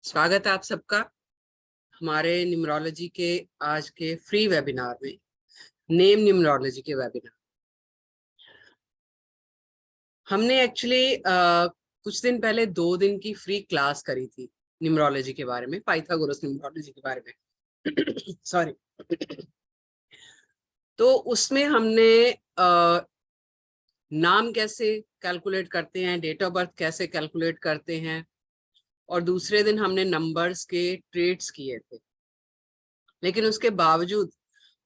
स्वागत है आप सबका हमारे न्यूमरोलॉजी के आज के फ्री वेबिनार में। नेम न्यूमरोलॉजी के वेबिनार हमने एक्चुअली कुछ दिन पहले 2 दिन की फ्री क्लास करी थी न्यूमरोलॉजी के बारे में, पाइथागोरस न्यूमरोलॉजी के बारे में सॉरी। तो उसमें हमने नाम कैसे कैलकुलेट करते हैं, डेट ऑफ बर्थ कैसे कैलकुलेट करते हैं, और दूसरे दिन हमने नंबर्स के ट्रेड्स किए थे। लेकिन उसके बावजूद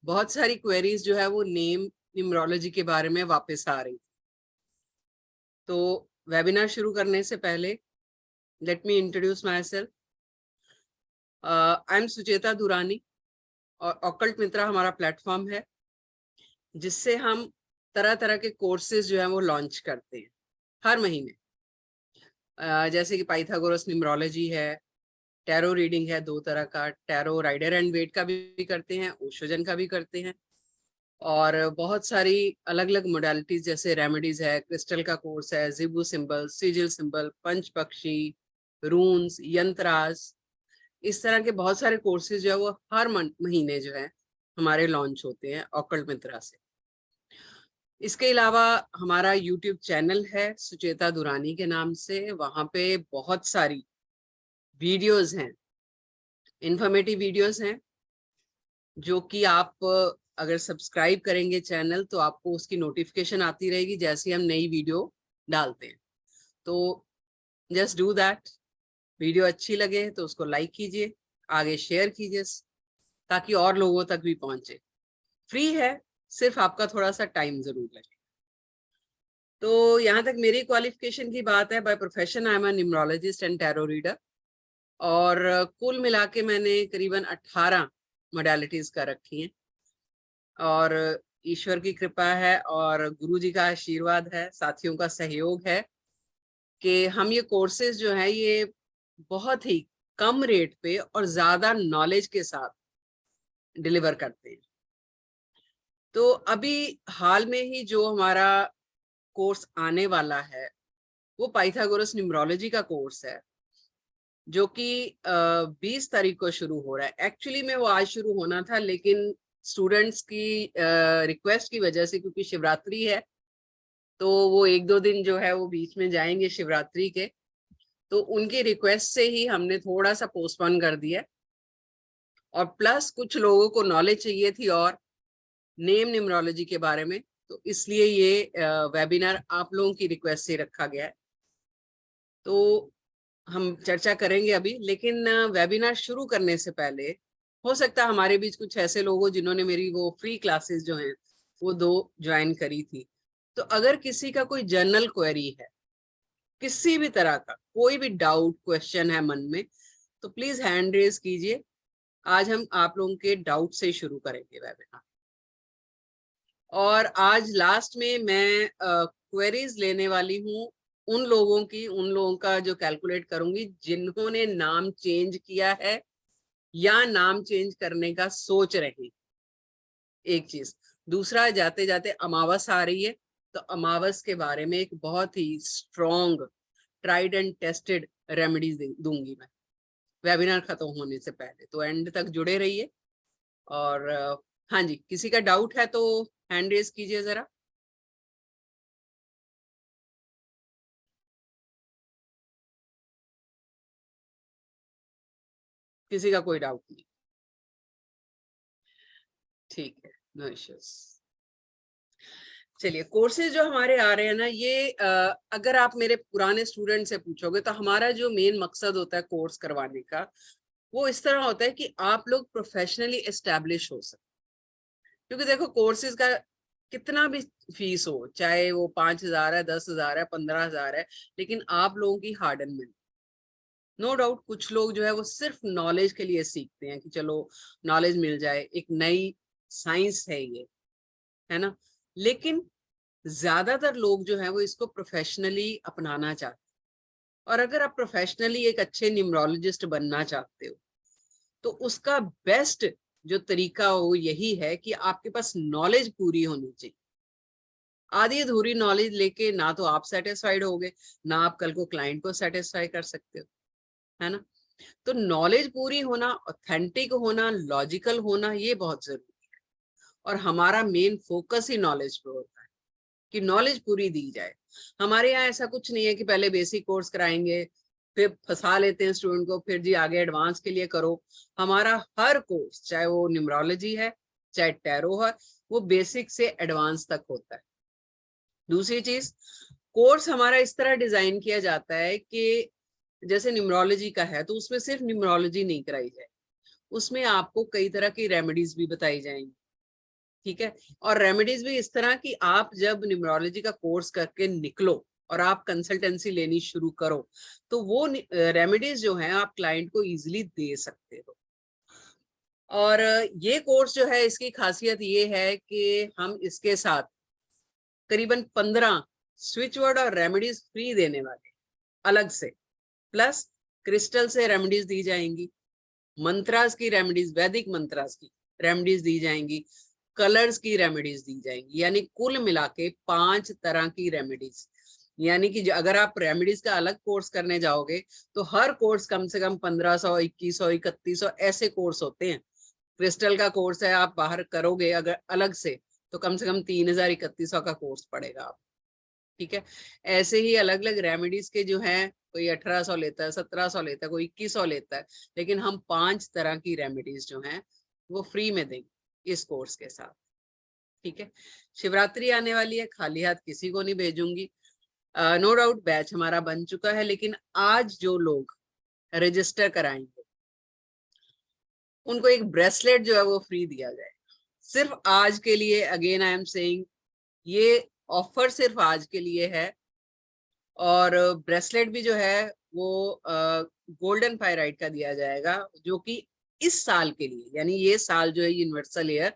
बहुत सारी क्वेरीज जो है वो नेम न्यूमरोलॉजी के बारे में वापस आ रही। तो वेबिनार शुरू करने से पहले let me introduce myself. I am Sucheta Durani और ऑकल्ट मित्रा हमारा प्लेटफॉर्म है जिससे हम तरह तरह के कोर्सेज जो है वो लॉन्च करते हैं हर महीने। जैसे कि पाइथागोरस न्यूमरोलॉजी है, टैरो रीडिंग है 2 तरह का, टैरो राइडर एंड वेट का भी करते हैं, ओशोजन का भी करते हैं, और बहुत सारी अलग अलग मोडालिटीज जैसे रेमेडीज है, क्रिस्टल का कोर्स है, जिबू सिंबल, सिजिल सिंबल, पंच पक्षी, रून्स, यंत्रास, इस तरह के बहुत सारे कोर्सेज जो है वो हर महीने जो है हमारे लॉन्च होते हैं ऑकल्ट मित्रा से। इसके अलावा हमारा यूट्यूब चैनल है सुचेता दुरानी के नाम से। वहां पे बहुत सारी वीडियोस हैं, इंफॉर्मेटिव वीडियोस हैं, जो कि आप अगर सब्सक्राइब करेंगे चैनल तो आपको उसकी नोटिफिकेशन आती रहेगी जैसे हम नई वीडियो डालते हैं। तो जस्ट डू दैट। वीडियो अच्छी लगे तो उसको लाइक कीजिए, आगे शेयर कीजिए ताकि और लोगों तक भी पहुंचे। फ्री है, सिर्फ आपका थोड़ा सा टाइम जरूर लगे। तो यहाँ तक मेरी क्वालिफिकेशन की बात है। By profession I am an numerologist and tarot reader, और कुल मिला के मैंने करीबन 18 मोडालिटीज का रखी हैं, और ईश्वर की कृपा है और गुरु जी का आशीर्वाद है, साथियों का सहयोग है कि हम ये कोर्सेज जो है ये बहुत ही कम रेट पे और ज्यादा नॉलेज के साथ डिलीवर करते हैं। तो अभी हाल में ही जो हमारा कोर्स आने वाला है वो पाइथागोरस न्यूमरोलॉजी का कोर्स है, जो कि 20 तारीख को शुरू हो रहा है। एक्चुअली में वो आज शुरू होना था, लेकिन स्टूडेंट्स की रिक्वेस्ट की वजह से, क्योंकि शिवरात्रि है तो वो 1-2 दिन जो है वो बीच में जाएंगे शिवरात्रि के, तो उनकी रिक्वेस्ट से ही हमने थोड़ा सा पोस्टपोन कर दिया। और प्लस कुछ लोगों को नॉलेज चाहिए थी और नेम न्यूमरोलॉजी के बारे में, तो इसलिए ये वेबिनार आप लोगों की रिक्वेस्ट से रखा गया है। तो हम चर्चा करेंगे अभी, लेकिन वेबिनार शुरू करने से पहले हो सकता है हमारे बीच कुछ ऐसे लोग हो जिन्होंने मेरी वो फ्री क्लासेस जो हैं वो 2 ज्वाइन करी थी। तो अगर किसी का कोई जनरल क्वेरी है, किसी भी तरह का कोई भी डाउट क्वेश्चन है मन में, तो प्लीज हैंड रेज कीजिए। आज हम आप लोगों के डाउट से शुरू करेंगे वेबिनार। और आज लास्ट में मैं क्वेरीज लेने वाली हूँ उन लोगों का जो कैलकुलेट करूंगी जिन्होंने नाम चेंज किया है या नाम चेंज करने का सोच रहे हैं। एक चीज, दूसरा, जाते जाते अमावस आ रही है, तो अमावस के बारे में एक बहुत ही strong tried and tested remedies दूंगी मैं वेबिनार खत्म होने से पहले। तो एंड तक जुड़े रहिए। और हाँ जी, किसी का डाउट है तो हैंड रेज कीजिए जरा। किसी का कोई डाउट नहीं? ठीक है, नो इश्यूज। चलिए, कोर्सेज जो हमारे आ रहे हैं ना, ये अगर आप मेरे पुराने स्टूडेंट से पूछोगे तो हमारा जो मेन मकसद होता है कोर्स करवाने का, वो इस तरह होता है कि आप लोग प्रोफेशनली एस्टेब्लिश हो सके। क्योंकि देखो, कोर्सेज का कितना भी फीस हो, चाहे वो 5,000 है, 10,000 है, 15,000 है, लेकिन आप लोगों की हार्ड एंड मेहनत। नो डाउट कुछ लोग जो है वो सिर्फ नॉलेज के लिए सीखते हैं कि चलो नॉलेज मिल जाए, एक नई साइंस है ये, है ना। लेकिन ज्यादातर लोग जो है वो इसको प्रोफेशनली अपनाना चाहते हैं। और अगर आप प्रोफेशनली एक अच्छे न्यूमरोलॉजिस्ट बनना चाहते हो तो उसका बेस्ट जो तरीका हो यही है कि आपके पास नॉलेज पूरी होनी चाहिए। आधी अधूरी नॉलेज लेके ना तो आप सेटिस्फाइड होगे, ना आप कल को क्लाइंट को सेटिस्फाई कर सकते हो, है ना। तो नॉलेज पूरी होना, ऑथेंटिक होना, लॉजिकल होना, ये बहुत जरूरी है। और हमारा मेन फोकस ही नॉलेज पे होता है कि नॉलेज पूरी दी जाए। हमारे यहाँ ऐसा कुछ नहीं है कि पहले बेसिक कोर्स कराएंगे, फिर फंसा लेते हैं स्टूडेंट को, फिर जी आगे एडवांस के लिए करो। हमारा हर कोर्स, चाहे वो न्यूमरोलॉजी है, चाहे टैरो है, वो बेसिक से एडवांस तक होता है। दूसरी चीज, कोर्स हमारा इस तरह डिजाइन किया जाता है कि जैसे न्यूमरोलॉजी का है, तो उसमें सिर्फ न्यूमरोलॉजी नहीं कराई जाए, उसमें आपको कई तरह की रेमेडीज भी बताई जाएंगी, ठीक है। और रेमेडीज भी इस तरह की, आप जब न्यूमरोलॉजी का कोर्स करके निकलो और आप कंसल्टेंसी लेनी शुरू करो, तो वो रेमेडीज जो है आप क्लाइंट को इजीली दे सकते हो। और ये कोर्स जो है, इसकी खासियत ये है कि हम इसके साथ करीबन 15 स्विच वर्ड और रेमेडीज फ्री देने वाले अलग से, प्लस क्रिस्टल से रेमेडीज दी जाएंगी, मंत्रास की रेमेडीज, वैदिक मंत्रास की रेमेडीज दी जाएंगी, कलर्स की रेमेडीज दी जाएंगी, यानी कुल मिला के 5 तरह की रेमेडीज। यानी कि अगर आप रेमेडीज का अलग कोर्स करने जाओगे तो हर कोर्स कम से कम 1500, 2100, 3100 ऐसे कोर्स होते हैं। क्रिस्टल का कोर्स है, आप बाहर करोगे अगर अलग से, तो कम से कम 3000, 3100 का कोर्स पड़ेगा आप, ठीक है। ऐसे ही अलग अलग रेमेडीज के जो हैं, कोई 1800 लेता है, 1700 लेता है, कोई 2100 लेता है, लेकिन हम 5 तरह की रेमेडीज जो हैं वो फ्री में देंगे इस कोर्स के साथ, ठीक है। शिवरात्रि आने वाली है, खाली हाथ किसी को नहीं भेजूंगी। नो डाउट बैच हमारा बन चुका है, लेकिन आज जो लोग रजिस्टर कराएंगे उनको एक ब्रेसलेट जो है वो फ्री दिया जाएगा, सिर्फ आज के लिए। अगेन आई एम सेइंग, ये ऑफर सिर्फ आज के लिए है। और ब्रेसलेट भी जो है वो गोल्डन पायराइट का दिया जाएगा, जो कि इस साल के लिए, यानी ये साल जो है यूनिवर्सल ईयर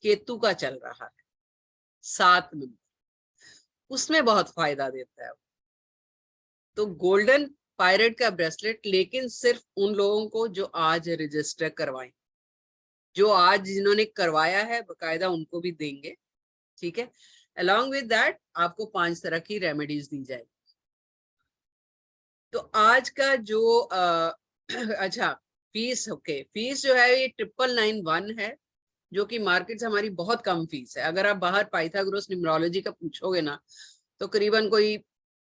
केतु का चल रहा है, 7 नंबर, उसमें बहुत फायदा देता है। तो गोल्डन पायरेट का ब्रेसलेट, लेकिन सिर्फ उन लोगों को जो आज रजिस्टर करवाएं, जो आज जिन्होंने करवाया है बकायदा उनको भी देंगे, ठीक है। अलॉन्ग विद दैट आपको 5 तरह की रेमेडीज दी जाएगी। तो आज का जो अच्छा, फीस, ओके, फीस जो है ये 9991 है, जो कि मार्केट से हमारी बहुत कम फीस है। अगर आप बाहर पाइथागोरस न्यूमरोलॉजी का पूछोगे ना, तो करीबन कोई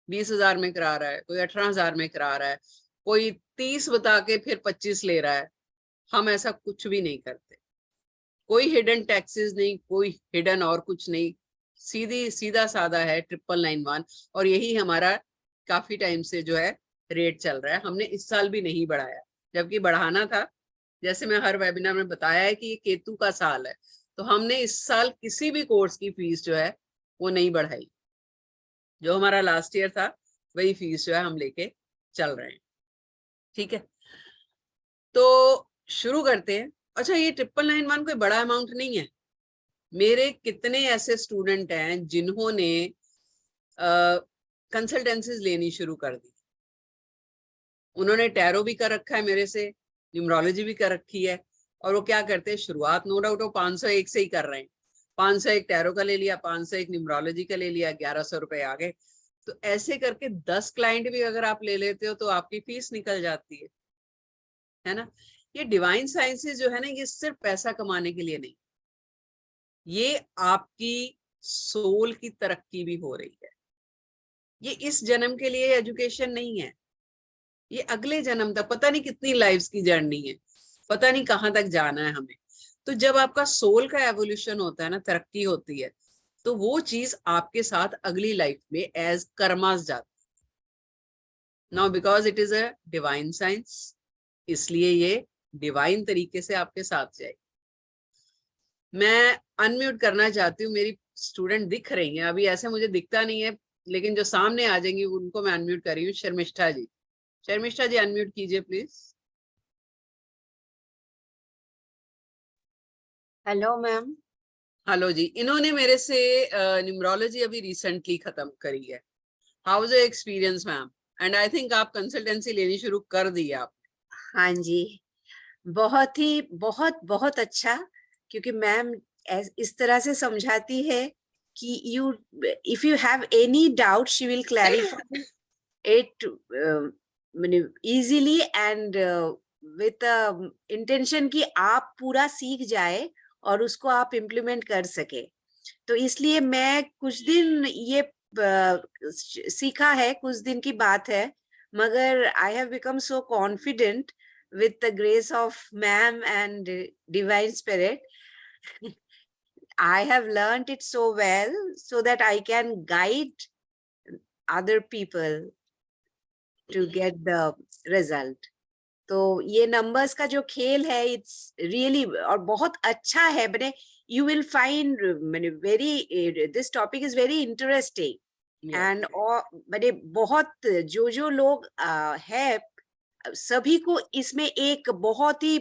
20,000 में करा रहा है, कोई 18,000 में करा रहा है, कोई 30 बता के फिर 25 ले रहा है। हम ऐसा कुछ भी नहीं करते, कोई हिडन टैक्सेस नहीं, कोई हिडन और कुछ नहीं, सीधा सादा है 9991। और यही हमारा काफी टाइम से जो है रेट चल रहा है, हमने इस साल भी नहीं बढ़ाया, जबकि बढ़ाना था। जैसे मैं हर वेबिनार में बताया है कि ये केतु का साल है, तो हमने इस साल किसी भी कोर्स की फीस जो है वो नहीं बढ़ाई। जो हमारा लास्ट ईयर था वही फीस जो है हम लेके चल रहे हैं, ठीक है। तो शुरू करते हैं। अच्छा, ये 9991 कोई बड़ा अमाउंट नहीं है। मेरे कितने ऐसे स्टूडेंट हैं जिन्होंने कंसल्टेंसीज लेनी शुरू कर दी, उन्होंने टैरो भी कर रखा है मेरे से, न्यूमरोलॉजी भी कर रखी है, और वो क्या करते हैं, शुरुआत नो डाउट वो 501 से ही कर रहे हैं। 501 टैरो का ले लिया, 501 न्यूमरोलॉजी का ले लिया, 1100 रुपए आ गए। तो ऐसे करके 10 क्लाइंट भी अगर आप ले लेते हो तो आपकी फीस निकल जाती है ना। ये डिवाइन साइंसेस जो है ना, ये सिर्फ पैसा कमाने के लिए नहीं, ये आपकी सोल की तरक्की भी हो रही है। ये इस जन्म के लिए एजुकेशन नहीं है, ये अगले जन्म तक, पता नहीं कितनी लाइफ्स की जर्नी है, पता नहीं कहाँ तक जाना है हमें। तो जब आपका सोल का एवोल्यूशन होता है ना, तरक्की होती है, तो वो चीज आपके साथ अगली लाइफ में एज कर्मास जाती है। Now because it is a divine science, इसलिए ये डिवाइन तरीके से आपके साथ जाएगी। मैं अनम्यूट करना चाहती हूँ, मेरी स्टूडेंट दिख रही है अभी, ऐसे मुझे दिखता नहीं है, लेकिन जो सामने आ जाएंगी उनको मैं अनम्यूट कर रही हूँ। शर्मिष्ठा जी, शर्मिष्ठा जी अनम्यूट कीजिए प्लीज। Hello ma'am. हेलो जी, इन्होंने मेरे से न्यूमरोलॉजी अभी रिसेंटली खत्म करी है। How was your experience ma'am? And I think आप कंसल्टेंसी लेनी शुरू कर दी आप। हाँ जी, बहुत ही बहुत बहुत अच्छा, क्योंकि मैम इस तरह से समझाती है कि you, if you have any doubt she will clarify it मैंने इजीली एंड विथ इंटेंशन कि आप पूरा सीख जाए और उसको आप इम्प्लीमेंट कर सके। तो इसलिए मैं कुछ दिन ये सीखा है, कुछ दिन की बात है, मगर I have become so confident with the grace of ma'am and divine spirit. I have learned it so well so that I can guide other people to get the result. तो ये नंबर्स का जो खेल है it's really और बहुत अच्छा है। मैंने यू विल फाइंड मैंने very this topic is very interesting and और मैंने बहुत जो लोग है सभी को इसमें एक बहुत ही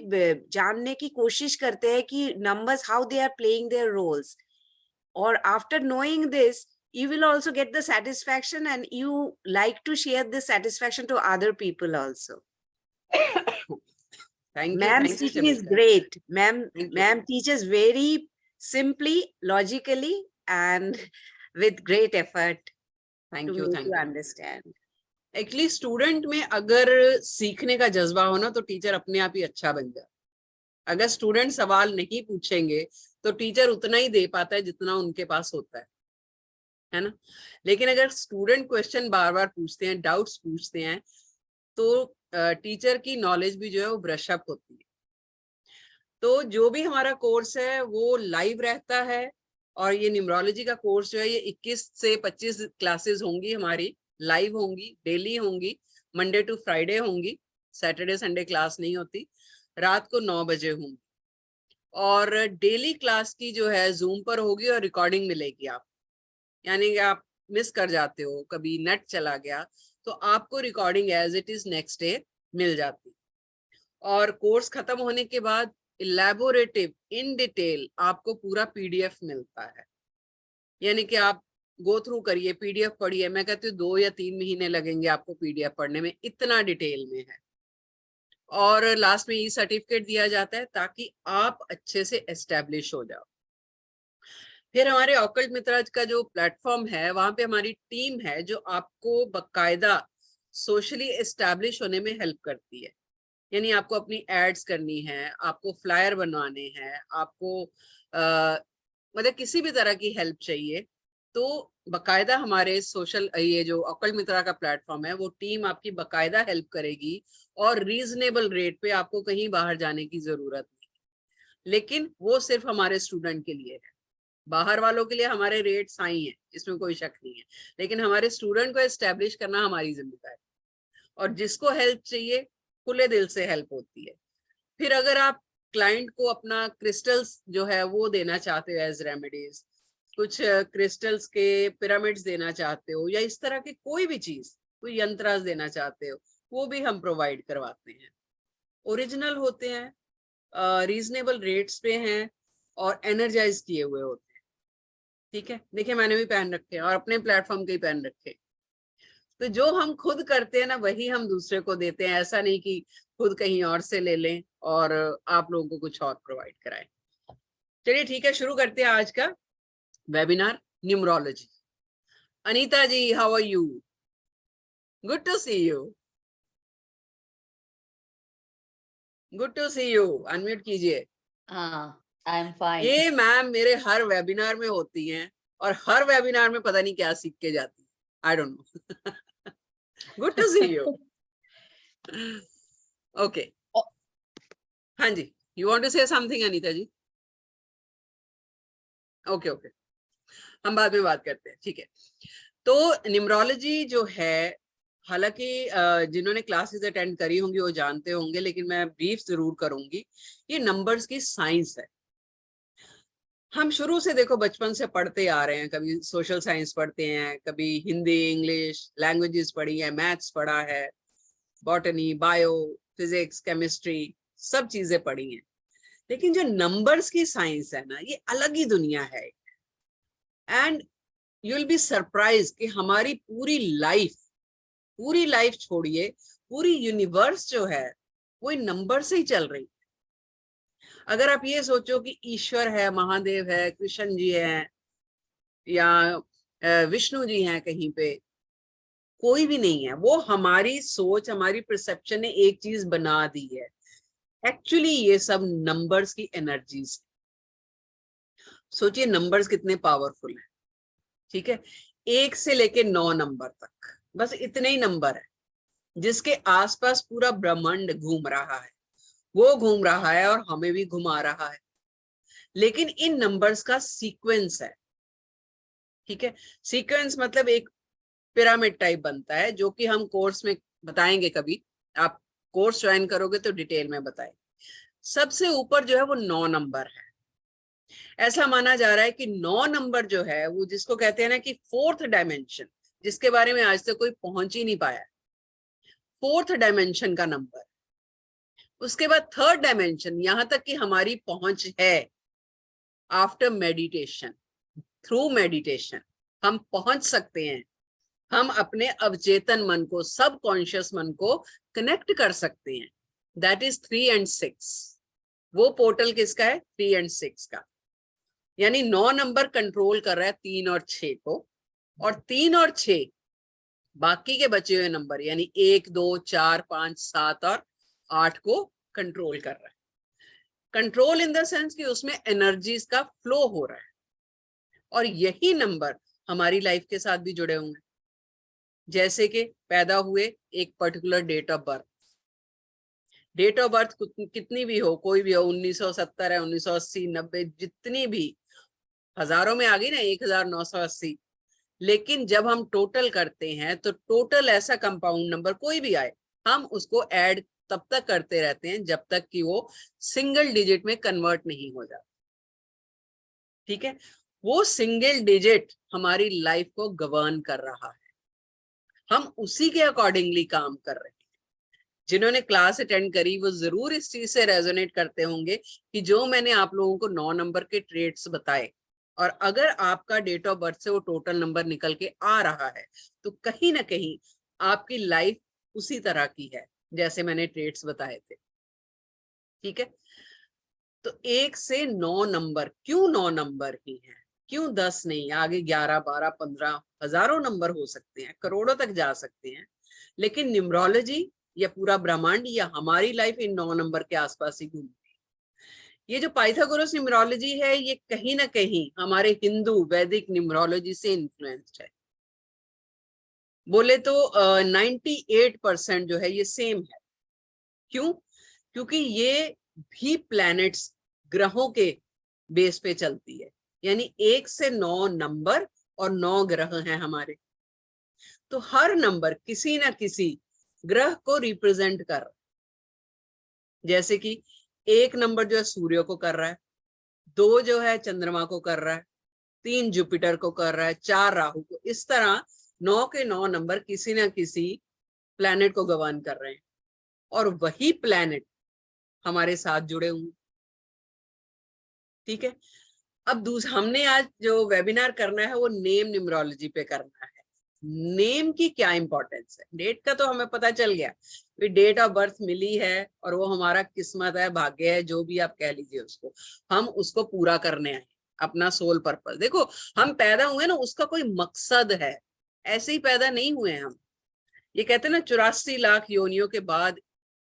जानने की कोशिश करते हैं कि numbers how they are playing their roles, और after knowing this you will also get the satisfaction and you like to share this satisfaction to other people also. Thank you. Ma'am's teaching is great. Ma'am teaches very simply, logically, and with great effort Thank to you. make you understand. Actually student में अगर सीखने का जज्बा हो ना तो teacher अपने आप ही अच्छा बन जाए। अगर स्टूडेंट सवाल नहीं पूछेंगे तो टीचर उतना ही दे पाता है जितना उनके पास होता है ना। लेकिन अगर स्टूडेंट क्वेश्चन बार बार पूछते हैं, डाउट्स पूछते हैं, तो टीचर की नॉलेज भी जो है वो ब्रश अप होती है। तो जो भी हमारा कोर्स है वो लाइव रहता है, और ये न्यूमरोलॉजी का कोर्स जो है ये 21 से 25 क्लासेस होंगी हमारी, लाइव होंगी, डेली होंगी, मंडे टू फ्राइडे होंगी, सैटरडे संडे क्लास नहीं होती, रात को 9 बजे होंगी। और डेली क्लास की जो है जूम पर होगी और रिकॉर्डिंग मिलेगी आप, यानी कि आप मिस कर जाते हो, कभी नेट चला गया तो आपको recording as it is next day मिल जाती। और कोर्स खत्म होने के बाद इलैबोरेटिव इन डिटेल आपको पूरा पीडीएफ मिलता है, यानी कि आप गो थ्रू करिए, पीडीएफ पढ़िए। मैं कहती हूँ 2 या 3 महीने लगेंगे आपको पीडीएफ पढ़ने में, इतना डिटेल में है। और लास्ट में ई सर्टिफिकेट दिया जाता है ताकि आप अच्छे से एस्टेब्लिश हो जाओ। फिर हमारे ऑकल्ट मित्राज का जो प्लेटफॉर्म है वहां पे हमारी टीम है जो आपको बकायदा सोशली एस्टेब्लिश होने में हेल्प करती है। यानी आपको अपनी एड्स करनी है, आपको फ्लायर बनवाने हैं, आपको मतलब किसी भी तरह की हेल्प चाहिए तो बकायदा हमारे सोशल ये जो ऑकल्ट मित्रा का प्लेटफॉर्म है वो टीम आपकी बकायदा हेल्प करेगी, और रीजनेबल रेट पे आपको कहीं बाहर जाने की जरूरत नहीं। लेकिन वो सिर्फ हमारे स्टूडेंट के लिए है, बाहर वालों के लिए हमारे रेट्स हाई हैं, इसमें कोई शक नहीं है, लेकिन हमारे स्टूडेंट को एस्टेब्लिश करना हमारी जिम्मेदारी। और जिसको हेल्प चाहिए खुले दिल से हेल्प होती है। फिर अगर आप क्लाइंट को अपना क्रिस्टल्स जो है वो देना चाहते हो एज रेमेडीज, कुछ क्रिस्टल्स के पिरामिड्स देना चाहते हो, या इस तरह की कोई भी चीज, कोई यंत्रास देना चाहते हो, वो भी हम प्रोवाइड करवाते हैं। ओरिजिनल होते हैं, रीजनेबल रेट्स पे हैं, और एनर्जाइज किए हुए होते हैं। ठीक है, देखिए मैंने भी पहन रखे हैं और अपने प्लेटफॉर्म के ही पहन रखे। तो जो हम खुद करते हैं ना वही हम दूसरे को देते हैं, ऐसा नहीं कि खुद कहीं और से ले लें और आप लोगों को कुछ और प्रोवाइड कराएं। चलिए ठीक है, शुरू करते हैं आज का webinar numerology. Anita ji, how are you? Good to see you. Good to see you, unmute कीजिए। I am fine. ये मैम मेरे हर वेबिनार में होती हैं और हर वेबिनार में पता नहीं क्या सीख के जाती है, I don't know. Good to see you. Okay, हाँ जी, you want to say something Anita ji? Okay okay, हम बाद में बात करते हैं, ठीक है। तो न्यूमरोलॉजी जो है, हालांकि जिन्होंने क्लासेस अटेंड करी होंगी वो जानते होंगे, लेकिन मैं ब्रीफ जरूर करूंगी। ये नंबर्स की साइंस है। हम शुरू से देखो बचपन से पढ़ते आ रहे हैं, कभी सोशल साइंस पढ़ते हैं, कभी हिंदी इंग्लिश लैंग्वेजेस पढ़ी है, मैथ्स पढ़ा है, बॉटनी बायो फिजिक्स केमिस्ट्री सब चीजें पढ़ी हैं। लेकिन जो नंबर्स की साइंस है ना, ये अलग ही दुनिया है। And you will be surprise कि हमारी पूरी लाइफ छोड़िए, पूरी यूनिवर्स जो है वो इन नंबर से ही चल रही है। अगर आप ये सोचो कि ईश्वर है, महादेव है, कृष्ण जी हैं, या विष्णु जी हैं कहीं पे, कोई भी नहीं है, वो हमारी सोच, हमारी परसेप्शन ने एक चीज बना दी है। एक्चुअली ये सब नंबर्स की एनर्जीज। सोचिए नंबर्स कितने पावरफुल है, ठीक है। 1 से लेके 9 नंबर तक, बस इतने ही नंबर है जिसके आसपास पूरा ब्रह्मांड घूम रहा है। वो घूम रहा है और हमें भी घुमा रहा है, लेकिन इन नंबर्स का सीक्वेंस है, ठीक है। सीक्वेंस मतलब एक पिरामिड टाइप बनता है, जो कि हम कोर्स में बताएंगे कभी। आप कोर्स ज्वाइन करोगे तो डिटेल में बताएंगे। सबसे ऊपर जो है वो 9 नंबर है। ऐसा माना जा रहा है कि 9 नंबर जो है वो, जिसको कहते हैं ना कि फोर्थ डायमेंशन, जिसके बारे में आज तक कोई पहुंच ही नहीं पाया, फोर्थ डायमेंशन का नंबर। उसके बाद थर्ड डायमेंशन, यहां तक कि हमारी पहुंच है आफ्टर मेडिटेशन, थ्रू मेडिटेशन हम पहुंच सकते हैं। हम अपने अवचेतन मन को, सब कॉन्शियस मन को कनेक्ट कर सकते हैं। That is 3 and 6। वो पोर्टल किसका है? 3 and 6 का। यानी 9 नंबर कंट्रोल कर रहा है 3 और 6 को, और 3 और 6 बाकी के बचे हुए नंबर यानी 1, 2, 4, 5, 7 और 8 को कंट्रोल कर रहा है। कंट्रोल इन द सेंस कि उसमें एनर्जीज का फ्लो हो रहा है, और यही नंबर हमारी लाइफ के साथ भी जुड़े हुए हैं। जैसे कि पैदा हुए एक particular date of birth, date of birth कितनी भी हो, कोई भी हो, 1970 है, 1980, 90, जितनी भी, हजारों में आ गई ना 1980। लेकिन जब हम टोटल करते हैं तो टोटल ऐसा कंपाउंड नंबर कोई भी आए, हम उसको ऐड तब तक करते रहते हैं जब तक कि वो सिंगल डिजिट में कन्वर्ट नहीं हो जाता, ठीक है। वो सिंगल डिजिट हमारी लाइफ को गवर्न कर रहा है, हम उसी के अकॉर्डिंगली काम कर रहे हैं। जिन्होंने क्लास अटेंड करी वो जरूर इस चीज से रेजोनेट करते होंगे कि जो मैंने आप लोगों को 9 नंबर के ट्रेड्स बताए, और अगर आपका डेट ऑफ बर्थ से वो टोटल नंबर निकल के आ रहा है, तो कहीं ना कहीं आपकी लाइफ उसी तरह की है जैसे मैंने ट्रेड्स बताए थे, ठीक है। तो 1 से 9 नंबर, क्यों 9 नंबर ही है, क्यों 10 नहीं? आगे 11, 12, 15 हजारों नंबर हो सकते हैं, करोड़ों तक जा सकते हैं, लेकिन न्यूमरोलॉजी या पूरा ब्रह्मांड या हमारी लाइफ इन 9 नंबर के आसपास ही घूमती है। ये जो पाइथागोरस न्यूमरोलॉजी है, ये कहीं ना कहीं हमारे हिंदू वैदिक न्यूमरोलॉजी से इन्फ्लुएंस्ड है। बोले तो 98% जो है ये सेम है। क्यों? क्योंकि ये भी प्लैनेट्स, ग्रहों के बेस पे चलती है। यानी 1 से 9 नंबर और 9 ग्रह हैं हमारे, तो हर नंबर किसी ना किसी ग्रह को रिप्रेजेंट कर रहा है। जैसे कि 1 नंबर जो है सूर्य को कर रहा है, 2 जो है चंद्रमा को कर रहा है, 3 जुपिटर को कर रहा है, 4 राहु को। इस तरह 9 के 9 नंबर किसी ना किसी प्लैनेट को गवर्न कर रहे हैं, और वही प्लैनेट हमारे साथ जुड़े हुए, ठीक है। अब हमने आज जो वेबिनार करना है वो नेम न्यूमरोलॉजी पे करना है। नेम की क्या इंपॉर्टेंस है? डेट का तो हमें पता चल गया, डेट ऑफ बर्थ मिली है और वो हमारा किस्मत है, भाग्य है, जो भी आप कह लीजिए उसको, हम उसको पूरा करने आए, अपना सोल पर्पस। देखो हम पैदा हुए ना, उसका कोई मकसद है, ऐसे ही पैदा नहीं हुए हम। ये कहते हैं ना 84 लाख योनियों के बाद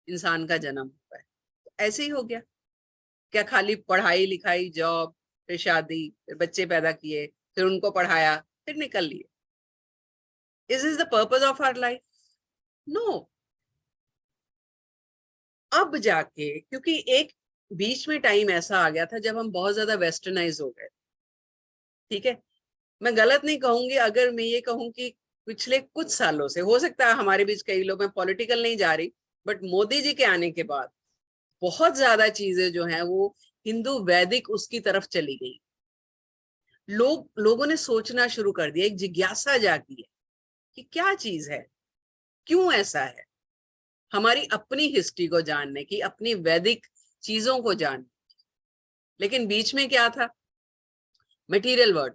इंसान का जन्म हुआ है, तो ऐसे ही हो गया क्या? खाली पढ़ाई लिखाई, जॉब, फिर शादी, फिर बच्चे पैदा किए, फिर उनको पढ़ाया, फिर निकल लिए? Is this the purpose of our life? No. अब जाके, क्योंकि एक बीच में टाइम ऐसा आ गया था जब हम बहुत ज्यादा वेस्टर्नाइज हो गए, ठीक है। मैं गलत नहीं कहूंगी अगर मैं ये कहूं कि पिछले कुछ सालों से, हो सकता है हमारे बीच कई लोग, मैं पॉलिटिकल नहीं जा रही, बट मोदी जी के आने के बाद बहुत ज्यादा चीजें जो हैं वो हिंदू वैदिक उसकी तरफ चली गई। लोगों ने सोचना शुरू कर दिया, एक जिज्ञासा जागी है कि क्या चीज है, क्यों ऐसा है, हमारी अपनी हिस्ट्री को जानने की, अपनी वैदिक चीजों को जानने की। लेकिन बीच में क्या था? मटेरियल वर्ल्ड,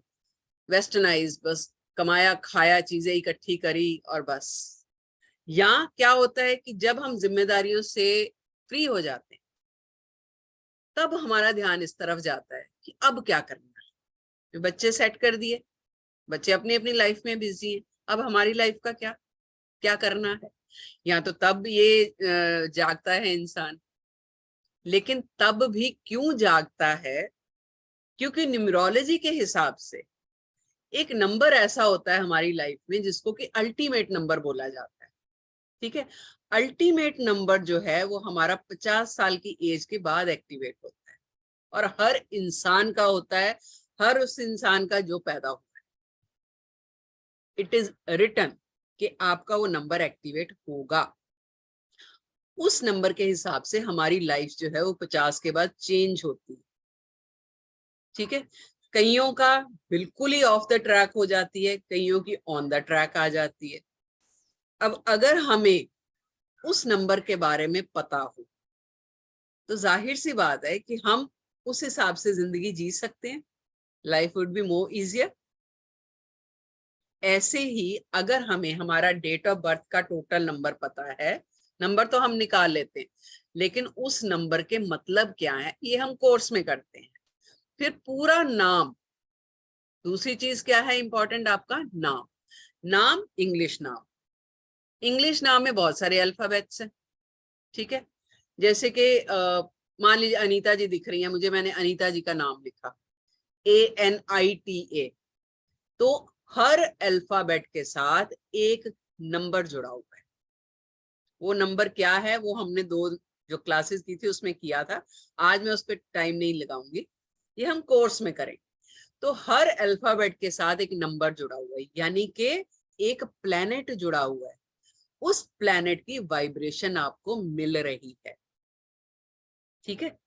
वेस्टर्नाइज, बस कमाया खाया, चीजें इकट्ठी करी और बस। या क्या होता है कि जब हम जिम्मेदारियों से फ्री हो जाते हैं, तब हमारा ध्यान इस तरफ जाता है कि अब क्या करना है। बच्चे सेट कर दिए, बच्चे अपनी अपनी लाइफ में बिजी हैं, अब हमारी लाइफ का क्या? क्या करना है, या तो तब ये जागता है इंसान, लेकिन तब भी क्यों जागता है, क्योंकि न्यूमरोलॉजी के हिसाब से एक नंबर ऐसा होता है हमारी लाइफ में जिसको कि अल्टीमेट नंबर बोला जाता है। ठीक है, अल्टीमेट नंबर जो है वो हमारा 50 साल की एज के बाद एक्टिवेट होता है, और हर इंसान का होता है, हर उस इंसान का जो पैदा हुआ है। इट इज रिटन कि आपका वो नंबर एक्टिवेट होगा। उस नंबर के हिसाब से हमारी लाइफ जो है वो 50 के बाद चेंज होती है। ठीक है, कईयों का बिल्कुल ही ऑफ द ट्रैक हो जाती है, कईयों की ऑन द ट्रैक आ जाती है। अब अगर हमें उस नंबर के बारे में पता हो तो जाहिर सी बात है कि हम उस हिसाब से जिंदगी जी सकते हैं, life would be more easier. ऐसे ही अगर हमें हमारा डेट ऑफ बर्थ का टोटल नंबर पता है, नंबर तो हम निकाल लेते हैं, लेकिन उस नंबर के मतलब क्या है ये हम कोर्स में करते हैं। फिर पूरा नाम, दूसरी चीज क्या है इंपॉर्टेंट, आपका नाम। नाम इंग्लिश नाम, इंग्लिश नाम में बहुत सारे अल्फाबेट्स हैं। ठीक है, जैसे कि मान लीजिए अनीता जी दिख रही है मुझे, मैंने अनीता जी का नाम लिखा ANITA, तो हर अल्फाबेट के साथ एक नंबर जुड़ा हुआ है। वो नंबर क्या है वो हमने दो जो क्लासेस की थी उसमें किया था, आज मैं उस पर टाइम नहीं लगाऊंगी, ये हम कोर्स में करेंगे। तो हर अल्फाबेट के साथ एक नंबर जुड़ा हुआ है, यानी कि एक प्लेनेट जुड़ा हुआ है, उस प्लेनेट की वाइब्रेशन आपको मिल रही है। ठीक है,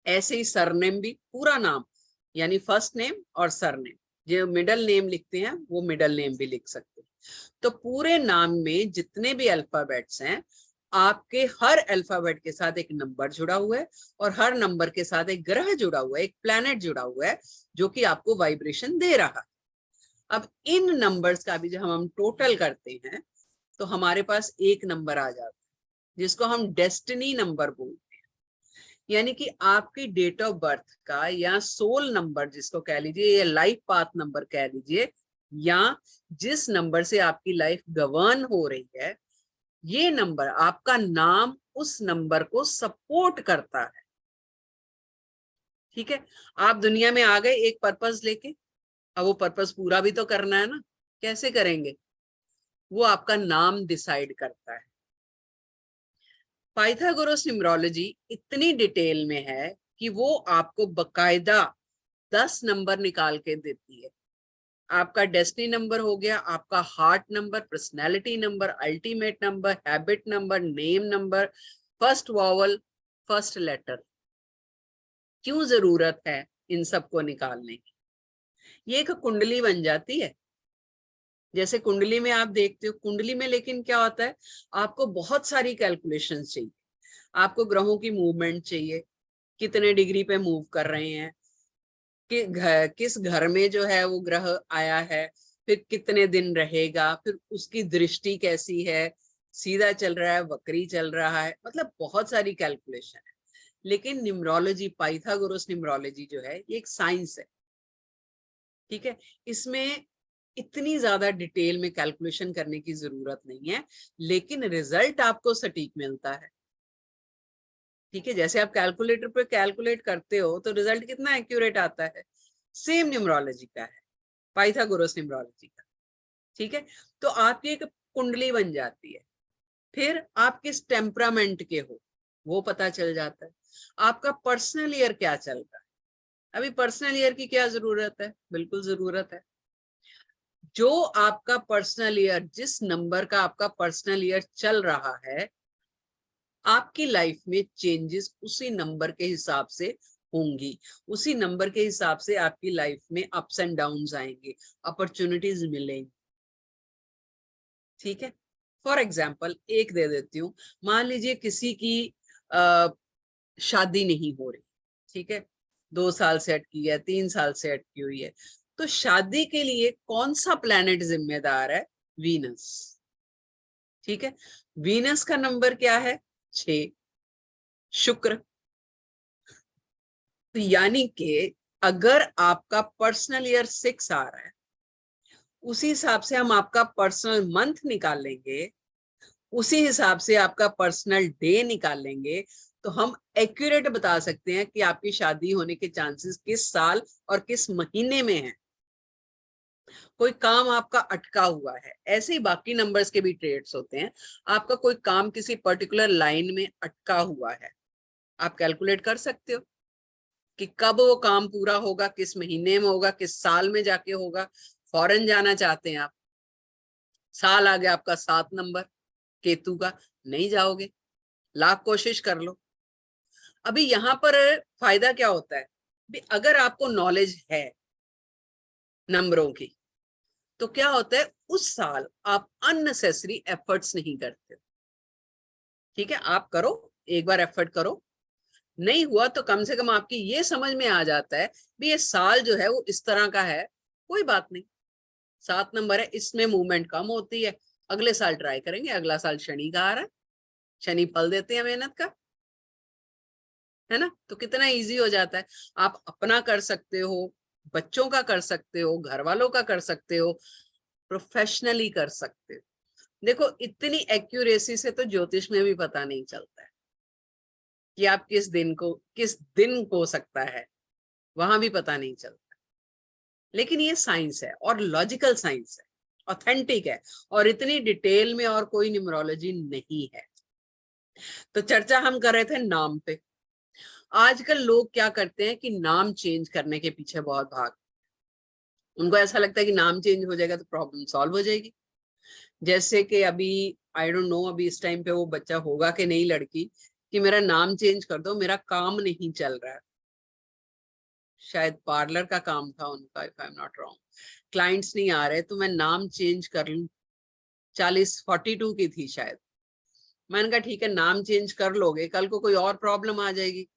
ऐसे ही सरनेम भी, पूरा नाम यानी फर्स्ट नेम और सरनेम, जो मिडल नेम लिखते हैं वो मिडल नेम भी लिख सकते हैं। तो पूरे नाम में जितने भी अल्फाबेट्स हैं, आपके हर अल्फाबेट के साथ एक नंबर जुड़ा हुआ है, और हर नंबर के साथ एक ग्रह जुड़ा हुआ है, एक प्लैनेट जुड़ा हुआ है, जो कि आपको वाइब्रेशन दे रहा है। अब इन नंबर्स का भी जब हम टोटल करते हैं तो हमारे पास एक नंबर आ जाता है जिसको हम डेस्टिनी नंबर बोलते हैं, यानी कि आपकी डेट ऑफ बर्थ का या सोल नंबर जिसको कह लीजिए, या लाइफ पाथ नंबर कह लीजिए, या जिस नंबर से आपकी लाइफ गवर्न हो रही है, ये नंबर, आपका नाम उस नंबर को सपोर्ट करता है। ठीक है, आप दुनिया में आ गए एक पर्पस लेके, अब वो पर्पस पूरा भी तो करना है ना, कैसे करेंगे, वो आपका नाम डिसाइड करता है। पाइथागोरस न्यूमरोलॉजी इतनी डिटेल में है कि वो आपको बकायदा 10 नंबर निकाल के देती है। आपका डेस्टिनी नंबर हो गया, आपका heart number, personality number, ultimate number, habit number, name number, first vowel, first letter. क्यों जरूरत है इन सबको निकालने की, ये एक कुंडली बन जाती है। जैसे कुंडली में आप देखते हो, कुंडली में लेकिन क्या होता है, आपको बहुत सारी कैलकुलेशंस चाहिए, आपको ग्रहों की मूवमेंट चाहिए, कितने डिग्री पे मूव कर रहे हैं, कि किस घर में जो है वो ग्रह आया है, फिर कितने दिन रहेगा, फिर उसकी दृष्टि कैसी है, सीधा चल रहा है, वक्री चल रहा है, मतलब बहुत सारी कैलकुलेशन है। लेकिन न्यूमरोलॉजी, पाइथागोरस न्यूमरोलॉजी जो है ये एक साइंस है। ठीक है, इसमें इतनी ज्यादा डिटेल में कैलकुलेशन करने की जरूरत नहीं है, लेकिन रिजल्ट आपको सटीक मिलता है। ठीक है, जैसे आप कैलकुलेटर पे कैलकुलेट करते हो तो रिजल्ट कितना एक्यूरेट आता है, सेम न्यूमरोलॉजी का है, पाइथागोरस न्यूमरोलॉजी का। ठीक है, तो आपकी एक कुंडली बन जाती है, फिर आप किस टेम्परामेंट के हो वो पता चल जाता है, आपका पर्सनल ईयर क्या चल रहा है। अभी पर्सनल ईयर की क्या जरूरत है, बिल्कुल जरूरत है। जो आपका पर्सनल ईयर, जिस नंबर का आपका पर्सनल ईयर चल रहा है, आपकी लाइफ में चेंजेस उसी नंबर के हिसाब से होंगी, उसी नंबर के हिसाब से आपकी लाइफ में अप्स एंड डाउन्स आएंगे, अपॉर्चुनिटीज मिलेंगी। ठीक है, फॉर एग्जाम्पल एक दे देती हूँ, मान लीजिए किसी की शादी नहीं हो रही, ठीक है, 2 साल से अटकी है, 3 साल से अटकी हुई है, तो शादी के लिए कौन सा प्लेनेट जिम्मेदार है, वीनस। ठीक है, वीनस का नंबर क्या है, 6, शुक्र। तो यानी कि अगर आपका पर्सनल ईयर 6 आ रहा है उसी हिसाब से हम आपका पर्सनल मंथ निकाल लेंगे, उसी हिसाब से आपका पर्सनल डे निकाल लेंगे, तो हम एक्यूरेट बता सकते हैं कि आपकी शादी होने के चांसेस किस साल और किस महीने में है। कोई काम आपका अटका हुआ है, ऐसे ही बाकी नंबर्स के भी ट्रेड्स होते हैं। आपका कोई काम किसी पर्टिकुलर लाइन में अटका हुआ है, आप कैलकुलेट कर सकते हो कि कब वो काम पूरा होगा, किस महीने में होगा, किस साल में जाके होगा। फॉरेन जाना चाहते हैं आप, साल आ गया आपका 7 नंबर केतु का, नहीं जाओगे, लाख कोशिश कर लो। अभी यहाँ पर फायदा क्या होता है, भी अगर आपको नॉलेज है नंबरों की, तो क्या होता है उस साल आप अननेसेसरी एफर्ट्स नहीं करते। ठीक है, आप करो, एक बार एफर्ट करो, नहीं हुआ तो कम से कम आपकी ये समझ में आ जाता है भी ये साल जो है वो इस तरह का है, कोई बात नहीं, 7 नंबर है, इसमें मूवमेंट कम होती है, अगले साल ट्राई करेंगे, अगला साल शनि का आ रहा है, शनि फल देते हैं मेहनत का, है ना। तो कितना इजी हो जाता है, आप अपना कर सकते हो, बच्चों का कर सकते हो, घर वालों का कर सकते हो, प्रोफेशनली कर सकते हो। देखो इतनी एक्यूरेसी से तो ज्योतिष में भी पता नहीं चलता है कि आप किस दिन हो सकता है, वहां भी पता नहीं चलता। लेकिन ये साइंस है और लॉजिकल साइंस है, ऑथेंटिक है, और इतनी डिटेल में और कोई न्यूमरोलॉजी नहीं है। तो चर्चा हम कर रहे थे नाम पे। आजकल लोग क्या करते हैं कि नाम चेंज करने के पीछे बहुत भाग, उनको ऐसा लगता है कि नाम चेंज हो जाएगा तो प्रॉब्लम सॉल्व हो जाएगी। जैसे कि अभी आई डोंट नो अभी इस टाइम पे वो बच्चा होगा कि नहीं, लड़की, कि मेरा नाम चेंज कर दो, मेरा काम नहीं चल रहा है, शायद पार्लर का काम था उनका, if I am not wrong, clients नहीं आ रहे तो मैं नाम चेंज कर लूं। 42 की थी शायद। मैंने कहा ठीक है, नाम चेंज कर लोगे, कल को कोई और प्रॉब्लम आ जाएगी,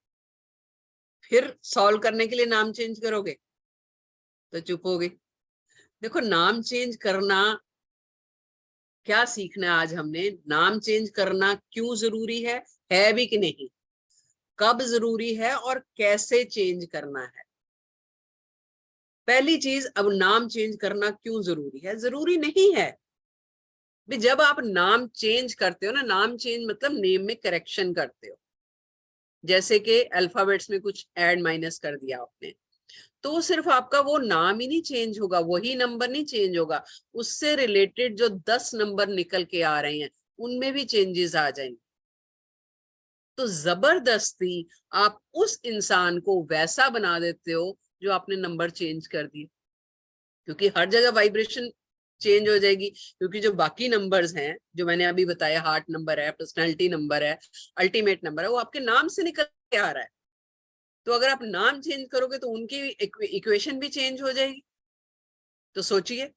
फिर सॉल्व करने के लिए नाम चेंज करोगे, तो चुप हो गई। देखो नाम चेंज करना, क्या सीखना है आज हमने, नाम चेंज करना क्यों जरूरी है भी कि नहीं, कब जरूरी है और कैसे चेंज करना है। पहली चीज, अब नाम चेंज करना क्यों जरूरी है, जरूरी नहीं है। भी जब आप नाम चेंज करते हो ना, नाम चेंज मतलब नेम में करेक्शन करते हो, जैसे कि अल्फाबेट्स में कुछ ऐड माइनस कर दिया आपने, तो वो सिर्फ आपका वो नाम ही नहीं चेंज होगा, वही नंबर नहीं चेंज होगा, उससे रिलेटेड जो 10 नंबर निकल के आ रहे हैं उनमें भी चेंजेस आ जाएंगे। तो जबरदस्ती आप उस इंसान को वैसा बना देते हो जो आपने नंबर चेंज कर दिए, क्योंकि हर जगह वाइब्रेशन चेंज हो जाएगी। क्योंकि जो बाकी नंबर्स हैं जो मैंने अभी बताया, हार्ट नंबर है, पर्सनालिटी नंबर है, अल्टीमेट नंबर है, वो आपके नाम से निकल के आ रहा है। तो अगर आप नाम चेंज करोगे तो उनकी इक्वेशन भी चेंज हो जाएगी। तो सोचिए,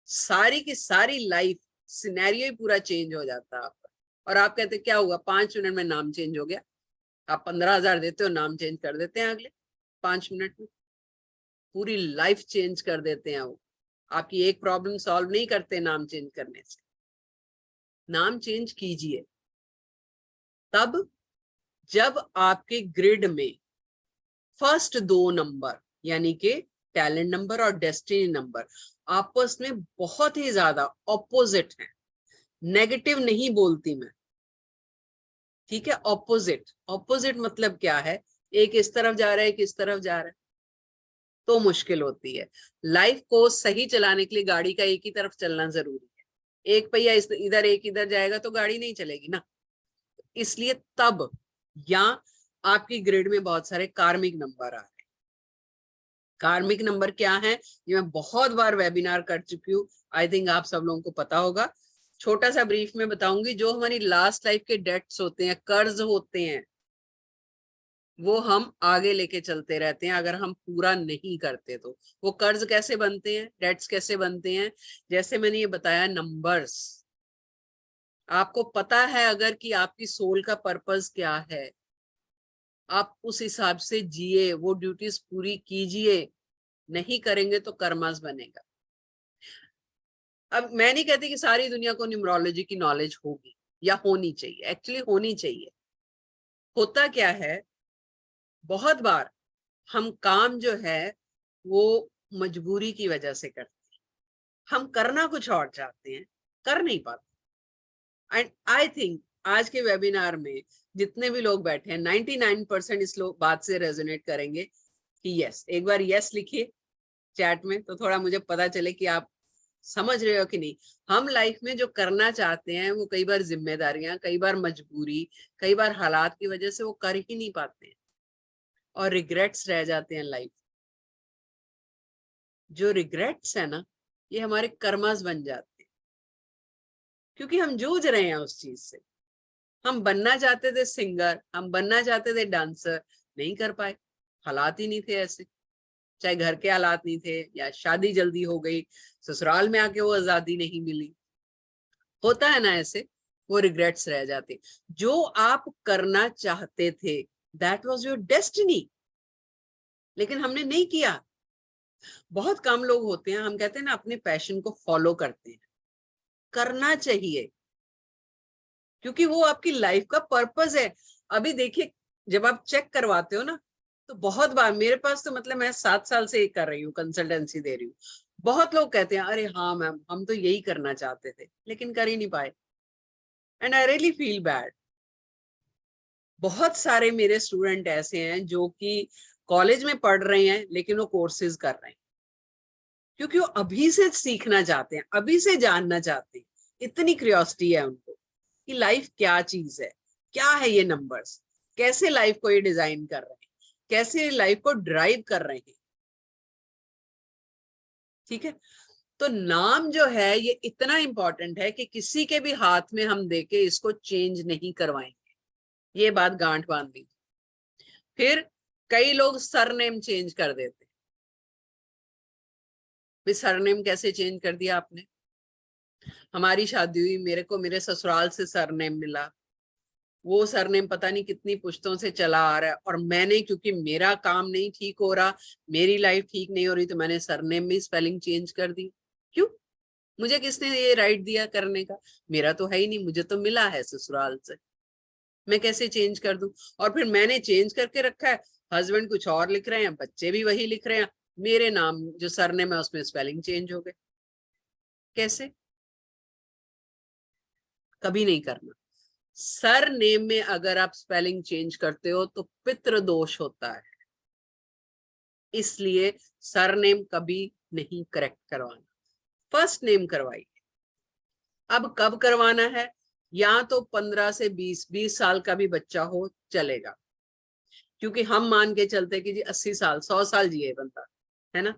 सारी की सारी लाइफ सिनेरियो ही पूरा चेंज हो जाता है आपका। और आप कहते क्या हुआ, 5 मिनट में नाम चेंज हो गया। आप 15,000 देते हो, नाम चेंज कर देते हैं अगले 5 मिनट में, पूरी लाइफ चेंज कर देते हैं वो। आपकी एक प्रॉब्लम सॉल्व नहीं करते नाम चेंज करने से। नाम चेंज कीजिए तब जब आपके ग्रिड में फर्स्ट 2 नंबर, यानी कि टैलेंट नंबर और डेस्टिनी नंबर, आपस में बहुत ही ज्यादा ऑपोजिट है। नेगेटिव नहीं बोलती मैं, ठीक है, ऑपोजिट। ऑपोजिट मतलब क्या है, एक इस तरफ जा रहा है, एक इस तरफ जा रहा है, तो मुश्किल होती है। लाइफ को सही चलाने के लिए गाड़ी का एक ही तरफ चलना जरूरी है। एक पहिया इधर एक इधर जाएगा तो गाड़ी नहीं चलेगी ना। इसलिए तब, या आपकी ग्रिड में बहुत सारे कार्मिक नंबर आ रहे हैं। कार्मिक नंबर क्या है, ये मैं बहुत बार वेबिनार कर चुकी हूँ, आई थिंक आप सब लोगों को पता होगा। छोटा सा ब्रीफ में बताऊंगी, जो हमारी लास्ट लाइफ के डेट्स होते हैं, कर्ज होते हैं, वो हम आगे लेके चलते रहते हैं अगर हम पूरा नहीं करते तो। वो कर्ज कैसे बनते हैं, डेट्स कैसे बनते हैं, जैसे मैंने ये बताया, नंबर्स। आपको पता है अगर कि आपकी सोल का पर्पस क्या है, आप उस हिसाब से जिए, वो ड्यूटीज पूरी कीजिए। नहीं करेंगे तो कर्मास बनेगा। अब मैं नहीं कहती कि सारी दुनिया को न्यूमरोलॉजी की नॉलेज होगी या होनी चाहिए, एक्चुअली होनी चाहिए। होता क्या है, बहुत बार हम काम जो है वो मजबूरी की वजह से करते हैं। हम करना कुछ और चाहते हैं, कर नहीं पाते। एंड आई थिंक आज के वेबिनार में जितने भी लोग बैठे हैं 99% इस लोग बात से रेजोनेट करेंगे कि यस, एक बार यस लिखिए चैट में, तो थोड़ा मुझे पता चले कि आप समझ रहे हो कि नहीं। हम लाइफ में जो करना चाहते हैं वो कई बार जिम्मेदारियां, कई बार मजबूरी, कई बार हालात की वजह से वो कर ही नहीं पाते हैं और रिग्रेट्स रह जाते हैं लाइफ। जो रिग्रेट्स है ना, ये हमारे कर्मास बन जाते हैं, क्योंकि हम जूझ रहे हैं उस चीज से। हम बनना चाहते थे सिंगर, हम बनना चाहते थे डांसर, नहीं कर पाए, हालात ही नहीं थे ऐसे। चाहे घर के हालात नहीं थे, या शादी जल्दी हो गई, ससुराल में आके वो आजादी नहीं मिली, होता है ना ऐसे, वो रिग्रेट्स रह जाते। जो आप करना चाहते थे, दैट वाज योर डेस्टिनी, लेकिन हमने नहीं किया। बहुत कम लोग होते हैं, हम कहते हैं ना, अपने पैशन को फॉलो करते हैं। करना चाहिए, क्योंकि वो आपकी लाइफ का पर्पस है। अभी देखिए, जब आप चेक करवाते हो ना, तो बहुत बार मेरे पास तो मतलब मैं 7 साल से कर रही हूँ, कंसल्टेंसी दे रही हूँ। बहुत लोग कहते हैं अरे हाँ मैम, हम तो यही करना चाहते थे लेकिन कर ही नहीं पाए, and I really feel bad. बहुत सारे मेरे स्टूडेंट ऐसे हैं जो कि कॉलेज में पढ़ रहे हैं लेकिन वो कोर्सेज कर रहे हैं, क्योंकि वो अभी से सीखना चाहते हैं, अभी से जानना चाहते हैं। इतनी क्यूरियोसिटी है उनको कि लाइफ क्या चीज है, क्या है ये नंबर्स, कैसे लाइफ को ये डिजाइन कर रहे हैं, कैसे लाइफ को ड्राइव कर रहे हैं। ठीक है, तो नाम जो है ये इतना इंपॉर्टेंट है कि किसी के भी हाथ में हम देके इसको चेंज नहीं करवाएंगे, ये बात गांठ बांध दी। फिर कई लोग सरनेम चेंज कर देते हैं। सरनेम कैसे चेंज कर दिया आपने? हमारी शादी हुई, मेरे को मेरे ससुराल से सरनेम मिला, वो सरनेम पता नहीं कितनी पुश्तों से चला आ रहा है, और मैंने, क्योंकि मेरा काम नहीं ठीक हो रहा, मेरी लाइफ ठीक नहीं हो रही, तो मैंने सरनेम में स्पेलिंग चेंज कर दी। क्यों? मुझे किसने ये राइट दिया करने का? मेरा तो है ही नहीं, मुझे तो मिला है ससुराल से, मैं कैसे चेंज कर दूं? और फिर मैंने चेंज करके रखा है, हस्बैंड कुछ और लिख रहे हैं, बच्चे भी वही लिख रहे हैं, मेरे नाम जो सरनेम है उसमें स्पेलिंग चेंज हो गए। कैसे? कभी नहीं करना। सर नेम में अगर आप स्पेलिंग चेंज करते हो तो पितृ दोष होता है, इसलिए सरनेम कभी नहीं करेक्ट करवाना, फर्स्ट नेम करवाइए। अब कब करवाना है? या तो 15 से 20 साल का भी बच्चा हो चलेगा, क्योंकि हम मान के चलते कि जी 80 साल 100 साल जिए बंदा, है ना,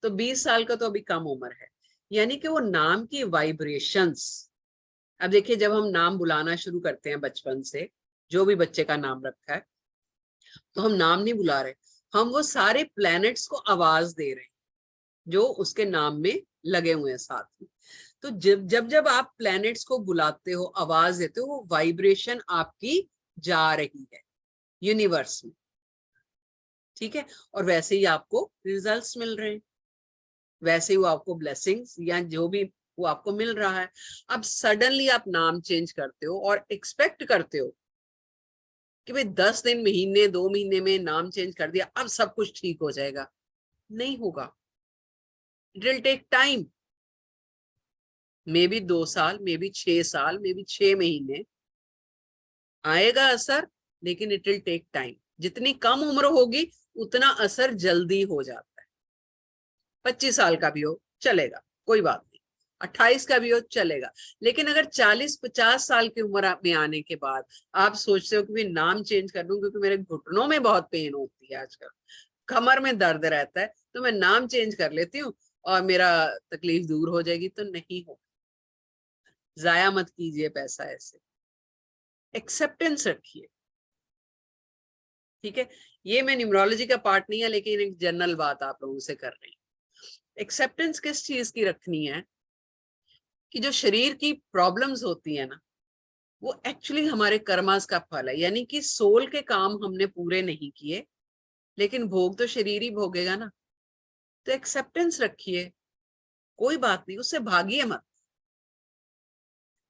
तो 20 साल का तो अभी कम उम्र है। यानी कि वो नाम की वाइब्रेशंस, अब देखिए जब हम नाम बुलाना शुरू करते हैं बचपन से, जो भी बच्चे का नाम रखा है, तो हम नाम नहीं बुला रहे, हम वो सारे प्लैनेट्स को आवाज दे रहे हैं जो उसके नाम में लगे हुए हैं साथ में। तो जब जब आप प्लैनेट्स को बुलाते हो, आवाज देते हो, वो वाइब्रेशन आपकी जा रही है यूनिवर्स में। ठीक है, और वैसे ही आपको रिजल्ट्स मिल रहे हैं, वैसे ही वो आपको ब्लेसिंग्स या जो भी वो आपको मिल रहा है। अब सडनली आप नाम चेंज करते हो और एक्सपेक्ट करते हो कि भाई 10 दिन, महीने, 2 महीने में नाम चेंज कर दिया, अब सब कुछ ठीक हो जाएगा। नहीं होगा, it will take time, maybe 2 साल, मे बी 6 साल, मे बी 6 महीने आएगा असर, लेकिन इट विल टेक टाइम। जितनी कम उम्र होगी उतना असर जल्दी हो जाता है। 25 साल का भी हो चलेगा, कोई बात नहीं, 28 का भी हो चलेगा, लेकिन अगर 40-50 साल की उम्र में आने के बाद आप सोचते हो कि मैं नाम चेंज कर दूं क्योंकि मेरे घुटनों में बहुत पेन होती है आजकल, कमर में दर्द रहता है, तो मैं नाम चेंज कर लेती हूँ और मेरा तकलीफ दूर हो जाएगी, तो नहीं हो। जाया मत कीजिए पैसा ऐसे, एक्सेप्टेंस रखिए। ठीक है, ये मैं न्यूमरोलॉजी का पार्ट नहीं है, लेकिन एक जनरल बात आप लोगों से कर रही हूँ। एक्सेप्टेंस किस चीज की रखनी है? कि जो शरीर की प्रॉब्लम्स होती है ना, वो एक्चुअली हमारे कर्मास का फल है, यानी कि सोल के काम हमने पूरे नहीं किए, लेकिन भोग तो शरीर ही भोगेगा ना। तो एक्सेप्टेंस रखिए, कोई बात नहीं, उससे भागिए मत।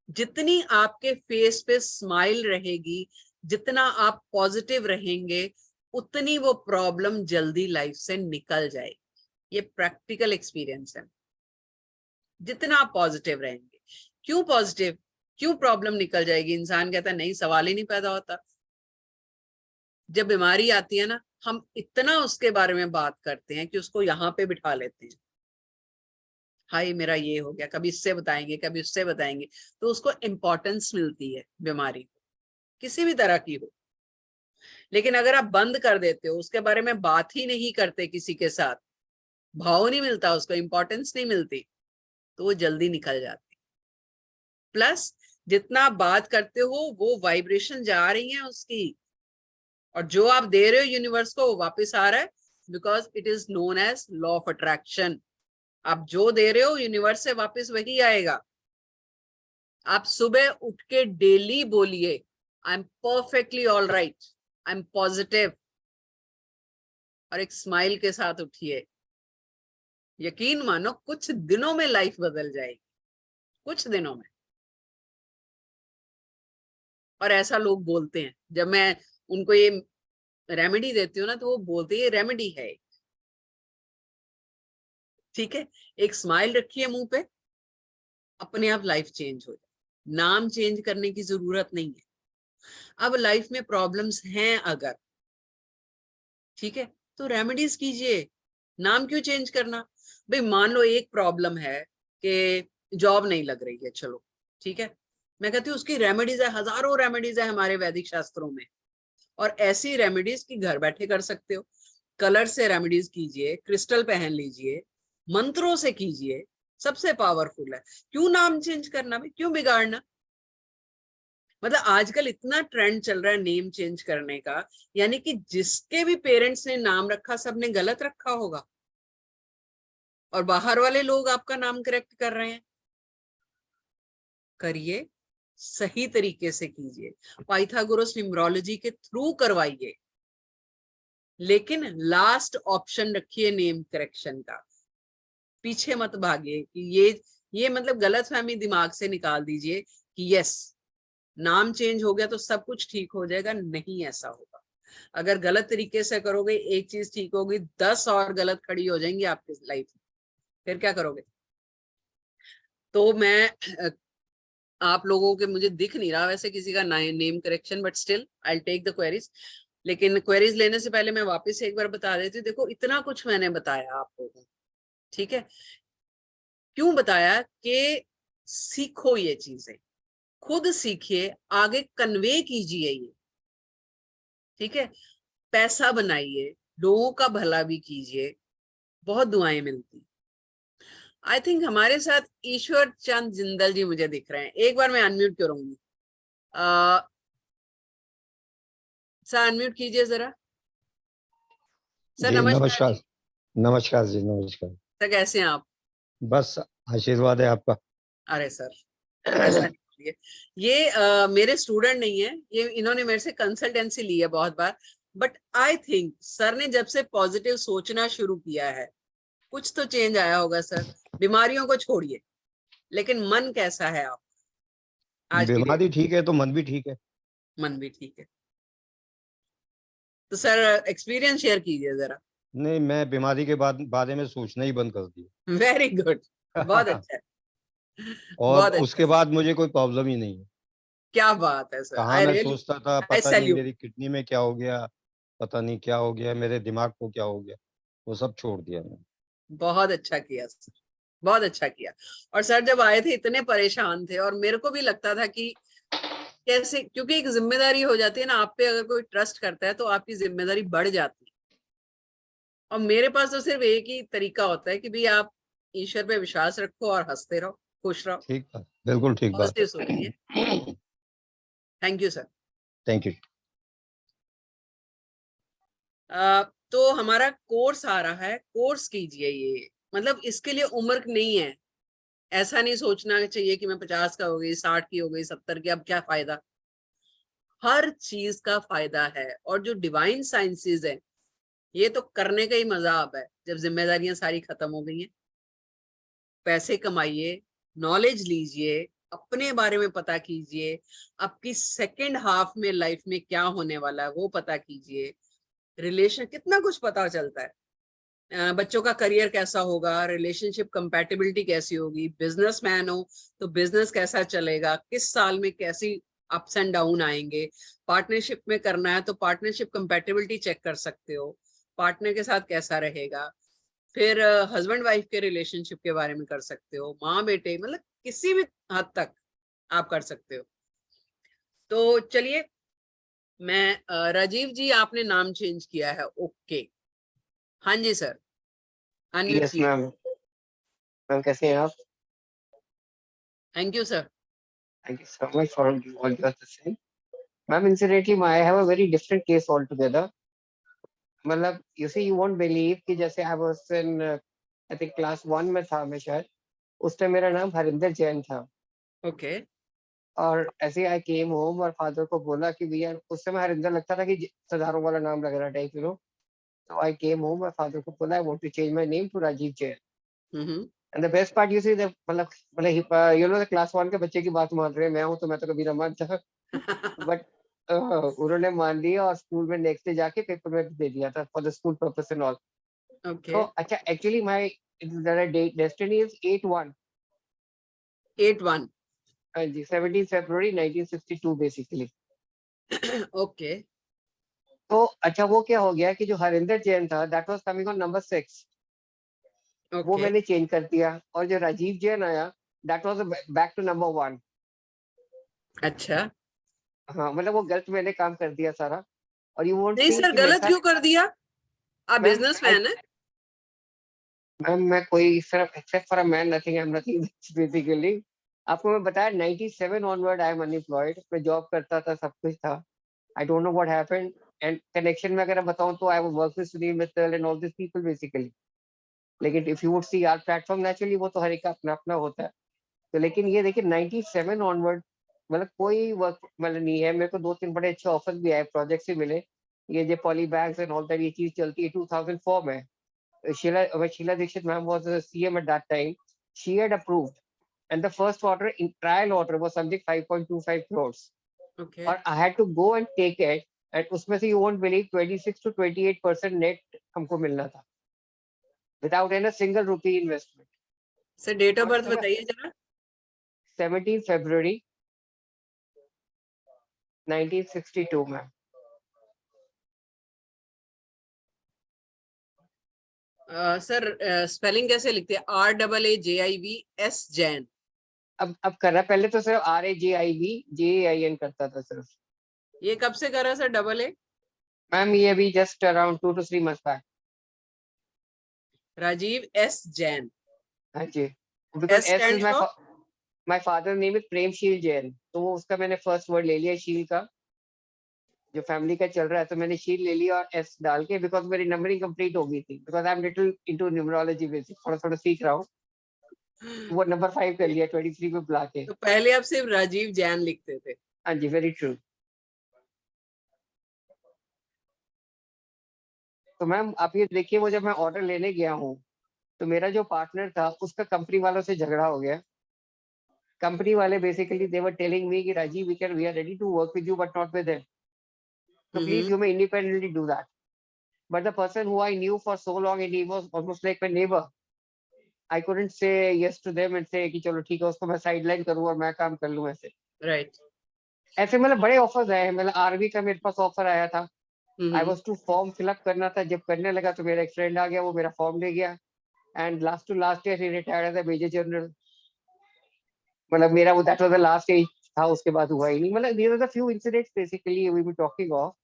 जितनी आपके फेस पे स्माइल रहेगी, जितना आप पॉजिटिव रहेंगे, उतनी वो प्रॉब्लम जल्दी लाइफ से निकल जाएगी। ये प्रैक्टिकल एक्सपीरियंस है। जितना आप पॉजिटिव रहेंगे। क्यों पॉजिटिव? क्यों प्रॉब्लम निकल जाएगी? इंसान कहता है नहीं, सवाल ही नहीं पैदा होता। जब बीमारी आती है ना, हम इतना उसके बारे में बात करते हैं कि उसको यहाँ पे बिठा लेते हैं, हाय मेरा ये हो गया, कभी इससे बताएंगे, कभी उससे बताएंगे, तो उसको इम्पोर्टेंस मिलती है बीमारी को, किसी भी तरह की हो। लेकिन अगर आप बंद कर देते हो, उसके बारे में बात ही नहीं करते किसी के साथ, भाव नहीं मिलता उसको, इम्पोर्टेंस नहीं मिलती, तो वो जल्दी निकल जाती। प्लस जितना आप बात करते हो वो वाइब्रेशन जा रही है उसकी, और जो आप दे रहे हो यूनिवर्स को वो वापस आ रहा है, because it is known as law of attraction. आप जो दे रहे हो यूनिवर्स से वापस वही आएगा। आप सुबह उठ के डेली बोलिए I am perfectly all right, I am positive, और एक स्माइल के साथ उठिए। यकीन मानो कुछ दिनों में लाइफ बदल जाएगी, कुछ दिनों में। और ऐसा लोग बोलते हैं, जब मैं उनको ये रेमेडी देती हूँ ना, तो वो बोलते हैं ये रेमेडी है। ठीक है, एक स्माइल रखिए मुंह पे, अपने आप लाइफ चेंज हो जाए। नाम चेंज करने की जरूरत नहीं है। अब लाइफ में प्रॉब्लम्स हैं अगर, ठीक है, तो रेमेडीज कीजिए। नाम क्यों चेंज करना? भाई मान लो एक प्रॉब्लम है कि जॉब नहीं लग रही है, चलो ठीक है, मैं कहती हूँ उसकी रेमेडीज है, हजारों रेमेडीज है हमारे वैदिक शास्त्रों में, और ऐसी रेमेडीज की घर बैठे कर सकते हो। कलर से रेमेडीज कीजिए, क्रिस्टल पहन लीजिए, मंत्रों से कीजिए, सबसे पावरफुल है। क्यों नाम चेंज करना भाई, क्यों बिगाड़ना? मतलब आजकल इतना ट्रेंड चल रहा है नेम चेंज करने का, यानी कि जिसके भी पेरेंट्स ने नाम रखा सबने गलत रखा होगा, और बाहर वाले लोग आपका नाम करेक्ट कर रहे हैं। करिए, सही तरीके से कीजिए, पाइथागोरस न्यूमरोलॉजी के थ्रू करवाइए, लेकिन लास्ट ऑप्शन रखिए नेम करेक्शन का। पीछे मत भागिए कि ये मतलब गलतफहमी दिमाग से निकाल दीजिए कि यस नाम चेंज हो गया तो सब कुछ ठीक हो जाएगा। नहीं, ऐसा होगा। अगर गलत तरीके से करोगे एक चीज ठीक होगी, 10 और गलत खड़ी हो जाएंगी आपकी लाइफ में, फिर क्या करोगे? तो मैं आप लोगों के, मुझे दिख नहीं रहा वैसे किसी का name correction, but still I take the queries. लेकिन क्वेरीज लेने से पहले मैं वापस एक बार बता देती हूँ। देखो इतना कुछ मैंने बताया आप लोगों को, ठीक है, क्यों बताया? कि सीखो ये चीजें, खुद सीखिए, आगे कन्वे कीजिए ये, ठीक है, पैसा बनाइए, लोगों का भला भी कीजिए, बहुत दुआएं मिलती। आई थिंक हमारे साथ ईश्वर चंद जिंदल जी मुझे दिख रहे हैं। एक बार मैं अनम्यूट करूंगी, सर अनम्यूट कीजिए जरा। सर जी नमस्कार नमस्कार। जी। नमस्कार जी, नमस्कार। सर कैसे हैं आप? बस आशीर्वाद है आपका। अरे सर ऐसा नहीं बोलिए, ये मेरे स्टूडेंट नहीं है, ये इन्होंने मेरे से कंसल्टेंसी ली है बहुत बार। बट आई थिंक सर ने जब से पॉजिटिव सोचना शुरू किया है, कुछ तो चेंज आया होगा सर। बीमारियों को छोड़िए, लेकिन मन कैसा है आप आज की डेट? बीमारी ठीक है तो मन भी ठीक है। मन भी ठीक है, तो सर एक्सपीरियंस शेयर कीजिए जरा। नहीं, मैं बीमारी के बारे में सोचना ही बंद कर दिया। वेरी गुड, बहुत अच्छा है, और बहुत अच्छा उसके है। बाद मुझे कोई प्रॉब्लम ही नहीं है। क्या बात है सर, कहाँ आई मैं रियली, सोचता था आई पता नहीं सैल्यूट। मेरी किडनी में क्या हो गया, पता नहीं क्या हो गया, मेरे दिमाग को क्या हो गया, वो सब छोड़ दिया मैंने। बहुत अच्छा किया सर, बहुत अच्छा किया। और सर जब आए थे इतने परेशान थे, और मेरे को भी लगता था कि कैसे, क्योंकि एक जिम्मेदारी हो जाती है ना आप पे, अगर कोई ट्रस्ट करता है तो आपकी जिम्मेदारी बढ़ जाती है। और मेरे पास तो सिर्फ एक ही तरीका होता है कि भाई आप ईश्वर पे विश्वास रखो और हंसते रहो, खुश रहो, ठीक बात, बिल्कुल ठीक बात। पॉजिटिव सोचिए। Thank you sir. Thank you. तो हमारा कोर्स आ रहा है, कोर्स कीजिए ये, मतलब इसके लिए उम्र नहीं है। ऐसा नहीं सोचना चाहिए कि मैं 50 का हो गई, 60 की हो गई, 70 की, अब क्या फायदा। हर चीज का फायदा है। और जो डिवाइन साइंसेस है, ये तो करने का ही मजा अब है जब जिम्मेदारियां सारी खत्म हो गई हैं। पैसे कमाइए, नॉलेज लीजिए, अपने बारे में पता कीजिए, आपकी सेकेंड हाफ में लाइफ में क्या होने वाला है वो पता कीजिए, रिलेशन, कितना कुछ पता चलता है बच्चों का करियर कैसा होगा, रिलेशनशिप कंपैटिबिलिटी कैसी होगी, बिजनेसमैन हो तो बिजनेस कैसा चलेगा, किस साल में कैसी अप्स एंड डाउन आएंगे, पार्टनरशिप में करना है तो पार्टनरशिप कंपैटिबिलिटी चेक कर सकते हो, पार्टनर के साथ कैसा रहेगा, फिर हस्बैंड वाइफ के रिलेशनशिप के बारे में कर सकते हो, माँ बेटे, मतलब किसी भी हद तक आप कर सकते हो। तो चलिए, मैं राजीव जी, आपने नाम चेंज किया है, ओके। हाँ जी सर, अनम्यूट यस कीजिए। मैम। मैम कैसे हैं आप? Thank you sir. Thank you so much for all your saying. Ma'am incidentally I have a very different case all together. मतलब you see you won't believe कि जैसे I was in I think class 1 में था मैं शायद। उस time मेरा नाम हरिंदर जैन था। ओके। और ऐसे आई केम होम और फादर को बोला कि भैया, उस समय हरिंदर लगता था कि सदारों वाला नाम लग रहा टाइप, यू नो। तो आई केम होम और फादर को बोला I want to change my name to Rajeev Jain. Hmm. And the best part you see मतलब यू नो क्लास 1 के बच्चे की बात मान रहे हैं, मैं हूं तो मैं तो कभी ना मानता। बट उन्होंने मान लिया और स्कूल में नेक्स्ट डे जाके पेपर में भी दे दिया था for the school purpose and all. Okay. तो अच्छा, एक्चुअली माय डेस्टिनी इज 8-1। 8-1। हाँ जी, 17 फरवरी 1962 बेसिकली। ओके। तो अच्छा, वो क्या हो गया कि जो हरिंदर जैन था that was coming on number 6, वो ओके। मैंने चेंज कर दिया। और जो राजीव जैन आया that was back to number 1। अच्छा, हाँ, मतलब वो गलत मैंने काम कर दिया सारा। और यू वोंट नहीं सी सर, कि मेरे गलत क्यों साथ कर दिया? आप मैम बिजनेसमैन है। मैम मैं कोई सिर्फ except for a man nothing, I am nothing basically. आपको मैं बताया 97 ऑनवर्ड आई एम अनएम्प्लॉयड। मैं जॉब करता था, सब कुछ था। I don't know what happened. And connection में अगर बताऊं तो I work with Sunil Mittal and all this people basically. लेकिन if you would see our platform, naturally वो तो हर एक का अपना अपना होता है। तो लेकिन ये देखिए 97 ऑनवर्ड मतलब कोई वर्क मतलब नहीं है। मेरे को 2-3 बड़े अच्छे ऑफर भी आए, प्रोजेक्ट्स भी मिले। ये जो poly bags and all that ये चीज चलती है 2004 में। Sheila Dixit ma'am was a CM at that time. She had approved, and the first order in trial order was something 5.25 crores. Okay. और I had to go and take it. And उसमें से you won't believe 26 to 28% net हमको मिलना था, without any single rupee investment. Sir date of और birth समय बताइए जरा। 17 February 1962 में। सर स्पेलिंग कैसे लिखते हैं? RAAJIVS जैन। अब कर रहा, पहले तो सिर्फ RAJIVJAIN करता था सिर्फ। ये कब से करा सर AA? मैम ये अभी just around 2 to 3 months back. Rajeev S Jain. हाँ जी, because S S is stands for? My father name is Premsheel Jain, तो वो उसका मैंने फर्स्ट वर्ड ले लिया शील का, जो फैमिली का चल रहा है। तो मैंने शील ले लिया और एस डाल के, बिकॉज मेरी नंबरिंग कंप्लीट हो गई थी। Because I am little into numerology basic, थोड़ा थोड़ा सीख रहा हूँ। वो नंबर 5 कर लिया 23 में बुला के। तो पहले आप सिर्फ राजीव जैन लिखते थे। हाँ जी, वेरी ट्रू। तो मैम आप ये देखिए, वो जब मैं ऑर्डर लेने गया हूँ तो मेरा जो पार्टनर था उसका कंपनी वालों से झगड़ा हो गया। कंपनी वाले basically they were telling me कि Rajeev we are ready to work with you but not with him, तो please you may independently do that. But the person who I knew for so long and he was almost like my neighbor, I couldn't say yes to them and say कि चलो ठीक है उसको मैं sideline करूँ और मैं काम कर लूँ ऐसे। राइट। ऐसे मतलब बड़े ऑफर्स आए हैं। मतलब आरबी का मेरे पास ऑफर आया था। I was to form fill up करना था। जब करने लगा तो मेरा एक फ्रेंड आ गया, वो मेरा फॉर्म ले गया। And last to last year ही retired as a major general. मतलब मेरा वो that was the last age था, उसके बाद हुआ ही नहीं। मतलब these are the few incidents basically we were talking of.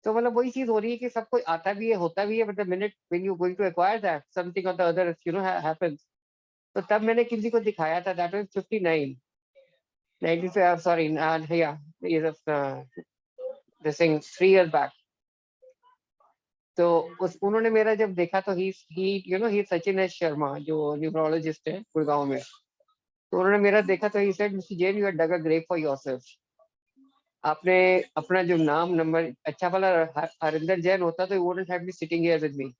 तो मतलब वही चीज हो रही है कि सब कोई आता भी है, होता भी है, but the minute when you going to acquire that something और the other you know happens. तो तब मैंने किसी को दिखाया था, दैट वाज 59 95 सॉरी या ये दिस थिंग 3 इयर्स बैक। तो उस उन्होंने मेरा जब देखा तो he you know he Sachin S Sharma जो न्यूरोलॉजिस्ट है गुड़गांव में। तो उन्होंने मेरा देखा तो ही said mister Jain you have dug a grave for yourself. आपने अपना जो नाम नंबर अच्छा वाला हरिंदर जैन होता तो you wouldn't have been sitting here with me.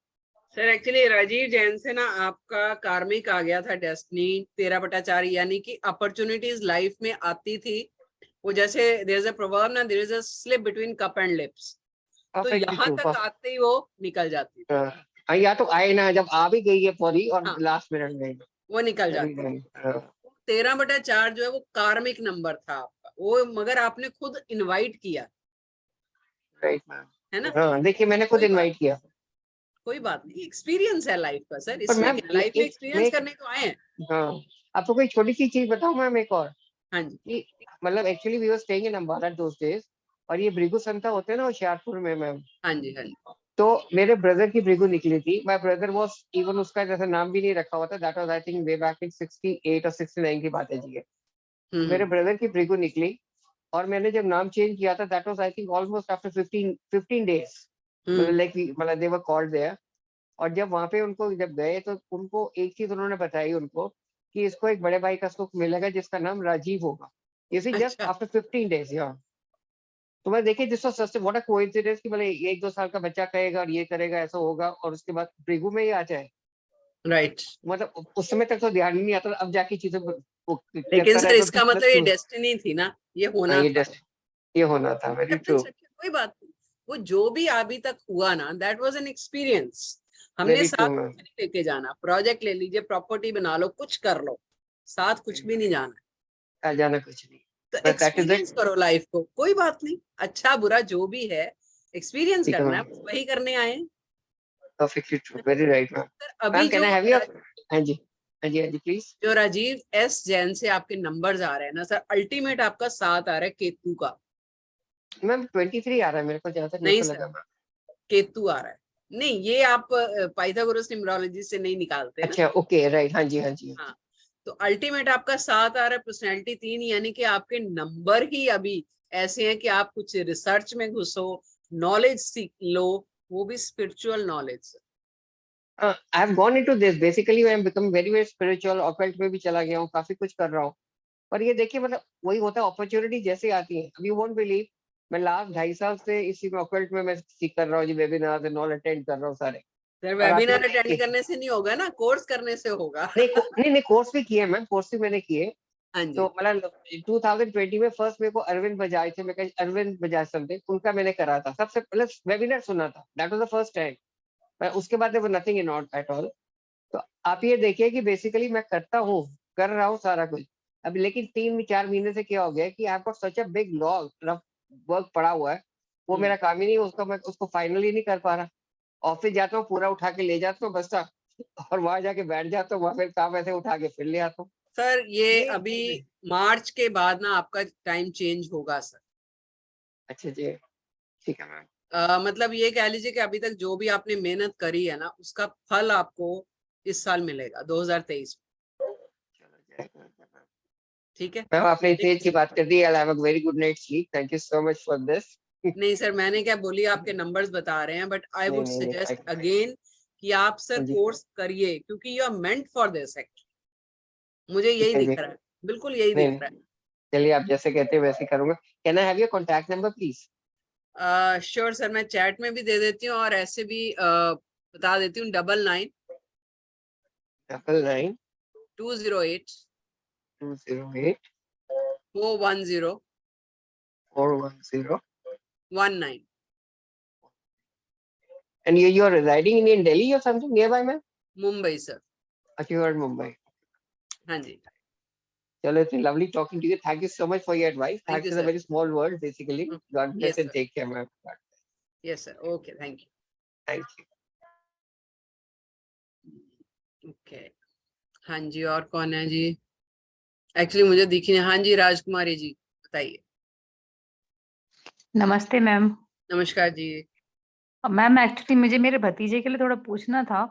Sir actually Rajiv Jain से ना आपका कार्मिक आ गया था, डेस्टिनी 13/4, यानी कि अपॉर्चुनिटीज लाइफ में आती थी। वो जैसे देयर इज अ प्रोवर्ब ना, there is a slip between cup and lips. तो परफेक्टली यहाँ ट्रू। तक आते ही वो निकल जाती थी। हाँ, या तो आए ना, जब आ भी गई है पौरी और हाँ। लास्ट मिनट में वो निकल जाती है। 13/4 जो है वो कार्मिक नंबर था आपका, वो मगर आपने खुद इनवाइट किया, राइट मैम। है ना? हाँ, देखिए मैंने खुद कोई बात इनवाइट किया। कोई बात नहीं, एक्सपीरियंस है लाइफ का सर, पर इसमें मैम क्या, लाइफ में एक्सपीरियंस मैं करने तो आए हैं। हाँ, आपको कोई छोटी सी चीज बताऊं मैम एक और, हाँ जी। कि मतलब actually we were staying in Ambala those days, और ये भृगु संता होते हैं ना होशियारपुर में मैम, हाँ जी। हाँ जी। तो मेरे ब्रदर की भृगु निकली थी। माय ब्रदर वाज इवन, उसका जैसा नाम भी नहीं रखा हुआ था, that was I think way back in 68 और 69 की बात है जी ये। मेरे हम्म। ब्रदर की भृगु निकली, और मैंने जब नाम चेंज किया था, that was I think almost after 15 days, मतलब हम्म। लाइक मतलब दे वर कॉल्ड देयर। और जब वहां पे उनको जब गए तो उनको एक चीज उन्होंने बताई उनको, कि इसको एक बड़े भाई का सुख मिलेगा जिसका नाम राजीव होगा। यू सी, जस्ट अच्छा। After 15 days. या तो मैं देखिए, this was such what a coincidence कि मतलब 1-2 साल का बच्चा कहेगा और ये करेगा, ऐसा होगा, और उसके बाद भृगु में ही आ जाए। राइट। मतलब उस समय तक तो ध्यान ही नहीं आता, अब जाके चीजें वो लेकिन करता सर रहता हूँ तो इसका मतलब ये प्लस डेस्टिनी थी ना, ये होना ये था। जस्ट ये होना था। वेरी ट्रू, एक्सेप्टेंस रखिए, कोई बात नहीं। वो जो भी अभी तक हुआ ना, दैट वाज एन एक्सपीरियंस। हमने वेरी साथ ट्रू मैम। कुछ नहीं लेके जाना, प्रोजेक्ट ले लीजिए, प्रॉपर्टी बना लो, कुछ कर लो, साथ कुछ भी नहीं जाना। आ जाना कुछ नहीं, तो बस दैट इज एक्सपीरियंस इट। करो लाइफ को, कोई बात नहीं, अच्छा बुरा जो भी है एक्सपीरियंस ठीक है करना है, मैम, बस वही करने आए हैं। Perfectly true, very right ma'am. Sir ma'am अभी कैन जो आई हैव योर, हाँ जी, हाँ जी, हाँ जी प्लीज। जो राजीव एस जैन से आपके नंबर्स आ रहे हैं ना सर, अल्टीमेट आपका साथ आ रहा है केतु का। मैम 23 आ रहा है मेरे को, जहाँ तक मेरे नहीं को सर, लगा मैम। केतु आ रहा है। नहीं, ये आप पाइथागोरस न्यूमरोलॉजी से नहीं निकालते ना। अच्छा, ओके, राइट, हाँ जी, हाँ जी। हाँ, तो अल्टीमेट आपका साथ आ रहा है, पर्सनैलिटी 3, यानी कि आपके नंबर ही अभी ऐसे हैं कि आप कुछ रिसर्च में घुसो, नॉलेज सीख लो, वो भी spiritual knowledge. I have gone into this basically, I am become very very spiritual, occult में भी चला गया हूँ, काफी कुछ कर रहा हूँ। पर ये देखिए, मतलब वही होता है, अपॉर्चुनिटी जैसे आती है। अब यू वोंट बिलीव, मैं लास्ट 2.5 साल से इसी में ऑकल्ट में मैं सीख कर रहा हूँ जी, वेबिनार एंड ऑल अटेंड कर रहा हूँ सारे। सर और आप ये वेबिनार अटेंड देखिए, करने से नहीं होगा ना, कोर्स करने से होगा। नहीं नहीं नहीं, कोर्स भी किए मैम, कोर्स भी मैंने किए। हाँ तो जी। मतलब 2020 में फर्स्ट मेरे को अरविंद बजाज थे, मैं अरविंद बजाज समथिंग, उनका मैंने करा था सबसे पहले, वेबिनार सुना था, that was the first time. मैं उसके बाद नथिंग इन एट ऑल। तो आप ये देखिए कि बेसिकली मैं करता हूँ, कर रहा हूँ सारा कुछ। अभी लेकिन 3-4 महीने से क्या हो गया कि आपको सच अ बिग लॉग वर्क पड़ा हुआ है, वो मेरा काम ही नहीं, उसका मैं उसको फाइनली नहीं कर पा रहा। ऑफिस जाता हूँ, पूरा उठा के ले जाता हूँ बस्ता, और वहां जाके बैठ जाता हूँ, वहां फिर काम ऐसे उठा के फिर ले आता हूँ। सर ये ये अभी मार्च के बाद ना आपका टाइम चेंज होगा सर। अच्छा जी, ठीक है मैम। मतलब ये कह लीजिए कि अभी तक जो भी आपने मेहनत करी है ना, उसका फल आपको इस साल मिलेगा 2023 में। चलो जय गुरु मैम। ठीक है। मैम आपने इतनी अच्छी बात कर दी, I have a very good night sleep, thank you so much for this. नहीं सर, मैंने क्या बोली, आपके नंबर्स बता रहे हैं, बट आई नहीं वुड नहीं नहीं, सजेस्ट अगेन कि आप सर हाँ जी, कोर्स करिए, क्योंकि you are meant for this actually. मुझे ठीक यही है दिख जी। रहा है, बिल्कुल यही नहीं दिख नहीं, रहा चलिए आप जैसे कहते हैं वैसे करूंगा। Can I have your contact number please? है। श्योर सर, मैं चैट में भी दे देती हूँ और ऐसे भी बता देती हूँ। 99 999 208 208 410 410। 19। And you're residing in Delhi or something nearby, man? Mumbai sir. अच्छा, you are in Mumbai. हाँ जी। चलो, it's lovely talking to you. Thank you so much for your advice. Thank Thanks you is a sir. very small word, basically. God bless yes and sir. take care, man. Yes sir, okay, thank Thank you. You. Okay. हाँ जी, और कौन है जी? Actually मुझे दिखी नहीं। हाँ जी, राजकुमारी जी बताइए। नमस्ते मैम। नमस्कार जी। मैम एक्चुअली मुझे मेरे भतीजे के लिए थोड़ा पूछना था हाँ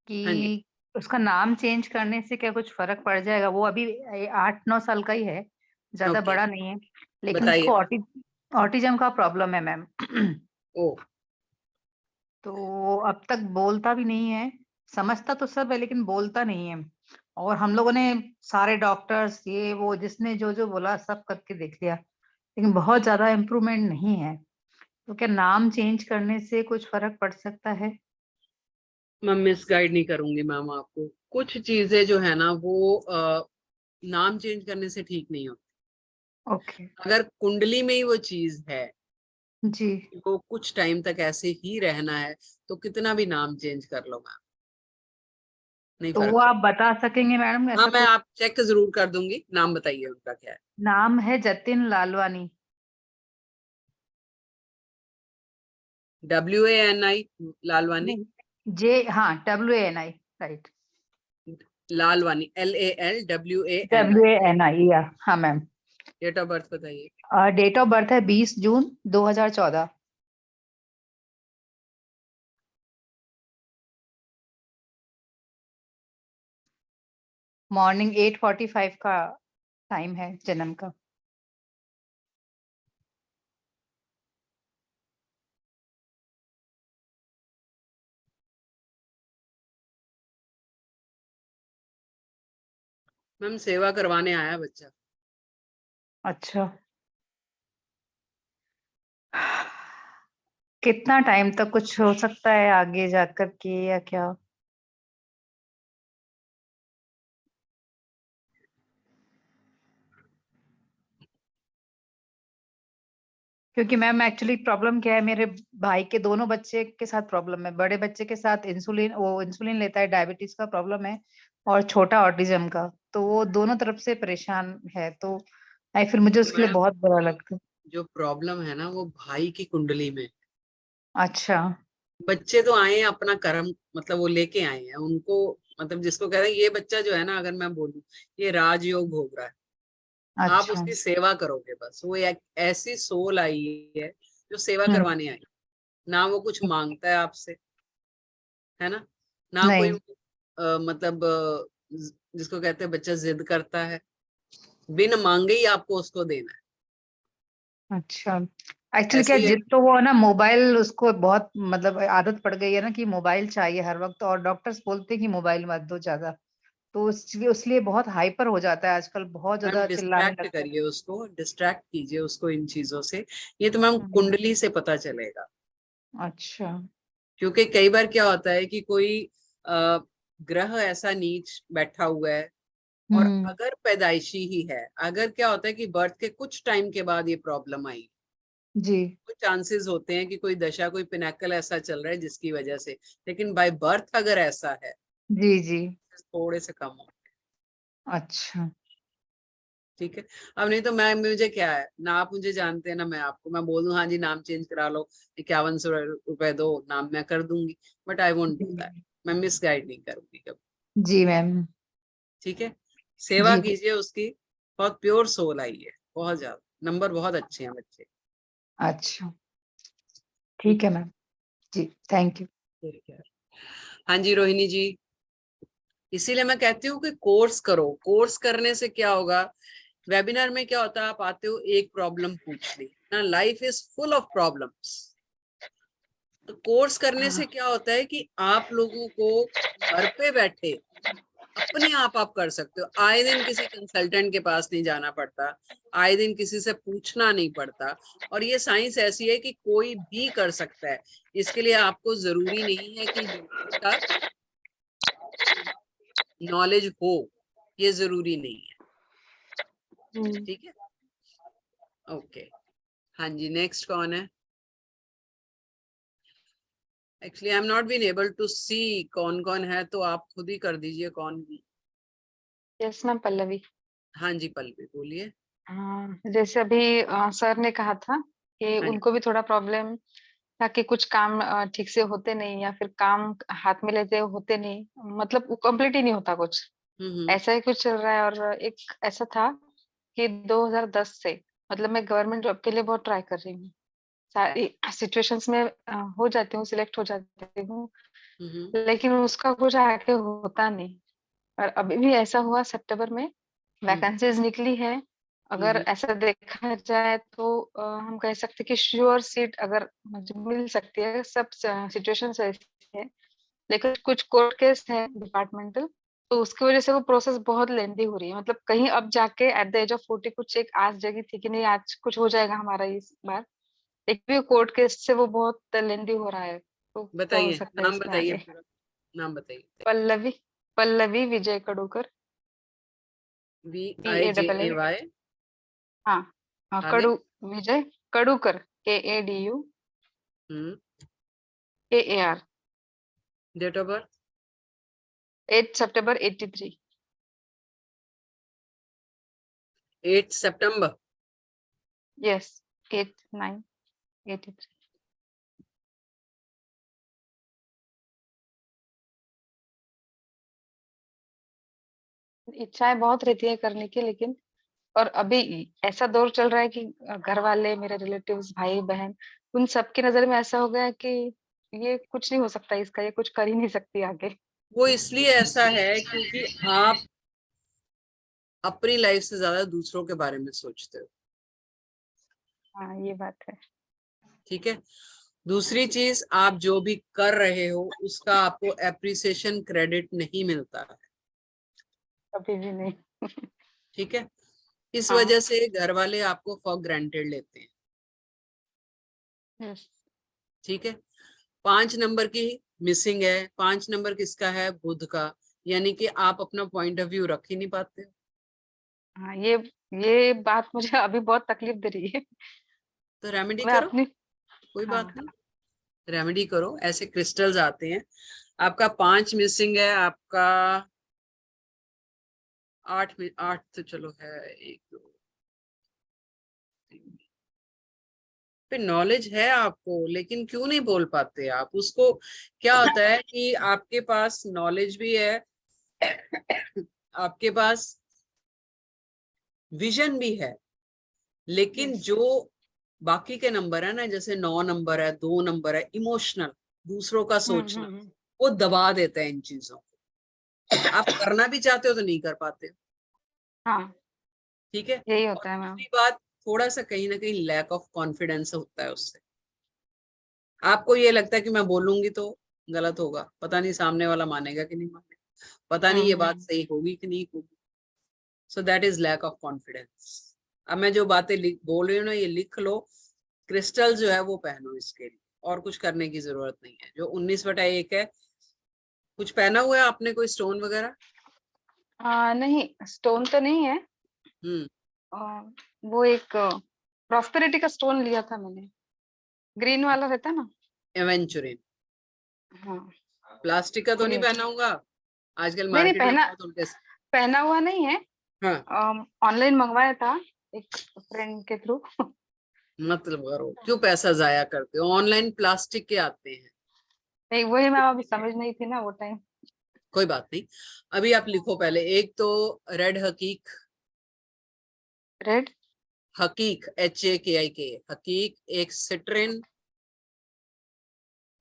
जी। कि उसका नाम चेंज करने से क्या कुछ फर्क पड़ जाएगा? वो अभी 8-9 साल का ही है, ज्यादा ओके, बड़ा नहीं है, लेकिन उसको बताइए। ऑटिज्म का प्रॉब्लम है मैम। ओ। तो अब तक बोलता भी नहीं है, समझता तो सब है लेकिन बोलता नहीं है। और हम लोगों ने सारे डॉक्टर्स ये वो जिसने जो जो बोला सब करके देख लिया, लेकिन बहुत ज्यादा इम्प्रूवमेंट नहीं है। तो क्या नाम चेंज करने से कुछ फर्क पड़ सकता है? मैं मिसगाइड नहीं करूंगी मैम आपको। कुछ चीजें जो है ना वो नाम चेंज करने से ठीक नहीं होती। ओके अगर कुंडली में ही वो चीज है जी। कि वो कुछ टाइम तक ऐसे ही रहना है, तो कितना भी नाम चेंज कर लो मैम, नहीं तो फर्क वो आप पड़ता। बता सकेंगे मैडम, हाँ ऐसा मैं कुछ? आप चेक जरूर कर दूंगी, नाम बताइए उनका क्या है। नाम है जतिन लालवानी। WANI लालवानी, हाँ WANI, right. Lalwani LALWANI। WANI, या हाँ मैम। डेट ऑफ बर्थ बताइए। डेट ऑफ बर्थ है 20 जून 2014। मॉर्निंग 8:45 का टाइम है जन्म का। मैम सेवा करवाने आया बच्चा। अच्छा, कितना टाइम तक कुछ हो सकता है आगे जाकर के या क्या? क्योंकि मैम एक्चुअली प्रॉब्लम क्या है, मेरे भाई के दोनों बच्चे के साथ प्रॉब्लम है। बड़े बच्चे के साथ इंसुलिन लेता है, डायबिटीज का प्रॉब्लम है, और छोटा ऑटिज्म का। तो वो दोनों तरफ से परेशान है, तो फिर मुझे उसके लिए मैम बहुत बुरा लगता है। जो प्रॉब्लम है ना वो भाई की कुंडली में। अच्छा। बच्चे तो आए हैं अपना कर्म, मतलब वो लेके आए हैं उनको, मतलब जिसको कहते हैं ये बच्चा जो है ना, अगर मैं बोलूं ये राजयोग भोग रहा है, आप अच्छा। उसकी सेवा करोगे बस। वो एक ऐसी सोल आई है जो सेवा हम्म। करवाने आई, ना वो कुछ मांगता है आपसे, है ना, ना कोई नहीं। मतलब जिसको कहते हैं बच्चा जिद करता है, बिन मांगे ही आपको उसको देना अच्छा, है। एक्चुअली क्या, ऐसे ही है। जिद तो वो है ना, मोबाइल उसको बहुत मतलब आदत पड़ गई है ना कि मोबाइल चाहिए हर वक्त, और डॉक्टर्स बोलते हैं कि मोबाइल मत दो ज्यादा। तो उसलिए बहुत हाइपर हो जाता है आजकल, बहुत मैम ज्यादा चिल्लाने डिस्ट्रैक्ट लगता है। करिए उसको, डिस्ट्रैक्ट कीजिए उसको इन चीजों से। ये तो मैम हम्म। कुंडली से पता चलेगा। अच्छा। क्योंकि कई बार क्या होता है कि कोई अ, ग्रह ऐसा नीच बैठा हुआ है, और हम्म। अगर पैदाइशी ही है, अगर क्या होता है कि बर्थ के कुछ टाइम के बाद ये प्रॉब्लम आई, जी। कुछ चांसेस होते हैं कि कोई दशा, कोई पिनेकल ऐसा चल रहा है जिसकी वजह से, लेकिन बाय बर्थ अगर ऐसा है जी। जी। थोड़े से कम हो। अच्छा। ठीक है। अब नहीं तो मैं, मुझे क्या है ना, आप मुझे जानते हैं ना, मैं आपको मैं बोल दूं हाँ जी नाम चेंज करा लो, 5100 रुपए दो, नाम मैं कर दूंगी, but I won't do that. जी। मैं मिस गाइड नहीं करूंगी कभी। जी मैम। ठीक है। सेवा जी। कीजिए उसकी, बहुत प्योर सोल आई है, बहुत ज्यादा नंबर, बहुत अच्छे हैं बच्चे। अच्छा, ठीक ठीक है है। मैम। जी, थैंक यू। ठीक है। हाँ जी रोहिणी जी, इसीलिए मैं कहती हूँ कि कोर्स करो। कोर्स करने से क्या होगा, वेबिनार में क्या होता है, आप आते हो एक प्रॉब्लम पूछ ली ना, life is full of problems. तो कोर्स करने से क्या होता है कि आप लोगों को घर पे बैठे अपने आप कर सकते हो। आए दिन किसी कंसल्टेंट के पास नहीं जाना पड़ता, आए दिन किसी से पूछना नहीं पड़ता। और ये साइंस ऐसी है कि कोई भी कर सकता है। इसके लिए आपको जरूरी नहीं है कि योगा का नॉलेज हो, ये जरूरी नहीं है। ठीक है। ओके। हाँ जी, नेक्स्ट कौन है? Actually I am not been able to see कौन कौन है, तो आप खुद ही कर दीजिए कौन। Yes ma'am, Pallavi. हाँ जी पल्लवी बोलिए। जैसे अभी सर ने कहा था कि हाँ जी। उनको भी थोड़ा प्रॉब्लम था कि कुछ काम ठीक से होते नहीं, या फिर काम हाथ में लेते होते नहीं, मतलब वो कंप्लीट ही नहीं होता कुछ, हम्म। ऐसा ही कुछ चल रहा है। और एक ऐसा था कि 2010 से मतलब मैं गवर्नमेंट जॉब के लिए बहुत ट्राई कर रही हूँ, सारी सिचुएशंस में हो जाती हूँ, सिलेक्ट हो जाती हूँ, हम्म। लेकिन उसका कुछ आगे होता नहीं। और अभी भी ऐसा हुआ, सितंबर में हम्म। वैकेंसीज निकली है। अगर हम्म। ऐसा देखा जाए तो हम कह सकते हैं कि श्योर सीट अगर मुझे मिल सकती है, सब सिचुएशन ऐसी है, लेकिन कुछ कोर्ट केस है डिपार्टमेंटल, तो उसकी वजह से वो प्रोसेस बहुत लेंदी हो रही है। मतलब कहीं अब जाके एट द एज ऑफ 40 कुछ एक आस जगी थी कि नहीं आज कुछ हो जाएगा हमारा इस बार, एक भी कोर्ट केस से वो बहुत लेंदी हो रहा है। तो क्या हो बताइए सकता है नाम, इसमें बताइए आगे? पूरा नाम बताइए। पल्लवी, पल्लवी विजय कडूकर। PAAA। VIJAY। हाँ हाँ, आगे। Kadu, Vijay Kadukar, KADU hmm. KAR। Date of birth 8 September 83. 8 सितंबर। Yes, 8/9/83. इच्छाएं बहुत रहती है करने की, लेकिन और अभी ऐसा दौर चल रहा है कि घर वाले, मेरे रिलेटिव्स, भाई बहन, उन सबकी नजर में ऐसा हो गया है कि ये कुछ नहीं हो सकता इसका, ये कुछ कर ही नहीं सकती आगे। वो इसलिए ऐसा है क्योंकि आप अपनी लाइफ से ज्यादा दूसरों के बारे में सोचते हो। हाँ, ये बात है। ठीक है। दूसरी चीज, आप जो भी कर रहे हो उसका आपको एप्रिसिएशन, क्रेडिट नहीं मिलता है। कभी भी नहीं। ठीक है। इस हाँ। वजह से घर वाले आपको फॉर ग्रांटेड लेते हैं। यस। ठीक है। 5 नंबर की मिसिंग है। 5 नंबर किसका है? बुध का। यानी कि आप अपना पॉइंट ऑफ व्यू रख ही नहीं पाते। हाँ, ये बात मुझे अभी बहुत तकलीफ दे रही है। तो रेमेडी मैं करो, अपनी कोई हाँ, बात नहीं, रेमेडी करो। ऐसे क्रिस्टल्स आते हैं। आपका 5 मिसिंग है, आपका 8 में 8 तो चलो है, 1 2 3। फिर नॉलेज है आपको, लेकिन क्यों नहीं बोल पाते आप उसको? क्या होता है कि आपके पास नॉलेज भी है, आपके पास विजन भी है, लेकिन यस। जो बाकी के नंबर है ना, जैसे 9 नंबर है, 2 नंबर है, इमोशनल, दूसरों का सोचना, वो दबा देता है इन चीजों को। आप करना भी चाहते हो तो नहीं कर पाते। हाँ, ठीक है। यही और होता है मैम। दूसरी बात, थोड़ा सा कहीं ना कहीं लैक ऑफ कॉन्फिडेंस होता है उससे। आपको ये लगता है कि मैं बोलूंगी तो गलत होगा, पता नहीं सामने वाला मानेगा कि नहीं मानेगा, पता नहीं ये बात सही होगी कि नहीं होगी। So that is lack of confidence. अब मैं जो बातें बोल रही हूँ ना, ये लिख लो। क्रिस्टल जो है वो पहनो इसके लिए, और कुछ करने की जरूरत नहीं है। जो 19/1 है, कुछ पहना हुआ है आपने, कोई स्टोन वगैरह? नहीं, स्टोन तो नहीं है। हम्म। आ, वो एक प्रॉस्पेरिटी का स्टोन लिया था मैंने, ग्रीन वाला रहता है ना। एवेंचुरिन। हाँ, प्लास्टिक का तो वो नहीं लिया था। पहना होगा? आजकल नहीं, मार्केट में बहुत उनके। पहना हुआ नहीं है। हाँ। ऑनलाइन मंगवाया था एक फ्रेंड के थ्रू। मतलब करो, क्यों पैसा जाया करते हो? ऑनलाइन प्लास्टिक के आते हैं। नहीं, वही मैं अभी समझ नहीं थी ना वो टाइम। कोई बात नहीं। अभी आप लिखो पहले। एक तो रेड हकीक, रेड। हकीक HAKIK, हकीक। एक सिट्रिन,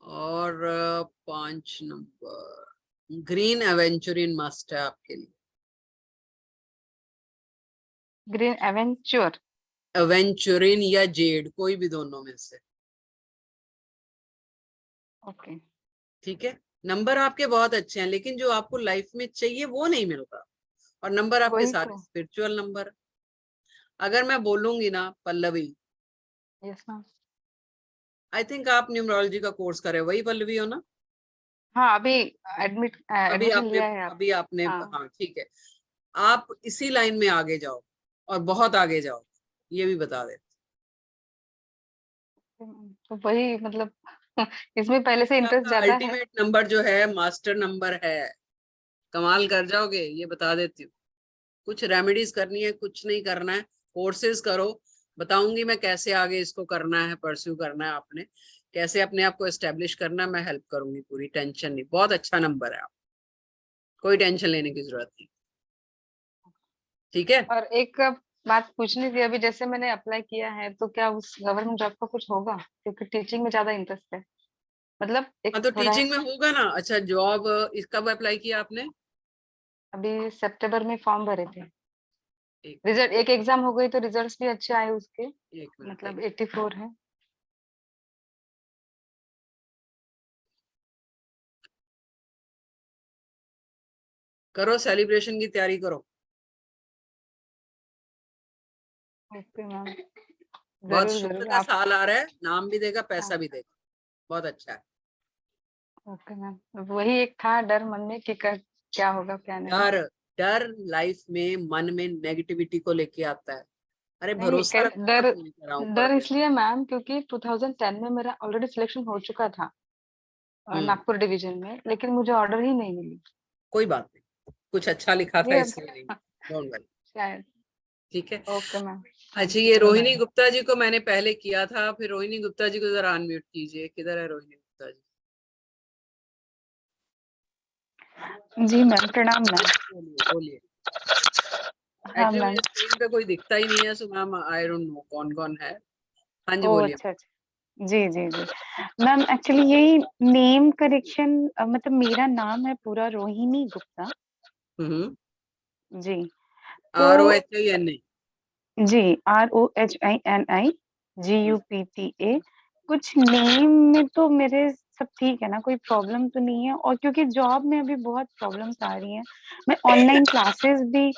और 5 नंबर ग्रीन एवेंचुरिन मस्ट है आपके लिए। ग्रीन एवेंचर। एवेंचुरिन या जेड, कोई भी दोनों में से। ओके। ठीक है। नंबर आपके बहुत अच्छे हैं, लेकिन जो आपको लाइफ में चाहिए वो नहीं मिलता। और नंबर आपके वही सारे तो। Spiritual number. अगर मैं बोलूंगी ना Pallavi, yes ma'am. I think आप न्यूमरोलॉजी का कोर्स कर रहे हो, वही पल्लवी हो ना? हाँ, अभी अभी एडमिशन आपने लिया है आप। अभी आपने हाँ। हाँ, ठीक है। आप इसी लाइन में आगे जाओ, और बहुत आगे जाओ, ये भी बता दे। तो वही मतलब इसमें पहले से इंटरेस्ट आपका ज्यादा है। अल्टीमेट नंबर जो है मास्टर नंबर है। कमाल कर जाओगे, ये बता देती हूँ। कुछ रेमेडीज करनी है, कुछ नहीं करना है। कोर्सेज करो, बताऊंगी मैं कैसे आगे इसको करना है, परस्यू करना है आपने, कैसे अपने आप को एस्टेब्लिश करना है। मैं हेल्प करूंगी पूरी, टेंशन नहीं। बहुत अच्छा नंबर है, आप कोई टेंशन लेने की जरूरत नहीं। ठीक है। और एक बात पूछनी थी, अभी जैसे मैंने अप्लाई किया है तो क्या उस गवर्नमेंट जॉब का कुछ होगा, क्योंकि टीचिंग में ज्यादा इंटरेस्ट है, मतलब हाँ एक तो थोड़ा। टीचिंग में होगा ना। अच्छा, जॉब इस कब अप्लाई किया आपने? अभी सितंबर में फॉर्म भरे थे। एक रिजल्ट, एक एग्जाम हो गई तो रिजल्ट्स भी अच्छे आए उसके, एक मिनट, मतलब 84 है। करो सेलिब्रेशन की तैयारी करो। ओके मैम, बहुत जरूर शुक्र जरूर का आप। साल आ रहा है, नाम भी देगा, हाँ, पैसा भी देगा। बहुत अच्छा है। ओके मैम, वही एक था डर मन में कि क्या होगा क्या नहीं। डर, डर लाइफ में, मन में नेगेटिविटी को लेके आता है। अरे नहीं, भरोसा रखो डर, अपने ऊपर ऊपर डर पे। इसलिए मैम क्योंकि 2010 में मेरा ऑलरेडी सिलेक्शन हो चुका था, नागपुर डिवीजन में, लेकिन मुझे ऑर्डर ही नहीं मिली। कोई बात नहीं, कुछ अच्छा लिखा था ये इसलिए नहीं, डोंट वरी, शायद। ठीक है। Okay ma'am. अच्छा, ये रोहिणी गुप्ता जी को मैंने पहले किया था, फिर रोहिणी गुप्ता जी को जरा अनम्यूट कीजिए। किधर है रोहिणी गुप्ता जी? जी मैम, प्रणाम मैम। बोलिए बोलिए। हाँ एक्चुअली मैम। मुझे स्क्रीन पे कोई दिखता ही नहीं है, so ma'am I don't no कौन कौन है। हाँ जी, ओ बोलिए। अच्छा अच्छा। जी जी जी मैम, एक्चुअली यही नेम करेक्शन, मतलब मेरा नाम है पूरा रोहिणी गुप्ता। जी। तो ROHINA। जी, ROHINI GUPTA। कुछ नेम में तो मेरे सब ठीक है ना, कोई प्रॉब्लम तो नहीं है। और क्योंकि जॉब में अभी बहुत प्रॉब्लम्स आ रही हैं, मैं ऑनलाइन क्लासेस भी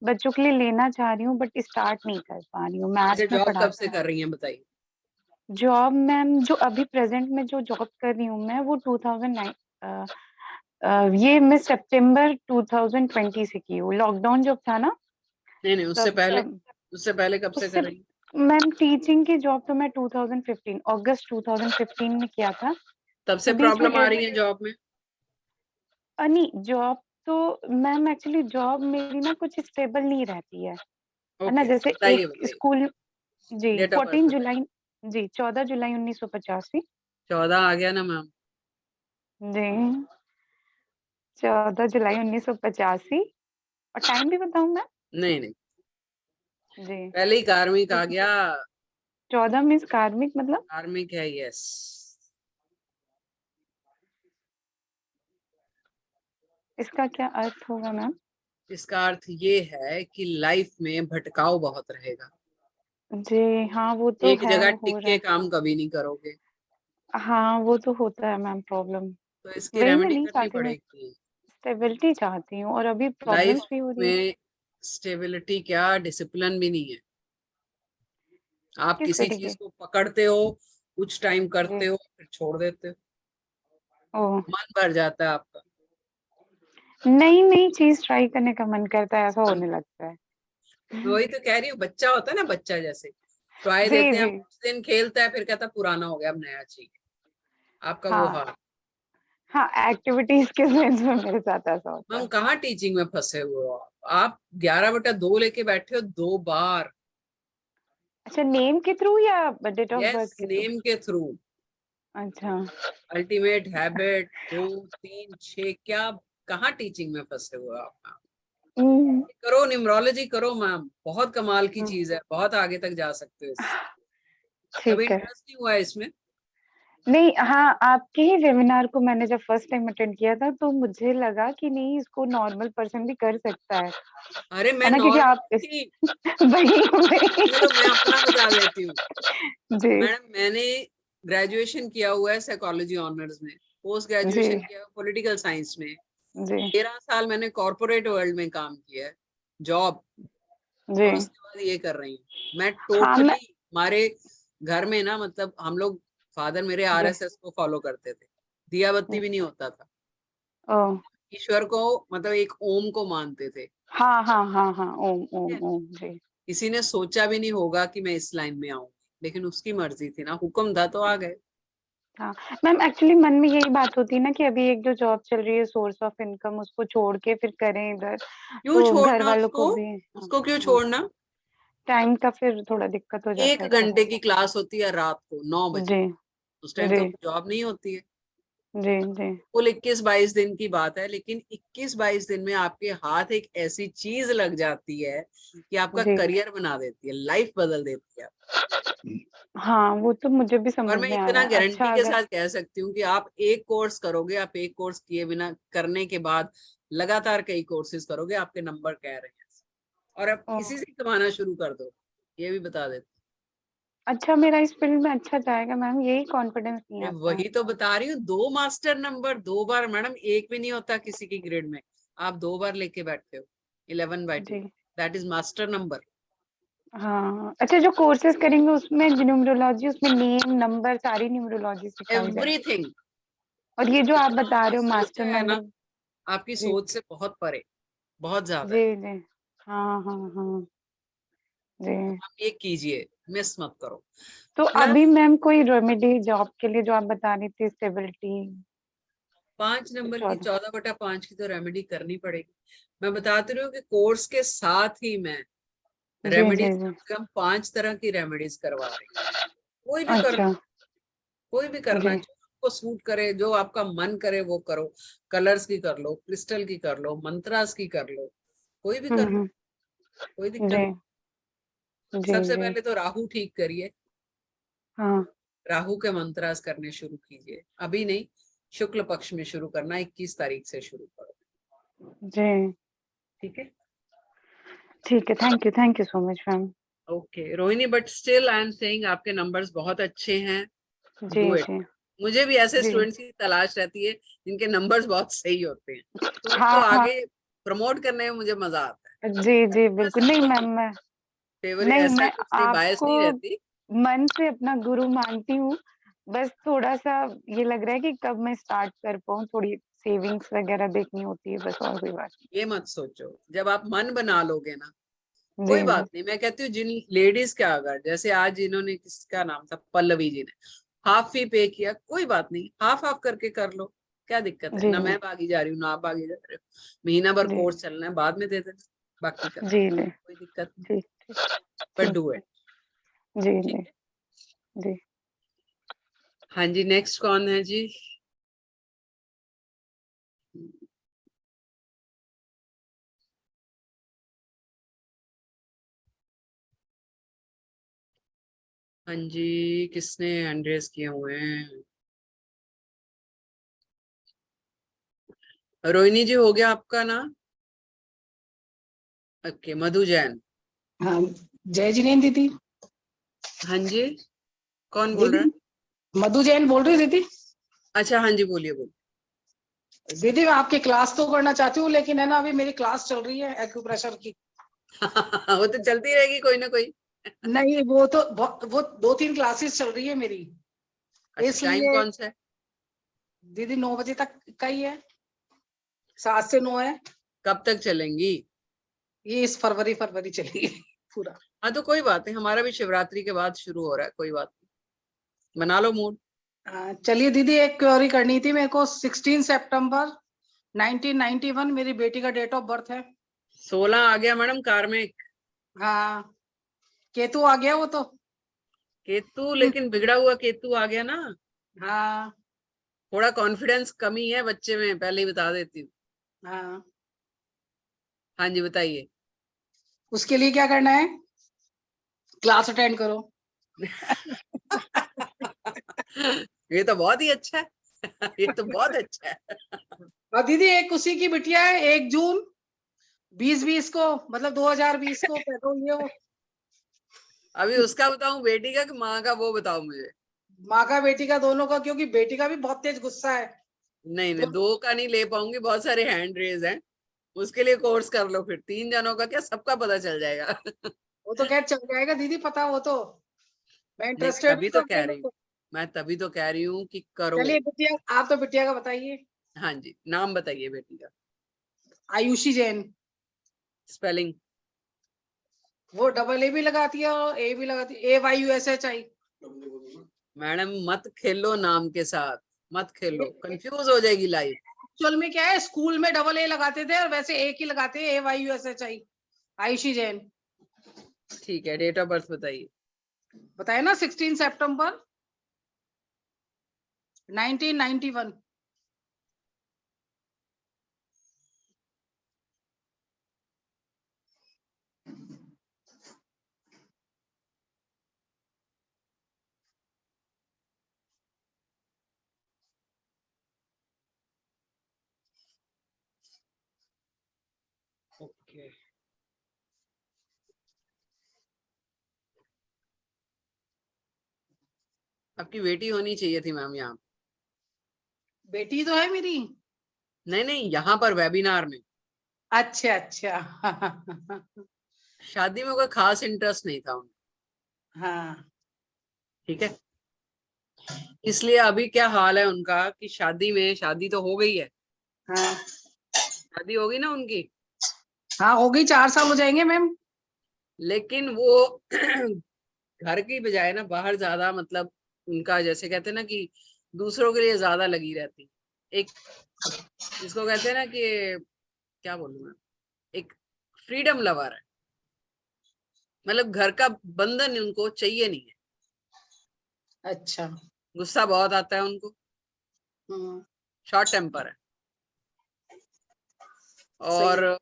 बच्चों के लिए लेना चाह रही हूँ, बट स्टार्ट नहीं कर पा रही हूँ। अच्छा, मैथ्स में जॉब कब से पढ़ाती हूँ। कर रही हैं बताइए? जॉब मैम, जो अभी प्रेजेंट में जो जॉब कर रही हूँ मैं, वो 2009 ये मैं सितंबर 2020 से की हूँ। लॉकडाउन जब था ना, नहीं, उससे तब पहले, तब उससे पहले कब से उससे कर रही हैं? मैम टीचिंग की जॉब तो मैं 2015 अगस्त 2015 में किया था। तब से तो बीच में प्रॉब्लम आ रही है जॉब में? नहीं, जॉब तो मैम एक्चुअली जॉब मेरी ना कुछ स्टेबल नहीं रहती है ना। ओके, जैसे बताइए एक बताइए। स्कूल। जी, डेट ऑफ बर्थ 14 बताइए। जुलाई। जी, 14 जुलाई 1985। 14 आ गया ना मैम? जी, 14 जुलाई 1985। और टाइम भी बताऊं मैं? नहीं नहीं, जी। पहले ही कार्मिक आ गया। 14 मीन्स कार्मिक मतलब? कार्मिक है, यस। इसका क्या अर्थ होगा मैम? इसका अर्थ ये है कि लाइफ में भटकाव बहुत रहेगा, जी हाँ, वो तो एक है, जगह हो टिक रहा के है। काम कभी नहीं करोगे, हाँ, वो तो होता है मैम प्रॉब्लम। तो इसकी वही मैं रेमेडी नहीं करनी चाहती, मैं पड़ेगी। स्टेबिलिटी चाहती हूँ, और अभी लाइफ प्रॉब्लम्स भी हो रही है। में स्टेबिलिटी क्या, डिसिप्लिन भी नहीं है। आप किस किसी तरीके? चीज को पकड़ते हो, कुछ टाइम जी। करते हो, फिर छोड़ देते हो, ओह, मन भर जाता है आपका। नई नई चीज ट्राई करने का मन करता है, ऐसा मन, होने लगता है। मैं वही तो कह रही हूँ, बच्चा होता है ना, बच्चा जैसे टॉय जी देते हैं, जी। कुछ दिन खेलता है, फिर कहता है पुराना हो गया, अब नया चाहिए। आपका वो हाँ हाल। हाँ, एक्टिविटीज के सेंस में मेरे साथ ऐसा होता हम है। कहाँ टीचिंग में फंसे हुए हो आप 11/2 लेके बैठे हो 2 बार। अच्छा, नेम के थ्रू या डेट ऑफ यस, बर्थ के थ्रू? नेम के थ्रू। अच्छा। अल्टीमेट हैबिट 2 3 6, क्या कहाँ टीचिंग में फंसे हुए हो आप? हम्म, करो, न्यूमरोलॉजी करो मैम, बहुत कमाल की हम्म, चीज है, बहुत आगे तक जा सकते हो इससे। कभी ठीक है। इंटरेस्ट नहीं हुआ है इसमें? नहीं, हाँ, आपके ही वेबिनार को मैंने जब फर्स्ट टाइम अटेंड किया था, तो मुझे लगा कि नहीं, इसको नॉर्मल पर्सन भी कर सकता अरे मैं है ना, क्योंकि नॉर्मल आप थी। वही वही। चलो मैं अपना बता देती हूँ। जी मैडम, मैंने ग्रेजुएशन किया हुआ है साइकोलॉजी ऑनर्स में, पोस्ट जी ग्रेजुएशन किया पॉलिटिकल साइंस में, जी 13 साल मैंने कॉर्पोरेट वर्ल्ड में काम किया है, जॉब, जी। और उसके बाद ये कर रही हूँ मैं हाँ मैं। टोटली। हमारे घर में ना, मतलब हम लोग, फादर मेरे जी। RSS को फॉलो करते थे, दिया बत्ती भी नहीं जी। होता था, ओ। ईश्वर को मतलब एक ओम को मानते थे। हाँ हाँ हाँ हाँ, ओम ठीक ओम है, ओम। जी। किसी ने सोचा भी नहीं होगा कि मैं इस लाइन में आऊंगी, लेकिन उसकी मर्जी थी ना, हुक्म था तो आ गए। हाँ मैम, एक्चुअली मन में यही बात होती है ना, कि अभी एक जो जॉब चल रही है, सोर्स ऑफ इनकम, उसको छोड़ के फिर करें इधर, क्यों तो घर छोड़ना वालों उसको? को भी। हाँ उसको क्यों हाँ, छोड़ना? टाइम का फिर थोड़ा दिक्कत हो जाता एक है घंटे करने की क्लास होती है रात को 9 बजे, में। उस टाइम जी तो जॉब नहीं होती है। जी जी कुल 21-22 दिन की बात है, लेकिन 21-22 दिन में आपके हाथ एक ऐसी चीज लग जाती है कि आपका जी। करियर बना देती है, लाइफ बदल देती है। हाँ, वो तो मुझे भी और समझ मैं में आ इतना रहा है। गारंटी अच्छा, के अगर साथ कह सकती हूँ कि आप एक कोर्स करोगे, आप एक कोर्स किए बिना करने के बाद लगातार कई कोर्सेज करोगे, आपके नंबर कह रहे हैं, और आप ओ, इसी से कमाना शुरू कर दो, ये भी बता देते। अच्छा, मेरा इस फील्ड में अच्छा जाएगा मैम, यही कॉन्फिडेंस नहीं अरे आता है। वही तो बता रही हूँ, 2 मास्टर नंबर 2 बार मैडम, एक भी नहीं होता किसी की ग्रेड में, आप 2 बार लेके बैठते हो 11/2, जी दैट इज मास्टर नंबर। हाँ। अच्छा, जो कोर्सेज करेंगे उसमें न्यूमरोलॉजी, उसमें नेम नंबर सारी न्यूमरोलॉजी सिखाई जाएगी? एवरीथिंग। और ये जो आप जितना बता आपकी रहे हो सोच मास्टर है ना, नंबर? आपकी जी सोच से बहुत परे, बहुत ज्यादा जी है। जी। हाँ हाँ हाँ। जी। तो आप ये कीजिए, मिस मत करो। तो प्लस अभी मैम कोई रेमेडी जॉब के लिए जो आप बता रही थी, स्टेबिलिटी? 5 नंबर की 14 14/5 की तो रेमेडी करनी पड़ेगी। मैं बताती रही हूँ कि कोर्स के साथ ही मैं जी रेमेडीज जी जी। कम 5 तरह की रेमेडीज करवा रही हूँ। कोई भी कर लो, अच्छा कोई भी करना जी। जो आपको सूट करे, जो आपका मन करे वो करो। कलर्स की कर लो, क्रिस्टल की कर लो, मंत्रास की कर लो, कोई भी कर लो, हम्म। कोई जी दिक्कत। जी सबसे जी। पहले तो राहु ठीक करिए, हाँ राहु के मंत्रास करने शुरू कीजिए। अभी नहीं, शुक्ल पक्ष में शुरू करना, 21 तारीख से शुरू करो, जी ठीक है। ठीक है। Thank you so much ma'am. Okay Rohini, but still I am saying आपके नंबर्स बहुत अच्छे हैं, जी डू इट। जी मुझे भी ऐसे जी। स्टूडेंट्स की तलाश रहती है जिनके नंबर्स बहुत सही होते हैं, तो उनको हाँ हाँ आगे प्रमोट करने में मुझे मजा आता है। जी जी बस बिल्कुल। नहीं मैम मैं फेवर नहीं ऐसा मैं कुछ नहीं, बायस आपको नहीं रहती। मन से अपना गुरु मानती हूँ। बस थोड़ा सा ये लग रहा है कि कब मैं स्टार्ट कर पाऊँ, थोड़ी सेविंग्स वगैरह देखनी होती है बस, और कोई बात ये मत सोचो, जब आप मन बना लोगे ना, नहीं। कोई जी बात नहीं। मैं कहती हूँ जिन लेडीज का, अगर जैसे आज इन्होंने, किसका नाम था, पल्लवी जी ने हाफ फी पे किया, कोई बात नहीं, हाफ हाफ करके कर लो, क्या दिक्कत है। जी ना जी मैं भागी जा रही हूँ ना आप भागी जा रहे हो। महीना भर जी कोर्स चलना है, बाद में दे देना, बाकी का जी जी कोई दिक्कत नहीं, ठीक ठीक बट ठीक डू है। इट, जी ठीक जी है। जी। हाँ जी, नेक्स्ट कौन है जी? हाँ जी, किसने हैंड किए हुए हैं? रोहिणी जी हो गया आपका ना? ओके, मधु जैन। हाँ, जय जिनेन्द्र दीदी। हाँ जी, कौन बोल रहा दीदी है? मधु जैन बोल रही दीदी। अच्छा हाँ जी, बोलिए बोलिए। दीदी मैं आपकी क्लास तो करना चाहती हूँ, लेकिन है ना अभी मेरी क्लास चल रही है एक्यूप्रेशर की। वो तो चलती रहेगी कोई ना कोई। नहीं वो 2-3 क्लासेस चल रही है मेरी, अच्छा, टाइम इसलिए कौन सा है? दीदी 9 बजे तक का ही है, 7 से 9 है। कब तक चलेंगी? ये इस फरवरी चलेगी पूरा। हाँ तो कोई बात नहीं, हमारा भी शिवरात्रि के बाद शुरू हो रहा है, कोई बात नहीं, बना लो मूड। चलिए दीदी, एक क्वेरी करनी थी मेरे को। 16 सितंबर 1991 मेरी बेटी का डेट ऑफ बर्थ है। 16 आ गया मैडम, कार्मिक। हाँ, केतु आ गया वो तो। केतु, लेकिन बिगड़ा हुआ केतु आ गया ना। हाँ थोड़ा कॉन्फिडेंस कमी है बच्चे में, पहले ही बता देती हूँ। हाँ। हाँ जी, बताइए। उसके लिए क्या करना है? क्लास अटेंड करो। ये तो बहुत ही अच्छा है। ये तो बहुत अच्छा है। और दीदी एक उसी की बिटिया है, 1 जून 2020 को, मतलब 2020 को पैदा हुई है वो। अभी उसका बताऊं बेटी का कि माँ का, वो बताओ मुझे। माँ का बेटी का दोनों का, क्योंकि बेटी का भी बहुत तेज गुस्सा है। नहीं नहीं, तो 2 का नहीं ले पाऊंगी, बहुत सारे हैंड रेज हैं। उसके लिए कोर्स कर लो, फिर 3 जनों का क्या, सबका पता चल जाएगा। वो तो खैर चल जाएगा दीदी, पता वो तो। मैं नहीं, इंटरेस्टेड हूँ तभी तो सब कह रही हूँ, दोनों को। मैं तभी तो कह रही हूँ कि करो। चलिए बिटिया, आप तो बिटिया का बताइए। हाँ जी, नाम बताइए बेटी का। आयुषी जैन। स्पेलिंग? वो डबल ए भी लगाती है और ए भी लगाती है, AYUSHI। मैडम मत खेलो नाम के साथ, मत खेलो, कंफ्यूज हो जाएगी लाइफ। एक्चुअल में क्या है, स्कूल में डबल ए लगाते थे और वैसे एक ही लगाते हैं, AYUSHI। आयुषी जैन। ठीक है, डेट ऑफ बर्थ बताइए। बताया ना, 16 सितंबर 1991। ओके, आपकी बेटी होनी चाहिए थी मैम यहाँ। बेटी तो है मेरी। नहीं नहीं, यहाँ पर वेबिनार में। अच्छा अच्छा। शादी में कोई खास इंटरेस्ट नहीं था उन्हें, हाँ ठीक है। इसलिए अभी क्या हाल है उनका कि शादी में, शादी तो हो गई है, हाँ शादी होगी ना उनकी, हाँ, हो गई, 4 साल हो जाएंगे मैम। लेकिन वो घर की बजाय ना बाहर ज्यादा, मतलब उनका जैसे कहते हैं ना कि दूसरों के लिए ज्यादा लगी रहती, एक जिसको कहते हैं ना कि क्या बोलूं मैं, एक फ्रीडम लवर है, मतलब घर का बंधन उनको चाहिए नहीं है। अच्छा। गुस्सा बहुत आता है उनको, शॉर्ट टेम्पर है, सही है। और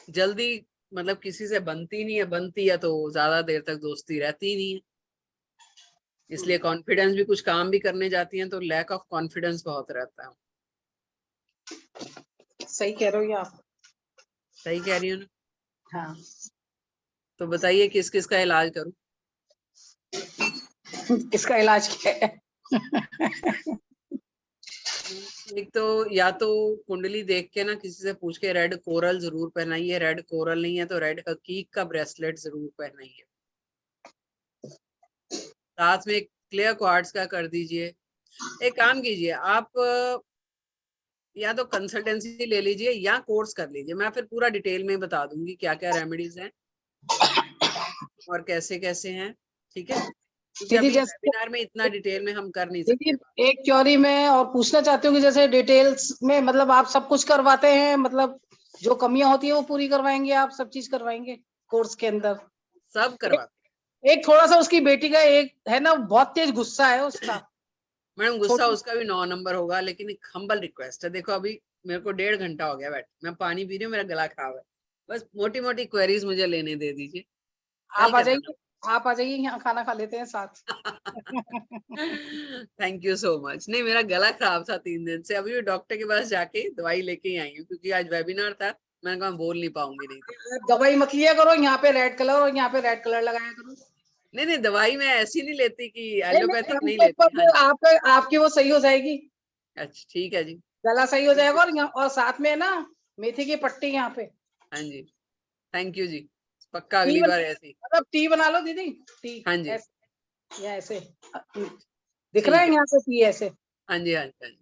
जल्दी मतलब किसी से बनती नहीं है, बनती है तो ज्यादा देर तक दोस्ती रहती नहीं है। इसलिए कॉन्फिडेंस भी, कुछ काम भी करने जाती हैं तो लैक ऑफ कॉन्फिडेंस बहुत रहता है। सही कह रहे हो ये आप। सही कह रही हूँ ना? हाँ। तो बताइए किस किस का इलाज करूं? इसका इलाज क्या है? एक तो या तो कुंडली देख के ना किसी से पूछ के रेड कोरल जरूर पहनाइए, रेड कोरल नहीं है तो रेड हकीक का ब्रेसलेट जरूर पहनाइए। साथ में क्लियर क्वार्ट्ज का कर दीजिए। एक काम कीजिए आप, या तो कंसल्टेंसी ले लीजिए या कोर्स कर लीजिए, मैं फिर पूरा डिटेल में बता दूंगी क्या क्या रेमेडीज हैं और कैसे कैसे हैं, ठीक है? क्योंकि दीदी अभी जैसे, वेबिनार में इतना डिटेल में हम कर नहीं दीदी सकते। एक क्योरी में और पूछना चाहती हूँ कि जैसे डिटेल्स में मतलब आप सब कुछ करवाते हैं, मतलब जो कमियां होती है वो पूरी करवाएंगे आप, सब चीज करवाएंगे कोर्स के अंदर? सब करवाते। एक थोड़ा सा उसकी बेटी का एक है ना, बहुत तेज गुस्सा है उसका। मैडम गुस्सा छोटी- उसका भी 9 नंबर होगा, लेकिन एक हम्बल रिक्वेस्ट है। देखो अभी मेरे को 1.5 घंटा हो गया बैठ, मैं पानी पी रही हूँ, मेरा गला खराब है, बस मोटी मोटी क्वेरीज मुझे लेने दे दीजिए, कल आप आ कर देना। जाइए, आप आ जाइए, यहाँ खाना खा लेते हैं साथ। Thank you so much. नहीं मेरा गला खराब था 3 दिन से, अभी भी डॉक्टर के पास जाके दवाई लेके ही आई हूँ, क्योंकि आज वेबिनार था, मैंने कहा बोल नहीं पाऊंगी नहीं तो। दवाई मत लिया करो, यहाँ पे रेड कलर और यहाँ पे रेड कलर लगाया करो। नहीं नहीं, दवाई मैं ऐसी नहीं लेती कि नहीं एलोपैथिक नहीं नहीं, लेती। हाँ जी, आपका आपकी वो सही हो जाएगी, अच्छा ठीक है जी। गला सही हो थैंक जाएगा, यू। और यहाँ और साथ में ना मेथी की पट्टी यहाँ पे। हाँ जी, थैंक यू जी, पक्का टी अगली बना, बार ऐसी। मतलब टी बना लो दीदी, टी हाँ जी, ऐसे या ऐसे, दिख रहा ठीक है है। यहाँ से टी ऐसे हाँ जी हाँ जी हाँ जी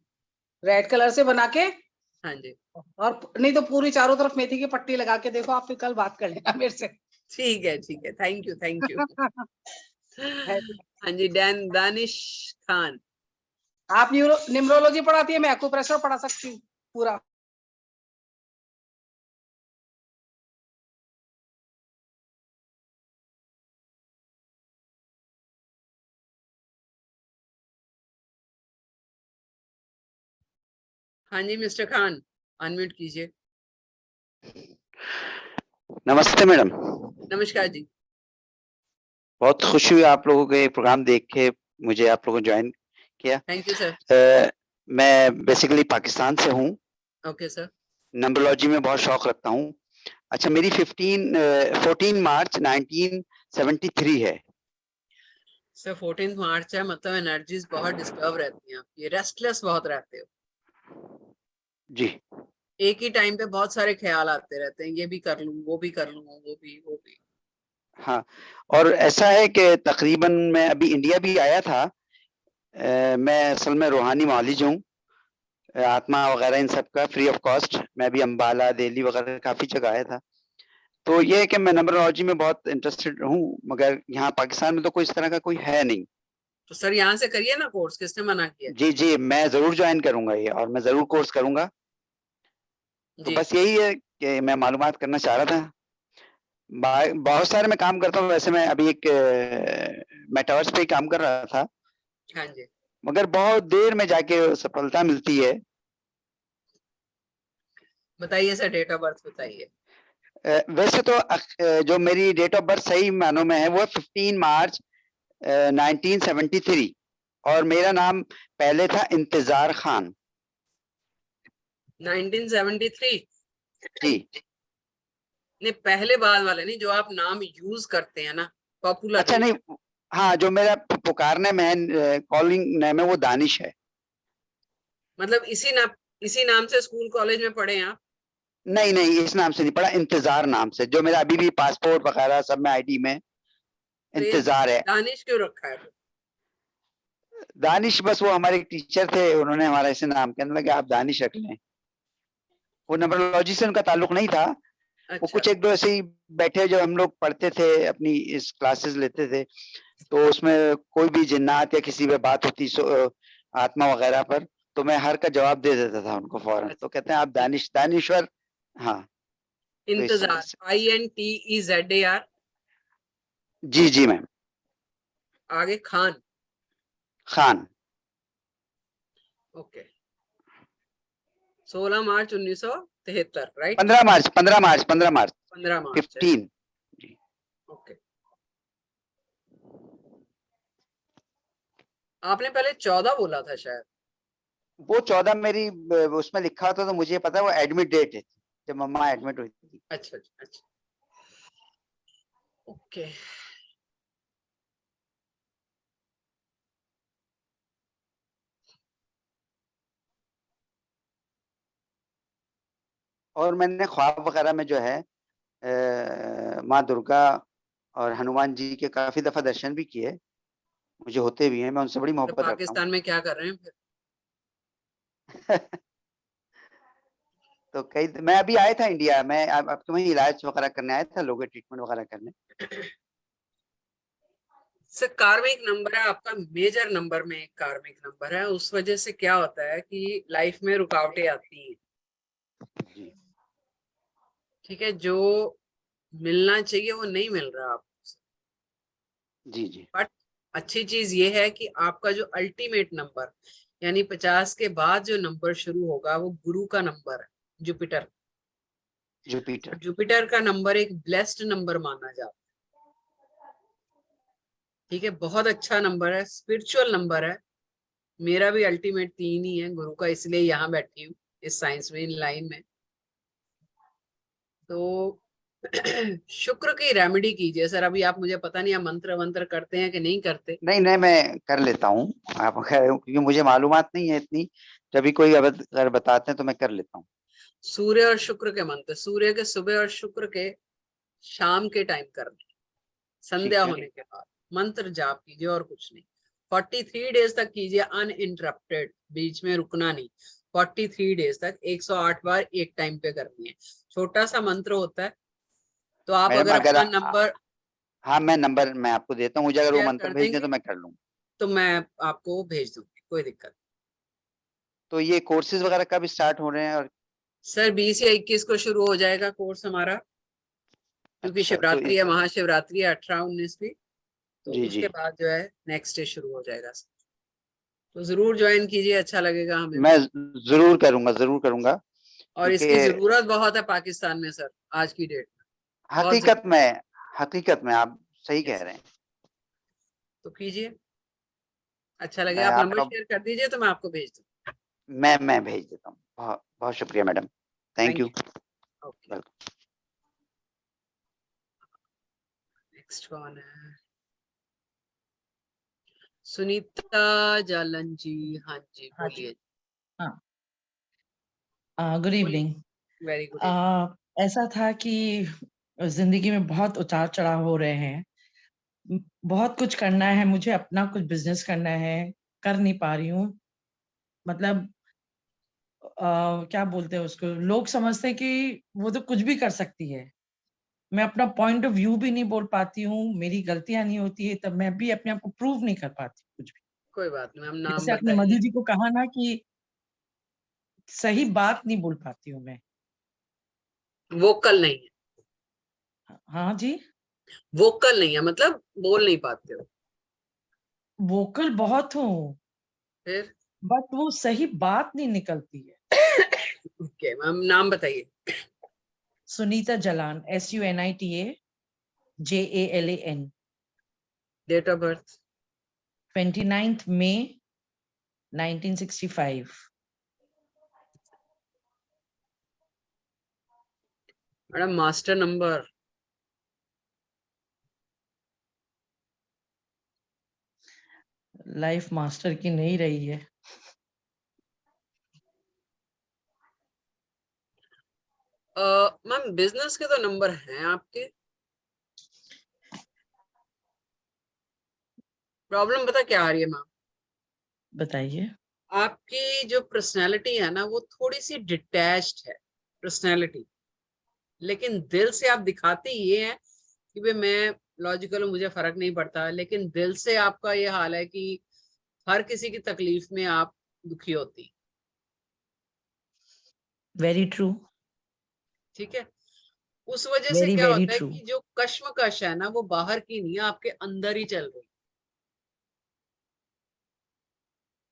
रेड कलर से बना के, हाँ जी, और नहीं तो पूरी चारों तरफ मेथी की पट्टी लगा के देखो, आप फिर कल बात कर लेना मेरे से। ठीक है ठीक है, थैंक यू थैंक यू। है। हाँ जी, दानिश खान। आप न्यूरोलॉजी पढ़ाती है, मैं एक्यूप्रेशर पढ़ा सकती हूँ पूरा। हाँ जी मिस्टर खान, अनम्यूट कीजिए। नमस्ते मैडम। नमस्कार जी। बहुत खुशी हुई आप लोगों के प्रोग्राम देख के, मुझे आप लोगों ने ज्वाइन किया। Thank you sir. मैं बेसिकली पाकिस्तान से हूँ, ओके सर। नंबरोलॉजी में बहुत शौक रखता हूँ। अच्छा, मेरी 14 मार्च 1973 है। सर 14 मार्च है, मतलब एनर्जीज बहुत डिस्टर्ब रहती हैं आपकी, रेस्टलेस बहुत रहते हो। जी। एक ही टाइम पे बहुत सारे ख्याल आते रहते हैं, ये भी कर लूं, वो भी कर लूं, वो भी। हाँ, और ऐसा है कि तकरीबन मैं अभी इंडिया भी आया था। मैं असल में रूहानी मौलिज हूँ, आत्मा वगैरह इन सब का फ्री ऑफ कॉस्ट। मैं भी अम्बाला, दिल्ली वगैरह काफ़ी जगह आया था। तो ये है कि मैं नंबरोलॉजी में बहुत इंटरेस्टेड हूँ, मगर यहाँ पाकिस्तान में तो कोई इस तरह का कोई है नहीं। तो सर यहाँ से करिए ना कोर्स, किसने मना किया? जी जी, मैं ज़रूर ज्वाइन करूँगा ये, और मैं ज़रूर कोर्स करूँगा। तो जी बस यही है कि मैं मालूमात करना चाह रहा था। बहुत सारे मैं काम करता हूँ, वैसे मैं अभी एक मेटावर्स पे ही काम कर रहा था, हाँ जी। मगर बहुत देर में जाके सफलता मिलती है। बताइए सर, डेट ऑफ बर्थ बताइए। वैसे तो जो मेरी डेट ऑफ बर्थ सही मानों में है वो 15 मार्च 1973, और मेरा नाम पहले था इंतजार खान। 1973? जी। नहीं पहले बाद वाले नहीं, जो आप नाम यूज करते हैं ना पॉपुलर। अच्छा नहीं, हाँ, जो मेरा पुकारने में कॉलिंग नेम है वो दानिश है। मतलब इसी नाम से स्कूल कॉलेज में पढ़े हैं आप? नहीं नहीं, इस नाम से नहीं पढ़ा, इंतजार नाम से, जो मेरा अभी भी पासपोर्ट वगैरह सब में आईडी में तो ये इंतजार है। दानिश क्यों रखा है? दानिश बस वो हमारे टीचर थे, उन्होंने हमारा ऐसे नाम कहने लगे आप दानिश रख लें। वो नंबरोलॉजी से उनका ताल्लुक नहीं था। वो अच्छा। कुछ एक दो ऐसे ही बैठे, जो हम लोग पढ़ते थे अपनी इस क्लासेस लेते थे, तो उसमें कोई भी जिन्नात या किसी पे बात होती आत्मा वगैरह पर, तो मैं हर का जवाब दे देता था उनको फौरन। तो कहते हैं आप दानिश्वर। हाँ, तो इस वजह इंतजार, से। INTEZAR। जी जी मैम। आगे खान। खान। ओके। 16 मार्च 1973, राइट? 15 मार्च 15 मार्च 15 मार्च 15 मार्च है। 15। ओके। आपने पहले 14 बोला था शायद। वो 14 मेरी उसमें लिखा था, तो मुझे पता है वो एडमिट डेट है, जब मम्मा एडमिट हुई थी। अच्छा अच्छा अच्छा। ओके। और मैंने ख्वाब वगैरह में जो है माँ दुर्गा और हनुमान जी के काफी दफा दर्शन भी किए, मुझे होते भी हैं। मैं उनसे बड़ी तो मोहब्बत रखता हूँ। पाकिस्तान में क्या कर रहे हैं फिर? तो मैं अभी आया था इंडिया, मैं आपके वहीं इलाज वगैरह करने आया था, लोगों ट्रीटमेंट वगैरह करने। सर कार्मिक नंबर है आपका, मेजर नंबर में एक कार्मिक नंबर है। उस वजह से क्या होता है कि लाइफ में रुकावटें आती हैं। जी ठीक है, जो मिलना चाहिए वो नहीं मिल रहा आपको। जी जी। बट अच्छी चीज ये है कि आपका जो अल्टीमेट नंबर यानी 50 के बाद जो नंबर शुरू होगा वो गुरु का नंबर है, जुपिटर। जुपिटर। जुपिटर का नंबर एक ब्लेस्ड नंबर माना जाता है। ठीक है, बहुत अच्छा नंबर है, स्पिरिचुअल नंबर है। मेरा भी अल्टीमेट 3 ही है गुरु का, इसलिए यहाँ बैठी हूँ इस साइंस में, इन लाइन में। तो शुक्र की रेमेडी कीजिए सर। अभी आप, मुझे पता नहीं आप मंत्र वंत्र करते हैं कि नहीं करते। नहीं नहीं, मैं कर लेता हूँ। आप क्योंकि मुझे मालूमात नहीं है इतनी, जब भी कोई अगर बताते हैं तो मैं कर लेता हूँ। सूर्य और शुक्र के मंत्र, सूर्य के सुबह और शुक्र के शाम के टाइम करने, संध्या ठीक है। होने के बाद मंत्र जाप कीजिए और कुछ नहीं। 43 डेज तक कीजिए अनइंटरप्टेड, बीच में रुकना नहीं। 43 डेज तक 108 बार एक टाइम पे करनी है। छोटा सा मंत्र होता है। तो आप मैडम अगर अगर अपना नंबर हाँ, मैं नंबर मैं आपको देता हूँ, मुझे अगर वो शेयर मंत्र कर भेज दें देंगे तो मैं कर लूँ। तो मैं आपको भेज दूंगी, कोई दिक्कत नहीं। तो ये कोर्सेज वगैरह कब स्टार्ट हो रहे हैं? और सर 20 या 21 को शुरू हो जाएगा कोर्स हमारा, क्योंकि अच्छा, तो शिवरात्रि है, महाशिवरात्रि है 18-19 की। तो जी जी, उसके बाद जो है नेक्स्ट डे शुरू हो जाएगा। तो जरूर ज्वाइन कीजिए, अच्छा लगेगा हमें मैं भी। जरूर करूंगा, जरूर करूंगा। और क्योंकि इसकी जरूरत बहुत है पाकिस्तान में सर, आज की डेट में बहुत हकीकत में हकीकत में आप सही कह जरूरत। रहे हैं। तो कीजिए, अच्छा लगे। मैं आप नंबर आपका शेयर कर दीजिए तो मैं आपको भेज दूँ। मैं भेज देता हूँ। बहुत बहुत शुक्रिया madam, thank thank you. You. Okay, next कौन है? सुनीता जालन जी, हाँ जी हाँ जी। बोलिए। हाँ, गुड इवनिंग। Very good. ऐसा था कि जिंदगी में बहुत उतार चढ़ाव हो रहे हैं। बहुत कुछ करना है मुझे, अपना कुछ बिजनेस करना है, कर नहीं पा रही हूँ। मतलब क्या बोलते हैं उसको, लोग समझते हैं कि वो तो कुछ भी कर सकती है। मैं अपना पॉइंट ऑफ व्यू भी नहीं बोल पाती हूँ, मेरी गलतियां नहीं होती है, तब मैं भी अपने आप को प्रूव नहीं कर पाती कुछ भी। कोई बात नहीं, हम नाम जैसे अपनी मधु बताइए। जी को कहा ना कि सही बात नहीं बोल पाती हूँ मैं। वोकल नहीं है, हाँ जी, वोकल नहीं है मतलब बोल नहीं पाते हो। वोकल बहुत हूँ, फिर बट वो सही बात नहीं निकलती है। ओके मैम, नाम बताइए। Sunita Jalan, SUNITA JALAN। Date of birth? 29th May 1965। Madam master number? Life master की नहीं रही है। मैम बिजनेस के तो नंबर हैं आपके। प्रॉब्लम पता क्या आ रही है मैम? बताइए। आपकी जो पर्सनैलिटी है ना वो थोड़ी सी डिटैच्ड है पर्सनैलिटी, लेकिन दिल से आप दिखाते ये हैं कि भाई मैं लॉजिकल हूँ, मुझे फर्क नहीं पड़ता, लेकिन दिल से आपका ये हाल है कि हर किसी की तकलीफ में आप दुखी होती। वेरी ट्रू, ठीक है। उस वजह से वेरी क्या वेरी होता है ट्रू। कि जो कश्मकश है ना वो बाहर की नहीं है, आपके अंदर ही चल रही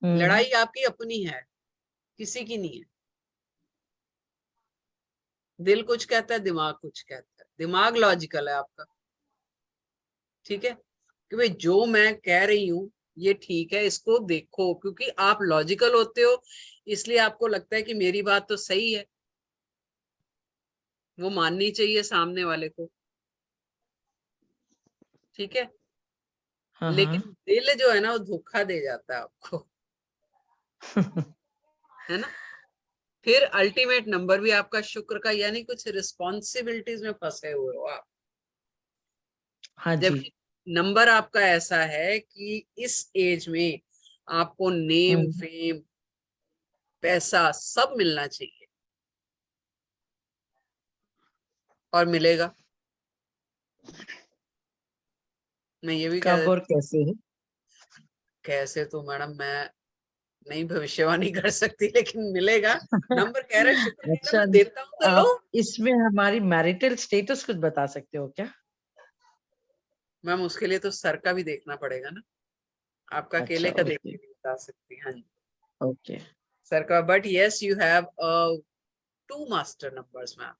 है। लड़ाई आपकी अपनी है, किसी की नहीं है। दिल कुछ कहता है, दिमाग कुछ कहता है। दिमाग लॉजिकल है आपका, ठीक है, कि भाई जो मैं कह रही हूं ये ठीक है, इसको देखो, क्योंकि आप लॉजिकल होते हो इसलिए आपको लगता है कि मेरी बात तो सही है, वो माननी चाहिए सामने वाले को, ठीक है। हाँ लेकिन हाँ। दिल जो है ना वो धोखा दे जाता है आपको, है ना। फिर अल्टीमेट नंबर भी आपका शुक्र का, यानी कुछ रिस्पॉन्सिबिलिटीज में फंसे हुए हो आप। हाँ जी। जबकि नंबर आपका ऐसा है कि इस एज में आपको नेम, फेम, पैसा सब मिलना चाहिए, और मिलेगा। मैं ये भी कह कब और देती हूँ, कैसे? कैसे तो मैडम मैं नहीं भविष्यवाणी कर सकती, लेकिन मिलेगा। नंबर कह रहा है शुक्र कह रहा है, अच्छा, मैं देता हूँ तो लो। आप इसमें हमारी मैरिटल स्टेटस कुछ बता सकते हो क्या? मैम उसके लिए तो सर का भी देखना पड़ेगा ना, आपका अच्छा, अकेले का देख ओके के नहीं बता सकती। हाँ जी, ओके। सर का। But yes you have 2 master numbers ma'am,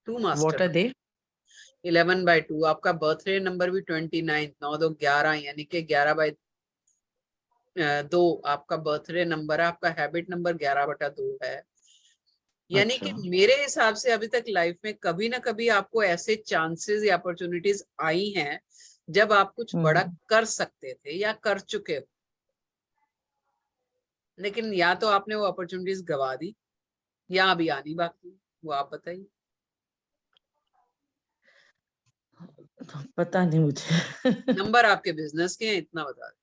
2 what master are they? 11/2। आपका बर्थडे नंबर भी 29, 9 2 11, यानी कि 11/2 आपका बर्थडे नंबर है। आपका हैबिट नंबर 11/2 है। यानी अच्छा। कि मेरे हिसाब से अभी तक लाइफ में कभी ना कभी आपको ऐसे चांसेस या अपॉर्चुनिटीज आई हैं जब आप कुछ बड़ा कर सकते थे या कर चुके हो, लेकिन या तो आपने वो अपॉर्चुनिटीज गवा दी या अभी आनी बाकी है। वो आप बताइए। पता नहीं मुझे। नंबर आपके बिजनेस के हैं, इतना बता दें।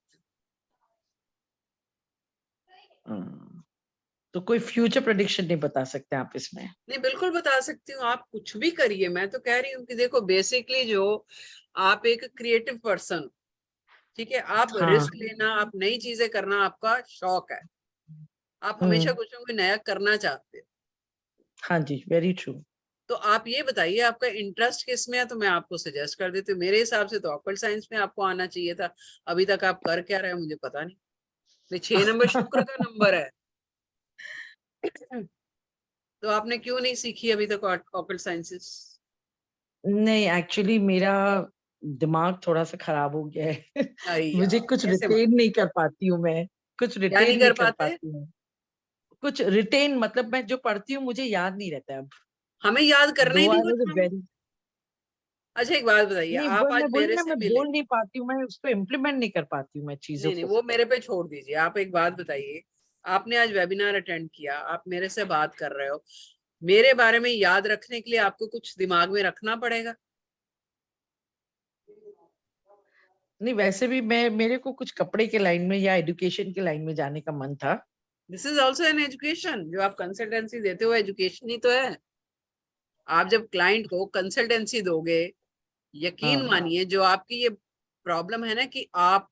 तो कोई फ्यूचर प्रेडिक्शन नहीं बता सकते आप इसमें? नहीं, बिल्कुल बता सकती हूँ, आप कुछ भी करिए। मैं तो कह रही हूँ कि देखो, बेसिकली जो आप एक क्रिएटिव पर्सन हो, ठीक है, आप हाँ। रिस्क लेना, आप नई चीजें करना आपका शौक है, आप हमेशा कुछ ना कुछ नया करना चाहते हो। हाँ जी, वेरी ट्रू। तो आप ये बताइए आपका इंटरेस्ट किस में है, तो मैं आपको सजेस्ट कर देती हूँ। मेरे हिसाब से तो ऑकल्ट साइंस में आपको आना चाहिए था। अभी तक आप कर क्या रहे हैं मुझे पता नहीं। 6 नंबर शुक्र का नंबर है। तो आपने क्यों नहीं सीखी अभी तक ऑकल्ट साइंसेस? नहीं, एक्चुअली मेरा दिमाग थोड़ा सा खराब हो गया है। मुझे कुछ कैसे रिटेन नहीं कर पाती हूँ मैं, कुछ क्या नहीं रिटेन कर नहीं कर पाते? पाती हूँ। कुछ रिटेन मतलब मैं जो पढ़ती हूँ मुझे याद नहीं रहता है अब। हमें याद करना ही दो नहीं आई वाज पड़ता हमें। वेरी अच्छा एक बात बताइए, नहीं, आप वो आज मैं बोली मेरे ना, से मैं मिले। बोल नहीं पाती हूँ, मैं उसको इम्प्लीमेंट नहीं कर पाती हूँ मैं चीजों नहीं नहीं, को। वो मेरे पे छोड़ दीजिए। आप एक बात बताइए, आपने आज वेबिनार अटेंड किया, आप मेरे से बात कर रहे हो, मेरे बारे में याद रखने के लिए आपको कुछ दिमाग में रखना पड़ेगा। नहीं, वैसे भी मैं, मेरे को कुछ कपड़े के लाइन में या एजुकेशन के लाइन में जाने का मन था। This is also an education. जो आप कंसल्टेंसी देते हो एजुकेशन ही तो है। आप जब क्लाइंट को कंसल्टेंसी दोगे, यकीन हाँ। मानिए, जो आपकी ये प्रॉब्लम है ना कि आप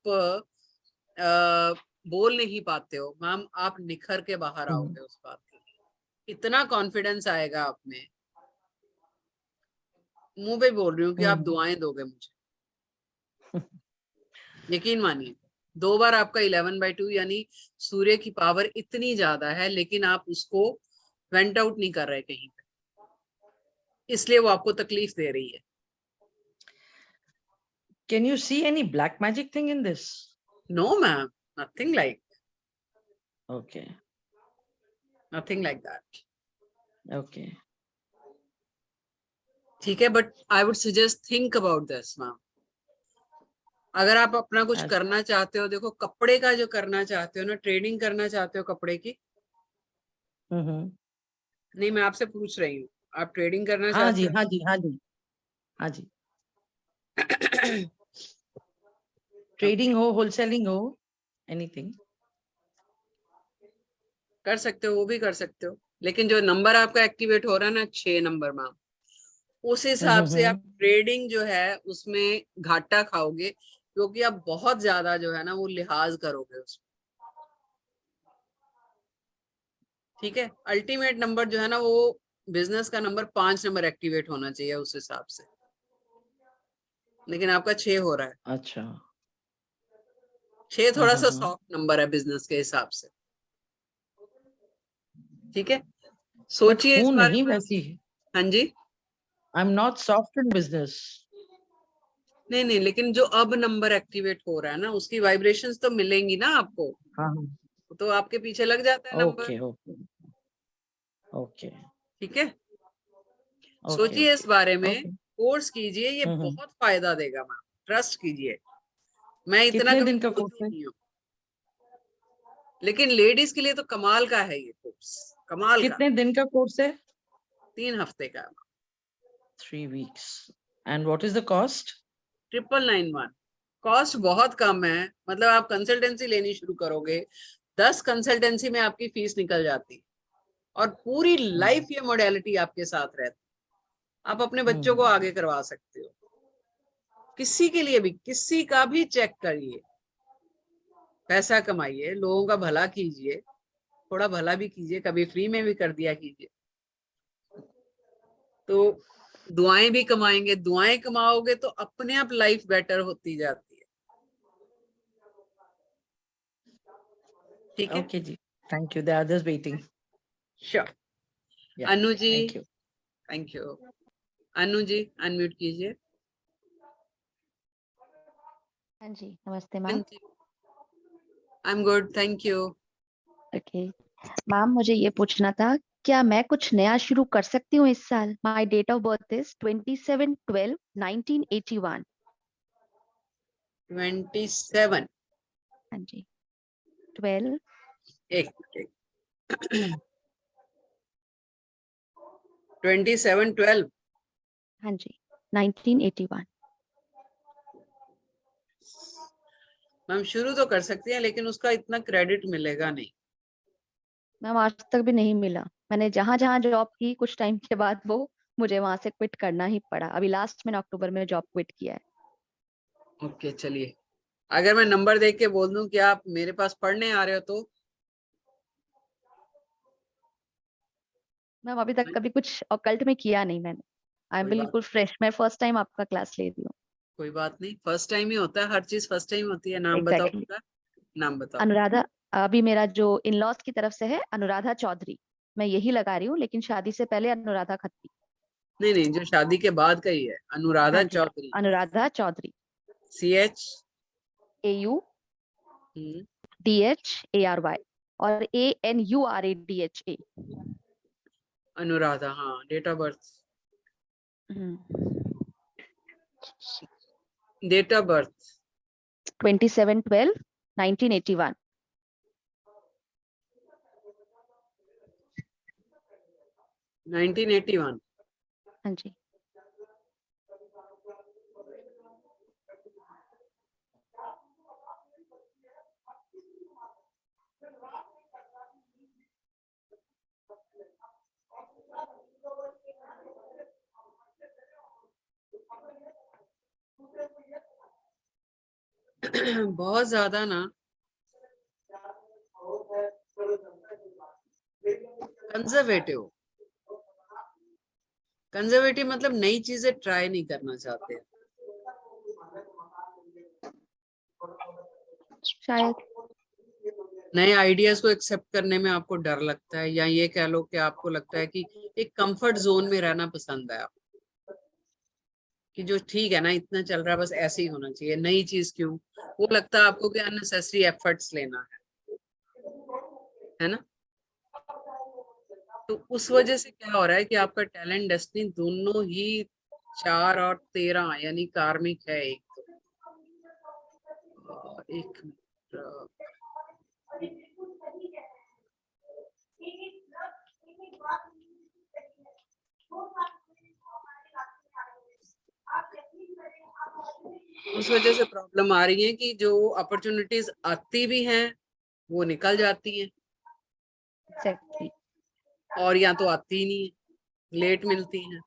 बोल नहीं पाते हो, मैम आप निखर के बाहर आओगे उस बात के लिए। इतना कॉन्फिडेंस आएगा आप में, मुंह पे बोल रही हूँ कि आप दुआएं दोगे मुझे, यकीन मानिए। 2 बार आपका 11/2 यानी सूर्य की पावर इतनी ज्यादा है, लेकिन आप उसको वेंट आउट नहीं कर रहे कहीं पे, इसलिए वो आपको तकलीफ दे रही है। Can you see any black magic thing in this? No ma'am, nothing like, Okay, nothing like that. okay. ठीक है, but I would suggest think about this ma'am. अगर आप अपना कुछ अच्छा। करना चाहते हो, देखो कपड़े का जो करना चाहते हो ना, ट्रेडिंग करना चाहते हो कपड़े की। नहीं, मैं आपसे पूछ रही हूँ, आप ट्रेडिंग करना हाँ जी, चाहते हाँ जी, हाँ जी, हाँ जी। हो? ट्रेडिंग हो, होलसेलिंग हो, एनीथिंग। कर सकते हो, वो भी कर सकते हो, लेकिन जो नंबर आपका एक्टिवेट हो रहा है ना 6 नंबर मैम, उस हिसाब से आप ट्रेडिंग जो है उसमें घाटा खाओगे, क्योंकि आप बहुत ज्यादा जो है ना वो लिहाज करोगे उसमें। ठीक है, अल्टीमेट नंबर जो है ना वो बिजनेस का नंबर 5 नंबर एक्टिवेट होना चाहिए उस हिसाब से, लेकिन आपका 6 हो रहा है। अच्छा 6 थोड़ा सा हाँ। सॉफ्ट नंबर है बिजनेस के हिसाब से। ठीक है, सोचिए इस हूँ बारे नहीं में। वैसी। हाँ जी, I am not soft in business. नहीं नहीं, लेकिन जो अब नंबर एक्टिवेट हो रहा है ना उसकी वाइब्रेशंस तो मिलेंगी ना आपको, हाँ तो आपके पीछे लग जाता है नंबर। ओके ओके ओके ठीक है, ओके सोचिए इस बारे में, ओके। कोर्स कीजिए, ये बहुत फायदा देगा मैम, ट्रस्ट कीजिए। मैं इतना कितने कभी दिन का बोलती कोर्स है? नहीं हूँ, लेकिन लेडीज के लिए तो कमाल का है ये कोर्स, कमाल का। कितने दिन का कोर्स है? 3 हफ्ते का। 3 weeks. And what is the cost? 991। Cost बहुत कम है, मतलब आप कंसल्टेंसी लेनी शुरू करोगे 10 कंसल्टेंसी में आपकी फीस निकल जाती है, और पूरी लाइफ ये मॉडलिटी आपके साथ रहती है। आप अपने बच्चों को आगे करवा सकते हो, किसी के लिए भी, किसी का भी चेक करिए, पैसा कमाइए, लोगों का भला कीजिए, थोड़ा भला भी कीजिए, कभी फ्री में भी कर दिया कीजिए, तो दुआएं भी कमाएंगे। दुआएं कमाओगे तो अपने आप लाइफ बेटर होती जाती है। ठीक है, Okay जी, thank you. The others waiting. Sure. Yeah, Anu ji, thank you. Thank you. Anu ji unmute कीजिए। हाँ जी, नमस्ते हाँ मैम। जी, I am good, thank you. Okay ma'am, मुझे ये पूछना था, क्या मैं कुछ नया शुरू कर सकती हूँ इस साल? My date of birth is 27/12/1981। 27, हाँ जी, 12। एक 27/12। हाँ जी, 1981। मैम शुरू तो कर सकती हैं, लेकिन उसका इतना क्रेडिट मिलेगा नहीं। मैम आज तक भी नहीं मिला। मैंने जहां जहां जॉब की, कुछ टाइम के बाद वो मुझे वहां से क्विट करना ही पड़ा। अभी लास्ट मैंने अक्टूबर में जॉब क्विट किया है। ओके चलिए, अगर मैं नंबर देख के बोल दूं कि आप मेरे पास पढ़ने आ रहे हो तो? मैम अभी तक कभी कुछ ऑकल्ट में किया नहीं मैंने। आई एम कोई बात बिल्कुल फ्रेश, मैं फर्स्ट टाइम आपका क्लास ले रही हूँ। कोई बात नहीं, फर्स्ट टाइम ही होता है, हर चीज फर्स्ट टाइम होती है। नाम बताओ एग्जैक्टली। पूरा, नाम बताओ। अनुराधा, अभी मेरा जो इन लॉज की तरफ से है अनुराधा चौधरी, मैं यही लगा रही हूँ, लेकिन शादी से पहले अनुराधा खत्री। नहीं नहीं, जो शादी के बाद का ही है, अनुराधा हाँ जी, चौधरी। अनुराधा चौधरी। CH AUDHARY और ANURADHA। अनुराधा, हाँ। Date of birth, date of birth 27/12/1981। 1981। हाँ जी। बहुत ज्यादा ना कंजर्वेटिव, कंजर्वेटिव मतलब नई चीजें ट्राई नहीं करना चाहते। शायद नए आइडियाज को एक्सेप्ट करने में आपको डर लगता है, या ये कह लो कि आपको लगता है कि एक कंफर्ट जोन में रहना पसंद है आपको, कि जो ठीक है ना, इतना चल रहा है, बस ऐसे ही होना चाहिए, नई चीज क्यों। वो लगता है आपको कि अननेसेसरी एफर्ट्स लेना है ना। तो उस वजह से क्या हो रहा है कि आपका टैलेंट डेस्टिनी दोनों ही 4 और 13 यानी कार्मिक है। एक मिनट, उस वजह से प्रॉब्लम आ रही है कि जो अपॉर्चुनिटीज आती भी हैं वो निकल जाती हैं, एग्जैक्टली। और या तो आती ही नहीं है, लेट मिलती हैं,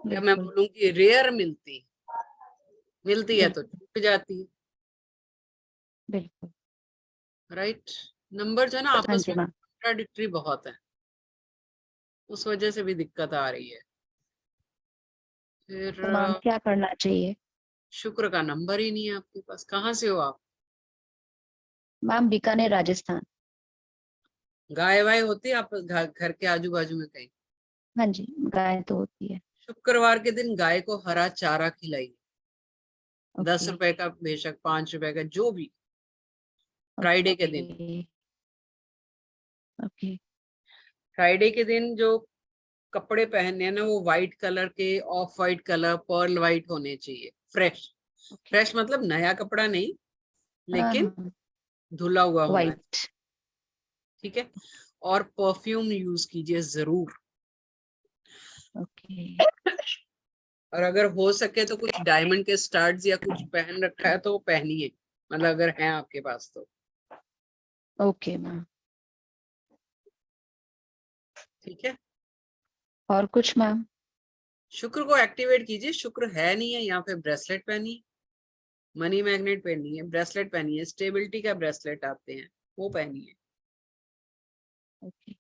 या मैं बिल्कुल बोलूं कि रेयर मिलती है तो छूट जाती है। बिल्कुल। राइट, नंबर जो है ना हाँ आपस जी में मैम। कॉन्ट्राडिक्टरी बहुत है, उस वजह से भी दिक्कत आ रही है। फिर तो मैम क्या करना चाहिए? शुक्र का नंबर ही नहीं है आपके पास। कहाँ से हो आप? मैम बीकानेर राजस्थान। गाय वाय होती है आप घर के आजू बाजू में कहीं? हाँ जी, गाय तो होती है। शुक्रवार के दिन गाय को हरा चारा खिलाइए, 10 ओके रुपए का, बेशक 5 रुपए का, जो भी, फ्राइडे के दिन। ओके फ्राइडे के दिन जो कपड़े पहनने हैं ना, वो व्हाइट कलर के, of white colour, pearl white होने चाहिए, फ्रेश। फ्रेश मतलब नया कपड़ा नहीं, लेकिन हाँ धुला हुआ होना चाहिए, वाइट। ठीक है। और परफ्यूम यूज कीजिए जरूर। ओके और अगर हो सके तो कुछ डायमंड के स्टार्स या कुछ पहन रखा है तो वो पहनिए, मतलब अगर है आपके पास तो। Okay ma'am. ठीक है। और कुछ मैम? शुक्र को एक्टिवेट कीजिए। शुक्र है नहीं है, या फिर ब्रेसलेट पहनिए, मनी मैग्नेट पहनिए, ब्रेसलेट पहनिए, स्टेबिलिटी का ब्रेसलेट आते हैं वो पहनिए। Okay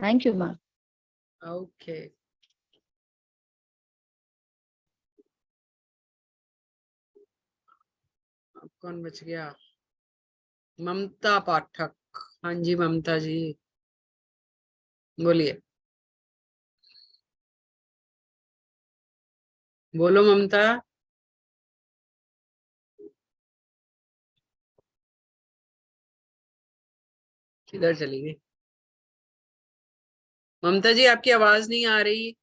thank you ma'am. Okay. अब कौन बच गया? ममता पाठक। हाँ जी ममता जी, बोलिए। बोलो ममता। किधर चली गई ममता जी? आपकी आवाज नहीं आ रही।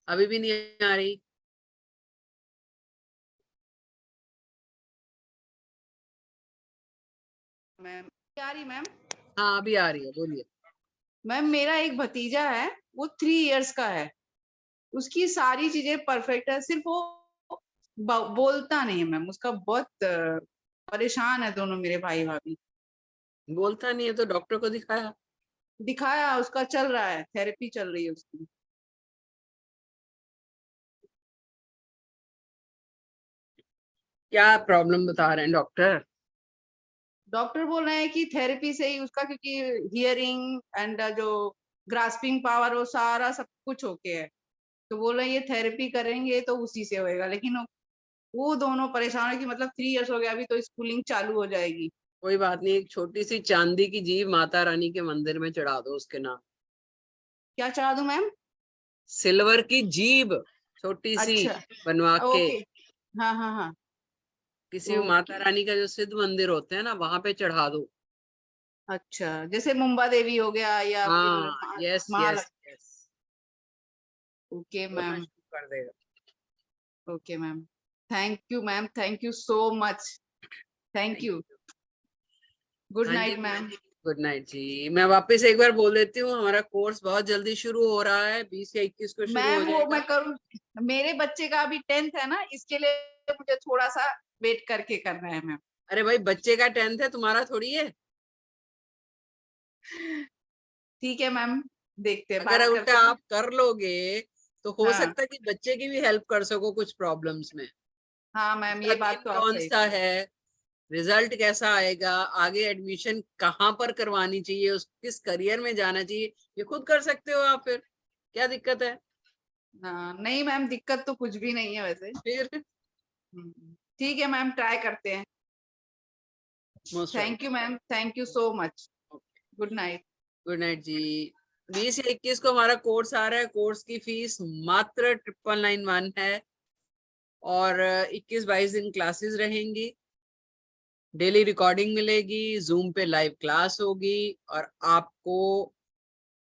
अभी भी नहीं आ रही। मैम क्या रही मैम? हाँ अभी आ रही है, बोलिए। मैम मेरा एक भतीजा है, वो 3 इयर्स का है, उसकी सारी चीजें परफेक्ट है, सिर्फ वो बोलता नहीं है मैम। उसका बहुत परेशान है दोनों मेरे भाई भाभी। बोलता नहीं है तो डॉक्टर को दिखाया? दिखाया, उसका चल रहा है, थेरेपी चल रही है उसकी। क्या प्रॉब्लम बता रहे हैं डॉक्टर? डॉक्टर बोल रहे हैं कि थेरेपी से ही उसका, क्योंकि हियरिंग एंड जो ग्रास्पिंग पावर वो सारा सब कुछ ओके है, तो बोल रहे हैं ये थेरेपी करेंगे तो उसी से होएगा। लेकिन वो दोनों परेशान है कि मतलब 3 इयर्स हो गया, अभी तो स्कूलिंग चालू हो जाएगी। कोई बात नहीं, एक छोटी सी चांदी की जीभ माता रानी के मंदिर में चढ़ा दो उसके नाम। क्या चढ़ा दूं मैम? सिल्वर की जीभ, छोटी सी, अच्छा बनवा के। ओके। हाँ हाँ हाँ किसी भी माता ओके। रानी का जो सिद्ध मंदिर होते हैं ना, वहां पे चढ़ा दो। अच्छा, जैसे मुंबा देवी हो गया या फिर हाँ yes yes Mahalakshmi. Yes, okay करना मैम। शुरू कर देगा। Okay ma'am, thank you ma'am, thank you so much, thank you. Good हाँ जी नाइट मैम। गुड नाइट जी। मैं वापस एक बार बोल देती हूँ, हमारा कोर्स बहुत जल्दी शुरू हो रहा है, 20 या 21 को शुरू हो मैम वो जाएगा। मैं करूँ, मेरे बच्चे का अभी 10th है ना, इसके लिए मुझे थोड़ा सा वेट करके करना है मैम। अरे भाई बच्चे का 10th है, तुम्हारा थोड़ी है। ठीक है मैम, देखते हैं, अगर बात उल्टा करते हैं। आप कर लोगे तो हो हाँ सकता है कि बच्चे की भी हेल्प कर सको कुछ प्रॉब्लम्स में। हाँ मैम, उसका ये बात दिन तो आप कौन सही। सा है, रिजल्ट कैसा आएगा, आगे एडमिशन कहाँ पर करवानी चाहिए, उस किस करियर में जाना चाहिए, ये खुद कर सकते हो आप। फिर क्या दिक्कत है? हाँ नहीं मैम, दिक्कत तो कुछ भी नहीं है वैसे। फिर ठीक है मैम, ट्राई करते हैं। Most thank you ma'am, thank you so much. Good night. Good night ji. 20 या 21 को हमारा कोर्स आ रहा है। कोर्स की फीस मात्र 9991 है और 21-22 दिन क्लासेस रहेंगी, डेली रिकॉर्डिंग मिलेगी, जूम पे लाइव क्लास होगी और आपको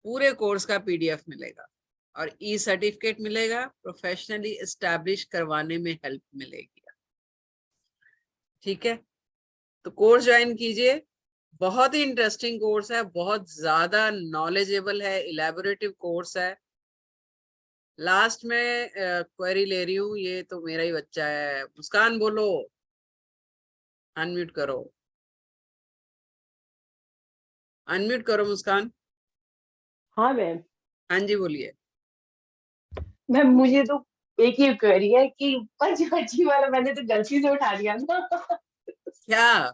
पूरे कोर्स का पीडीएफ मिलेगा और ई सर्टिफिकेट मिलेगा, प्रोफेशनली एस्टैब्लिश करवाने में हेल्प मिलेगी। ठीक है, तो कोर्स ज्वाइन कीजिए। बहुत ही इंटरेस्टिंग कोर्स है, बहुत ज्यादा नॉलेजेबल है, इलेबोरेटिव कोर्स है। लास्ट में क्वेरी ले रही हूँ, ये तो मेरा ही बच्चा है। मुस्कान बोलो, अनम्यूट करो, अनम्यूट करो मुस्कान। हाँ मैम। हाँ जी बोलिए। मैम मुझे तो एक ही क्वेरी है कि पंच वाला मैंने तो गलती से उठा लिया था। क्या?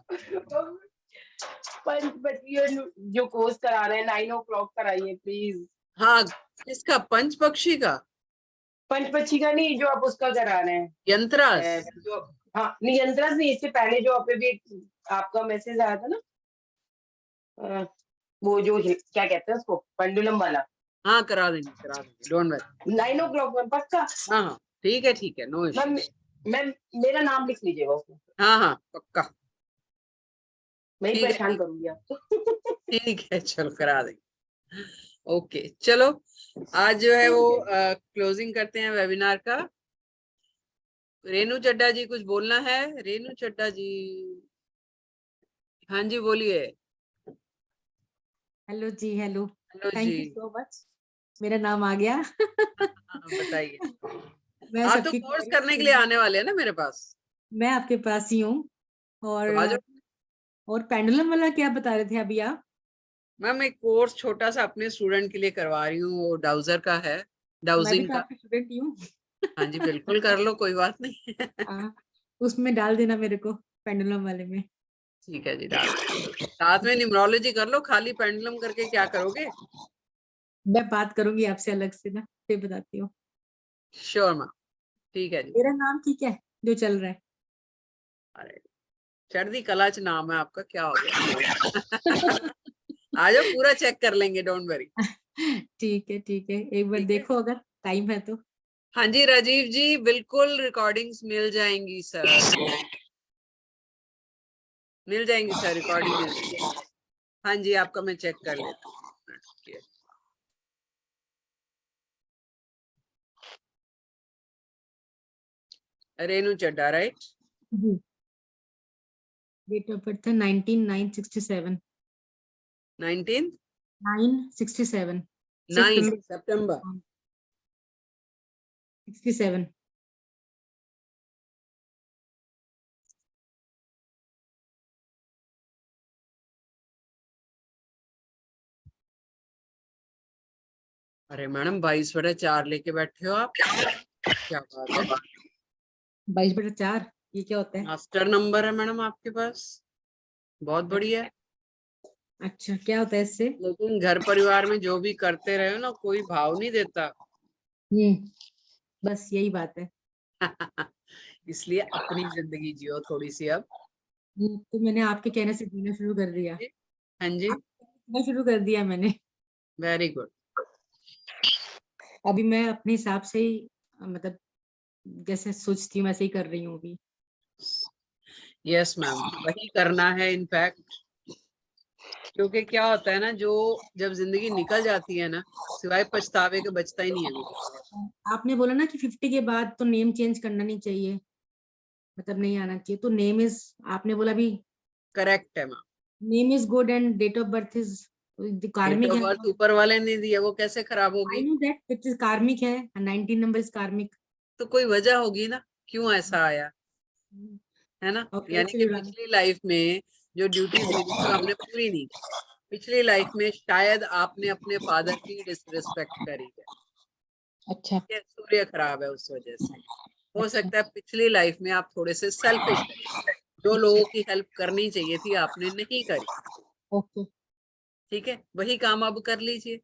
जो कोर्स करा रहे हैं 9 o'clock कराइए प्लीज। हाँ, किसका? पंचपक्षी का? पंचपक्षी का नहीं, जो आप उसका करा रहे हैं यंत्रास? जो, हाँ नहीं यंत्रास नहीं, इससे पहले जो आप भी आपका मैसेज आया था ना, वो जो क्या कहते हैं उसको, पेंडुलम वाला। हाँ, करा देंगे, डोंट वरी। 9 o'clock में पक्का? हाँ, ठीक है, नो इशू। मैम मेरा नाम लिख लीजिएगा उसमें। हाँ, पक्का। मैं ही ठीक है, परेशान करूंगी आपको। ठीक है, चलो करा देंगे। ओके, चलो आज जो है वो क्लोजिंग करते हैं वेबिनार का। रेनू चड्डा जी कुछ बोलना है? रेनू चड्डा जी, हाँ जी बोलिए। हेलो जी, हेलो, हेलो थैंक जी। यू सो मच, मेरा नाम आ गया। हाँ, बताइए। मैं आप तो सबकी कोर्स queries करने के लिए आने वाले हैं ना मेरे पास? मैं आपके पास ही हूँ। तो आ जाओ। और पेंडुलम वाला क्या बता रहे थे अभी आप? मैम एक कोर्स छोटा सा अपने स्टूडेंट के लिए करवा रही हूँ, वो डाउजर का है, मैं भी डाउजिंग तो का। आपकी स्टूडेंट ही हूँ। हाँ जी, बिल्कुल कर लो, कोई बात नहीं। हाँ, उसमें डाल देना मेरे को, पेंडुलम वाले में। ठीक है जी, डाल साथ में न्यूमरोलॉजी कर लो, खाली पेंडुलम करके क्या करोगे? मैं बात करूंगी आपसे अलग से ना, फिर बताती हूँ। श्योर मैम, ठीक है जी। मेरा नाम ठीक है जो चल रहा है? अरे चढ़दी कलाच नाम है आपका, क्या हो गया? आ जाओ, पूरा चेक कर लेंगे, डोंट वरी। ठीक है, एक बार ठीक है। देखो अगर टाइम है तो। हाँ जी राजीव जी, बिल्कुल रिकॉर्डिंग्स मिल जाएंगी सर, मिल जाएंगी सर, रिकॉर्डिंग मिल जाएगी। हाँ जी, आपका मैं चेक कर लेता हूँ। रेनू चड्डा, राइट? जी, डेट ऑफ बर्थ है 19/9/67। 19 9/67 सितंबर 67। अरे मैडम 22/4 लेके बैठे हो आप, क्या बात है। 22/4 ये क्या होता है? मास्टर नंबर है मैडम आपके पास, बहुत बढ़िया है। अच्छा, क्या होता है इससे? लेकिन घर परिवार में जो भी करते रहे हो ना, कोई भाव नहीं देता। बस यही बात है। इसलिए अपनी जिंदगी जियो थोड़ी सी अब। तो मैंने आपके कहने से जीना शुरू कर दिया। हाँ जी, जीना शुरू कर दिया मैंने। Very good. अभी मैं अपने हिसाब से ही मतलब जैसे सोचती हूँ वैसे ही कर रही हूँ अभी। यस मैम, वही करना है इनफैक्ट, क्योंकि क्या होता है ना, जो जब जिंदगी निकल जाती है ना, सिवाय पछतावे के बचता ही नहीं है कुछ। आपने बोला ना कि 50 के बाद तो नेम चेंज करना नहीं चाहिए, मतलब नहीं आना चाहिए, तो नेम इज, आपने बोला भी करेक्ट है ma'am. Name is good and date of birth is karmic है। बर्थ ऊपर वाले ने दिया, वो कैसे खराब आई होगी? Know that it is karmic है, 19 नंबर इज कार्मिक। तो कोई वजह होगी ना, क्यों ऐसा आया, है ना? और यानी कि पिछली लाइफ में जो ड्यूटीज मिली थी वो हमने पूरी नहीं की। पिछली लाइफ में शायद आपने अपने फादर की डिसरिस्पेक्ट करी है। अच्छा, सूर्य खराब है, उस वजह से हो सकता है पिछली लाइफ में आप थोड़े से सेल्फिश है, जो लोगों की हेल्प करनी चाहिए थी आपने नहीं करी। ओके, ठीक है, वही काम अब कर लीजिए।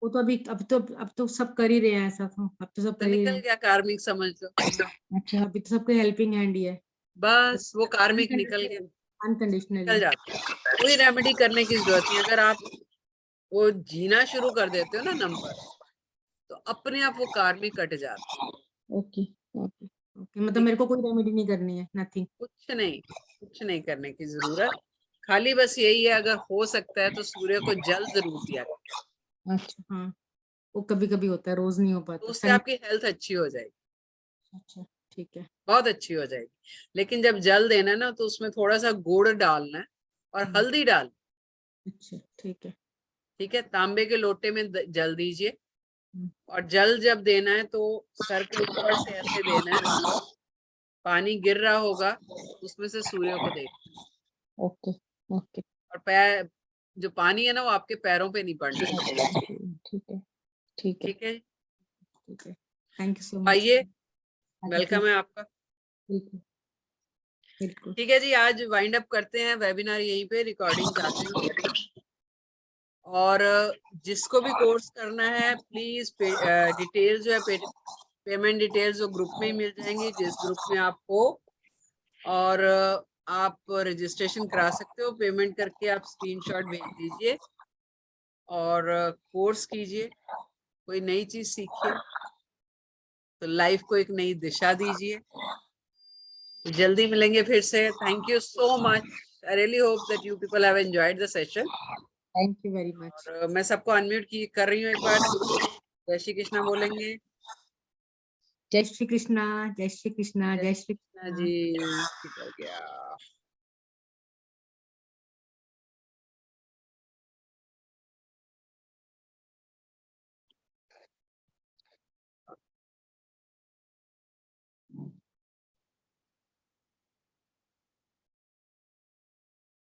वो तो अभी अब तो सब कर ही रहे हैं ऐसा, तो अब तो सब तो कर ही रहे निकल हैं। गया, कार्मिक समझ लो। अच्छा, अभी तो सबके हेल्पिंग हैंड ही है। बस वो कार्मिक निकल गया, निकल अनकंडीशनली। जाता है, कोई रेमेडी करने की जरूरत नहीं। अगर आप वो जीना शुरू कर देते हो ना नंबर, तो अपने आप वो कार्मिक कट जाता है। ओके ओके ओके, मतलब मेरे को कोई रेमेडी नहीं करनी है, नथिंग। कुछ नहीं करने की जरूरत, खाली बस यही है, अगर हो सकता है तो सूर्य को जल जरूर दिया करें। अच्छा, हाँ, वो कभी कभी होता है, रोज नहीं हो तो पाता। उससे आपकी हेल्थ अच्छी हो जाएगी, अच्छा, ठीक है। बहुत अच्छी हो जाएगी। लेकिन जब जल देना है ना, तो उसमें थोड़ा सा गुड़ डालना है और हल्दी डाल। अच्छा, ठीक है। ठीक है, तांबे के लोटे में जल दीजिए, और जल जब देना है तो सर के ऊपर से ऐसे देना है, पानी गिर रहा होगा उसमें से सूर्य को देखना। ओके ओके, और पैर, जो पानी है ना, वो आपके पैरों पे नहीं पड़ना है। ठीक है ठीक है ठीक है, ठीक है, थैंक यू सो मच। आइए, वेलकम है आपका। बिल्कुल। बिल्कुल। ठीक है जी, आज वाइंड अप करते हैं वेबिनार यहीं पे, रिकॉर्डिंग आ जाएंगी। और जिसको भी कोर्स करना है प्लीज डिटेल्स जो है पेमेंट डिटेल्स जो ग्रुप में ही मिल जाएंगी, जिस ग्रुप में आप हो, और आप रजिस्ट्रेशन करा सकते हो। पेमेंट करके आप स्क्रीनशॉट भेज दीजिए और कोर्स कीजिए, कोई नई चीज सीखिए, तो लाइफ को एक नई दिशा दीजिए। तो जल्दी मिलेंगे फिर से। Thank you so much. I really hope that you people have enjoyed the session. Thank you very much. और मैं सबको अनम्यूट कर रही हूँ एक बार। जय श्री कृष्णा बोलेंगे। जय श्री कृष्णा, जय श्री कृष्णा, जय श्री कृष्णा कृष्णा। जी, ठीक हो गया।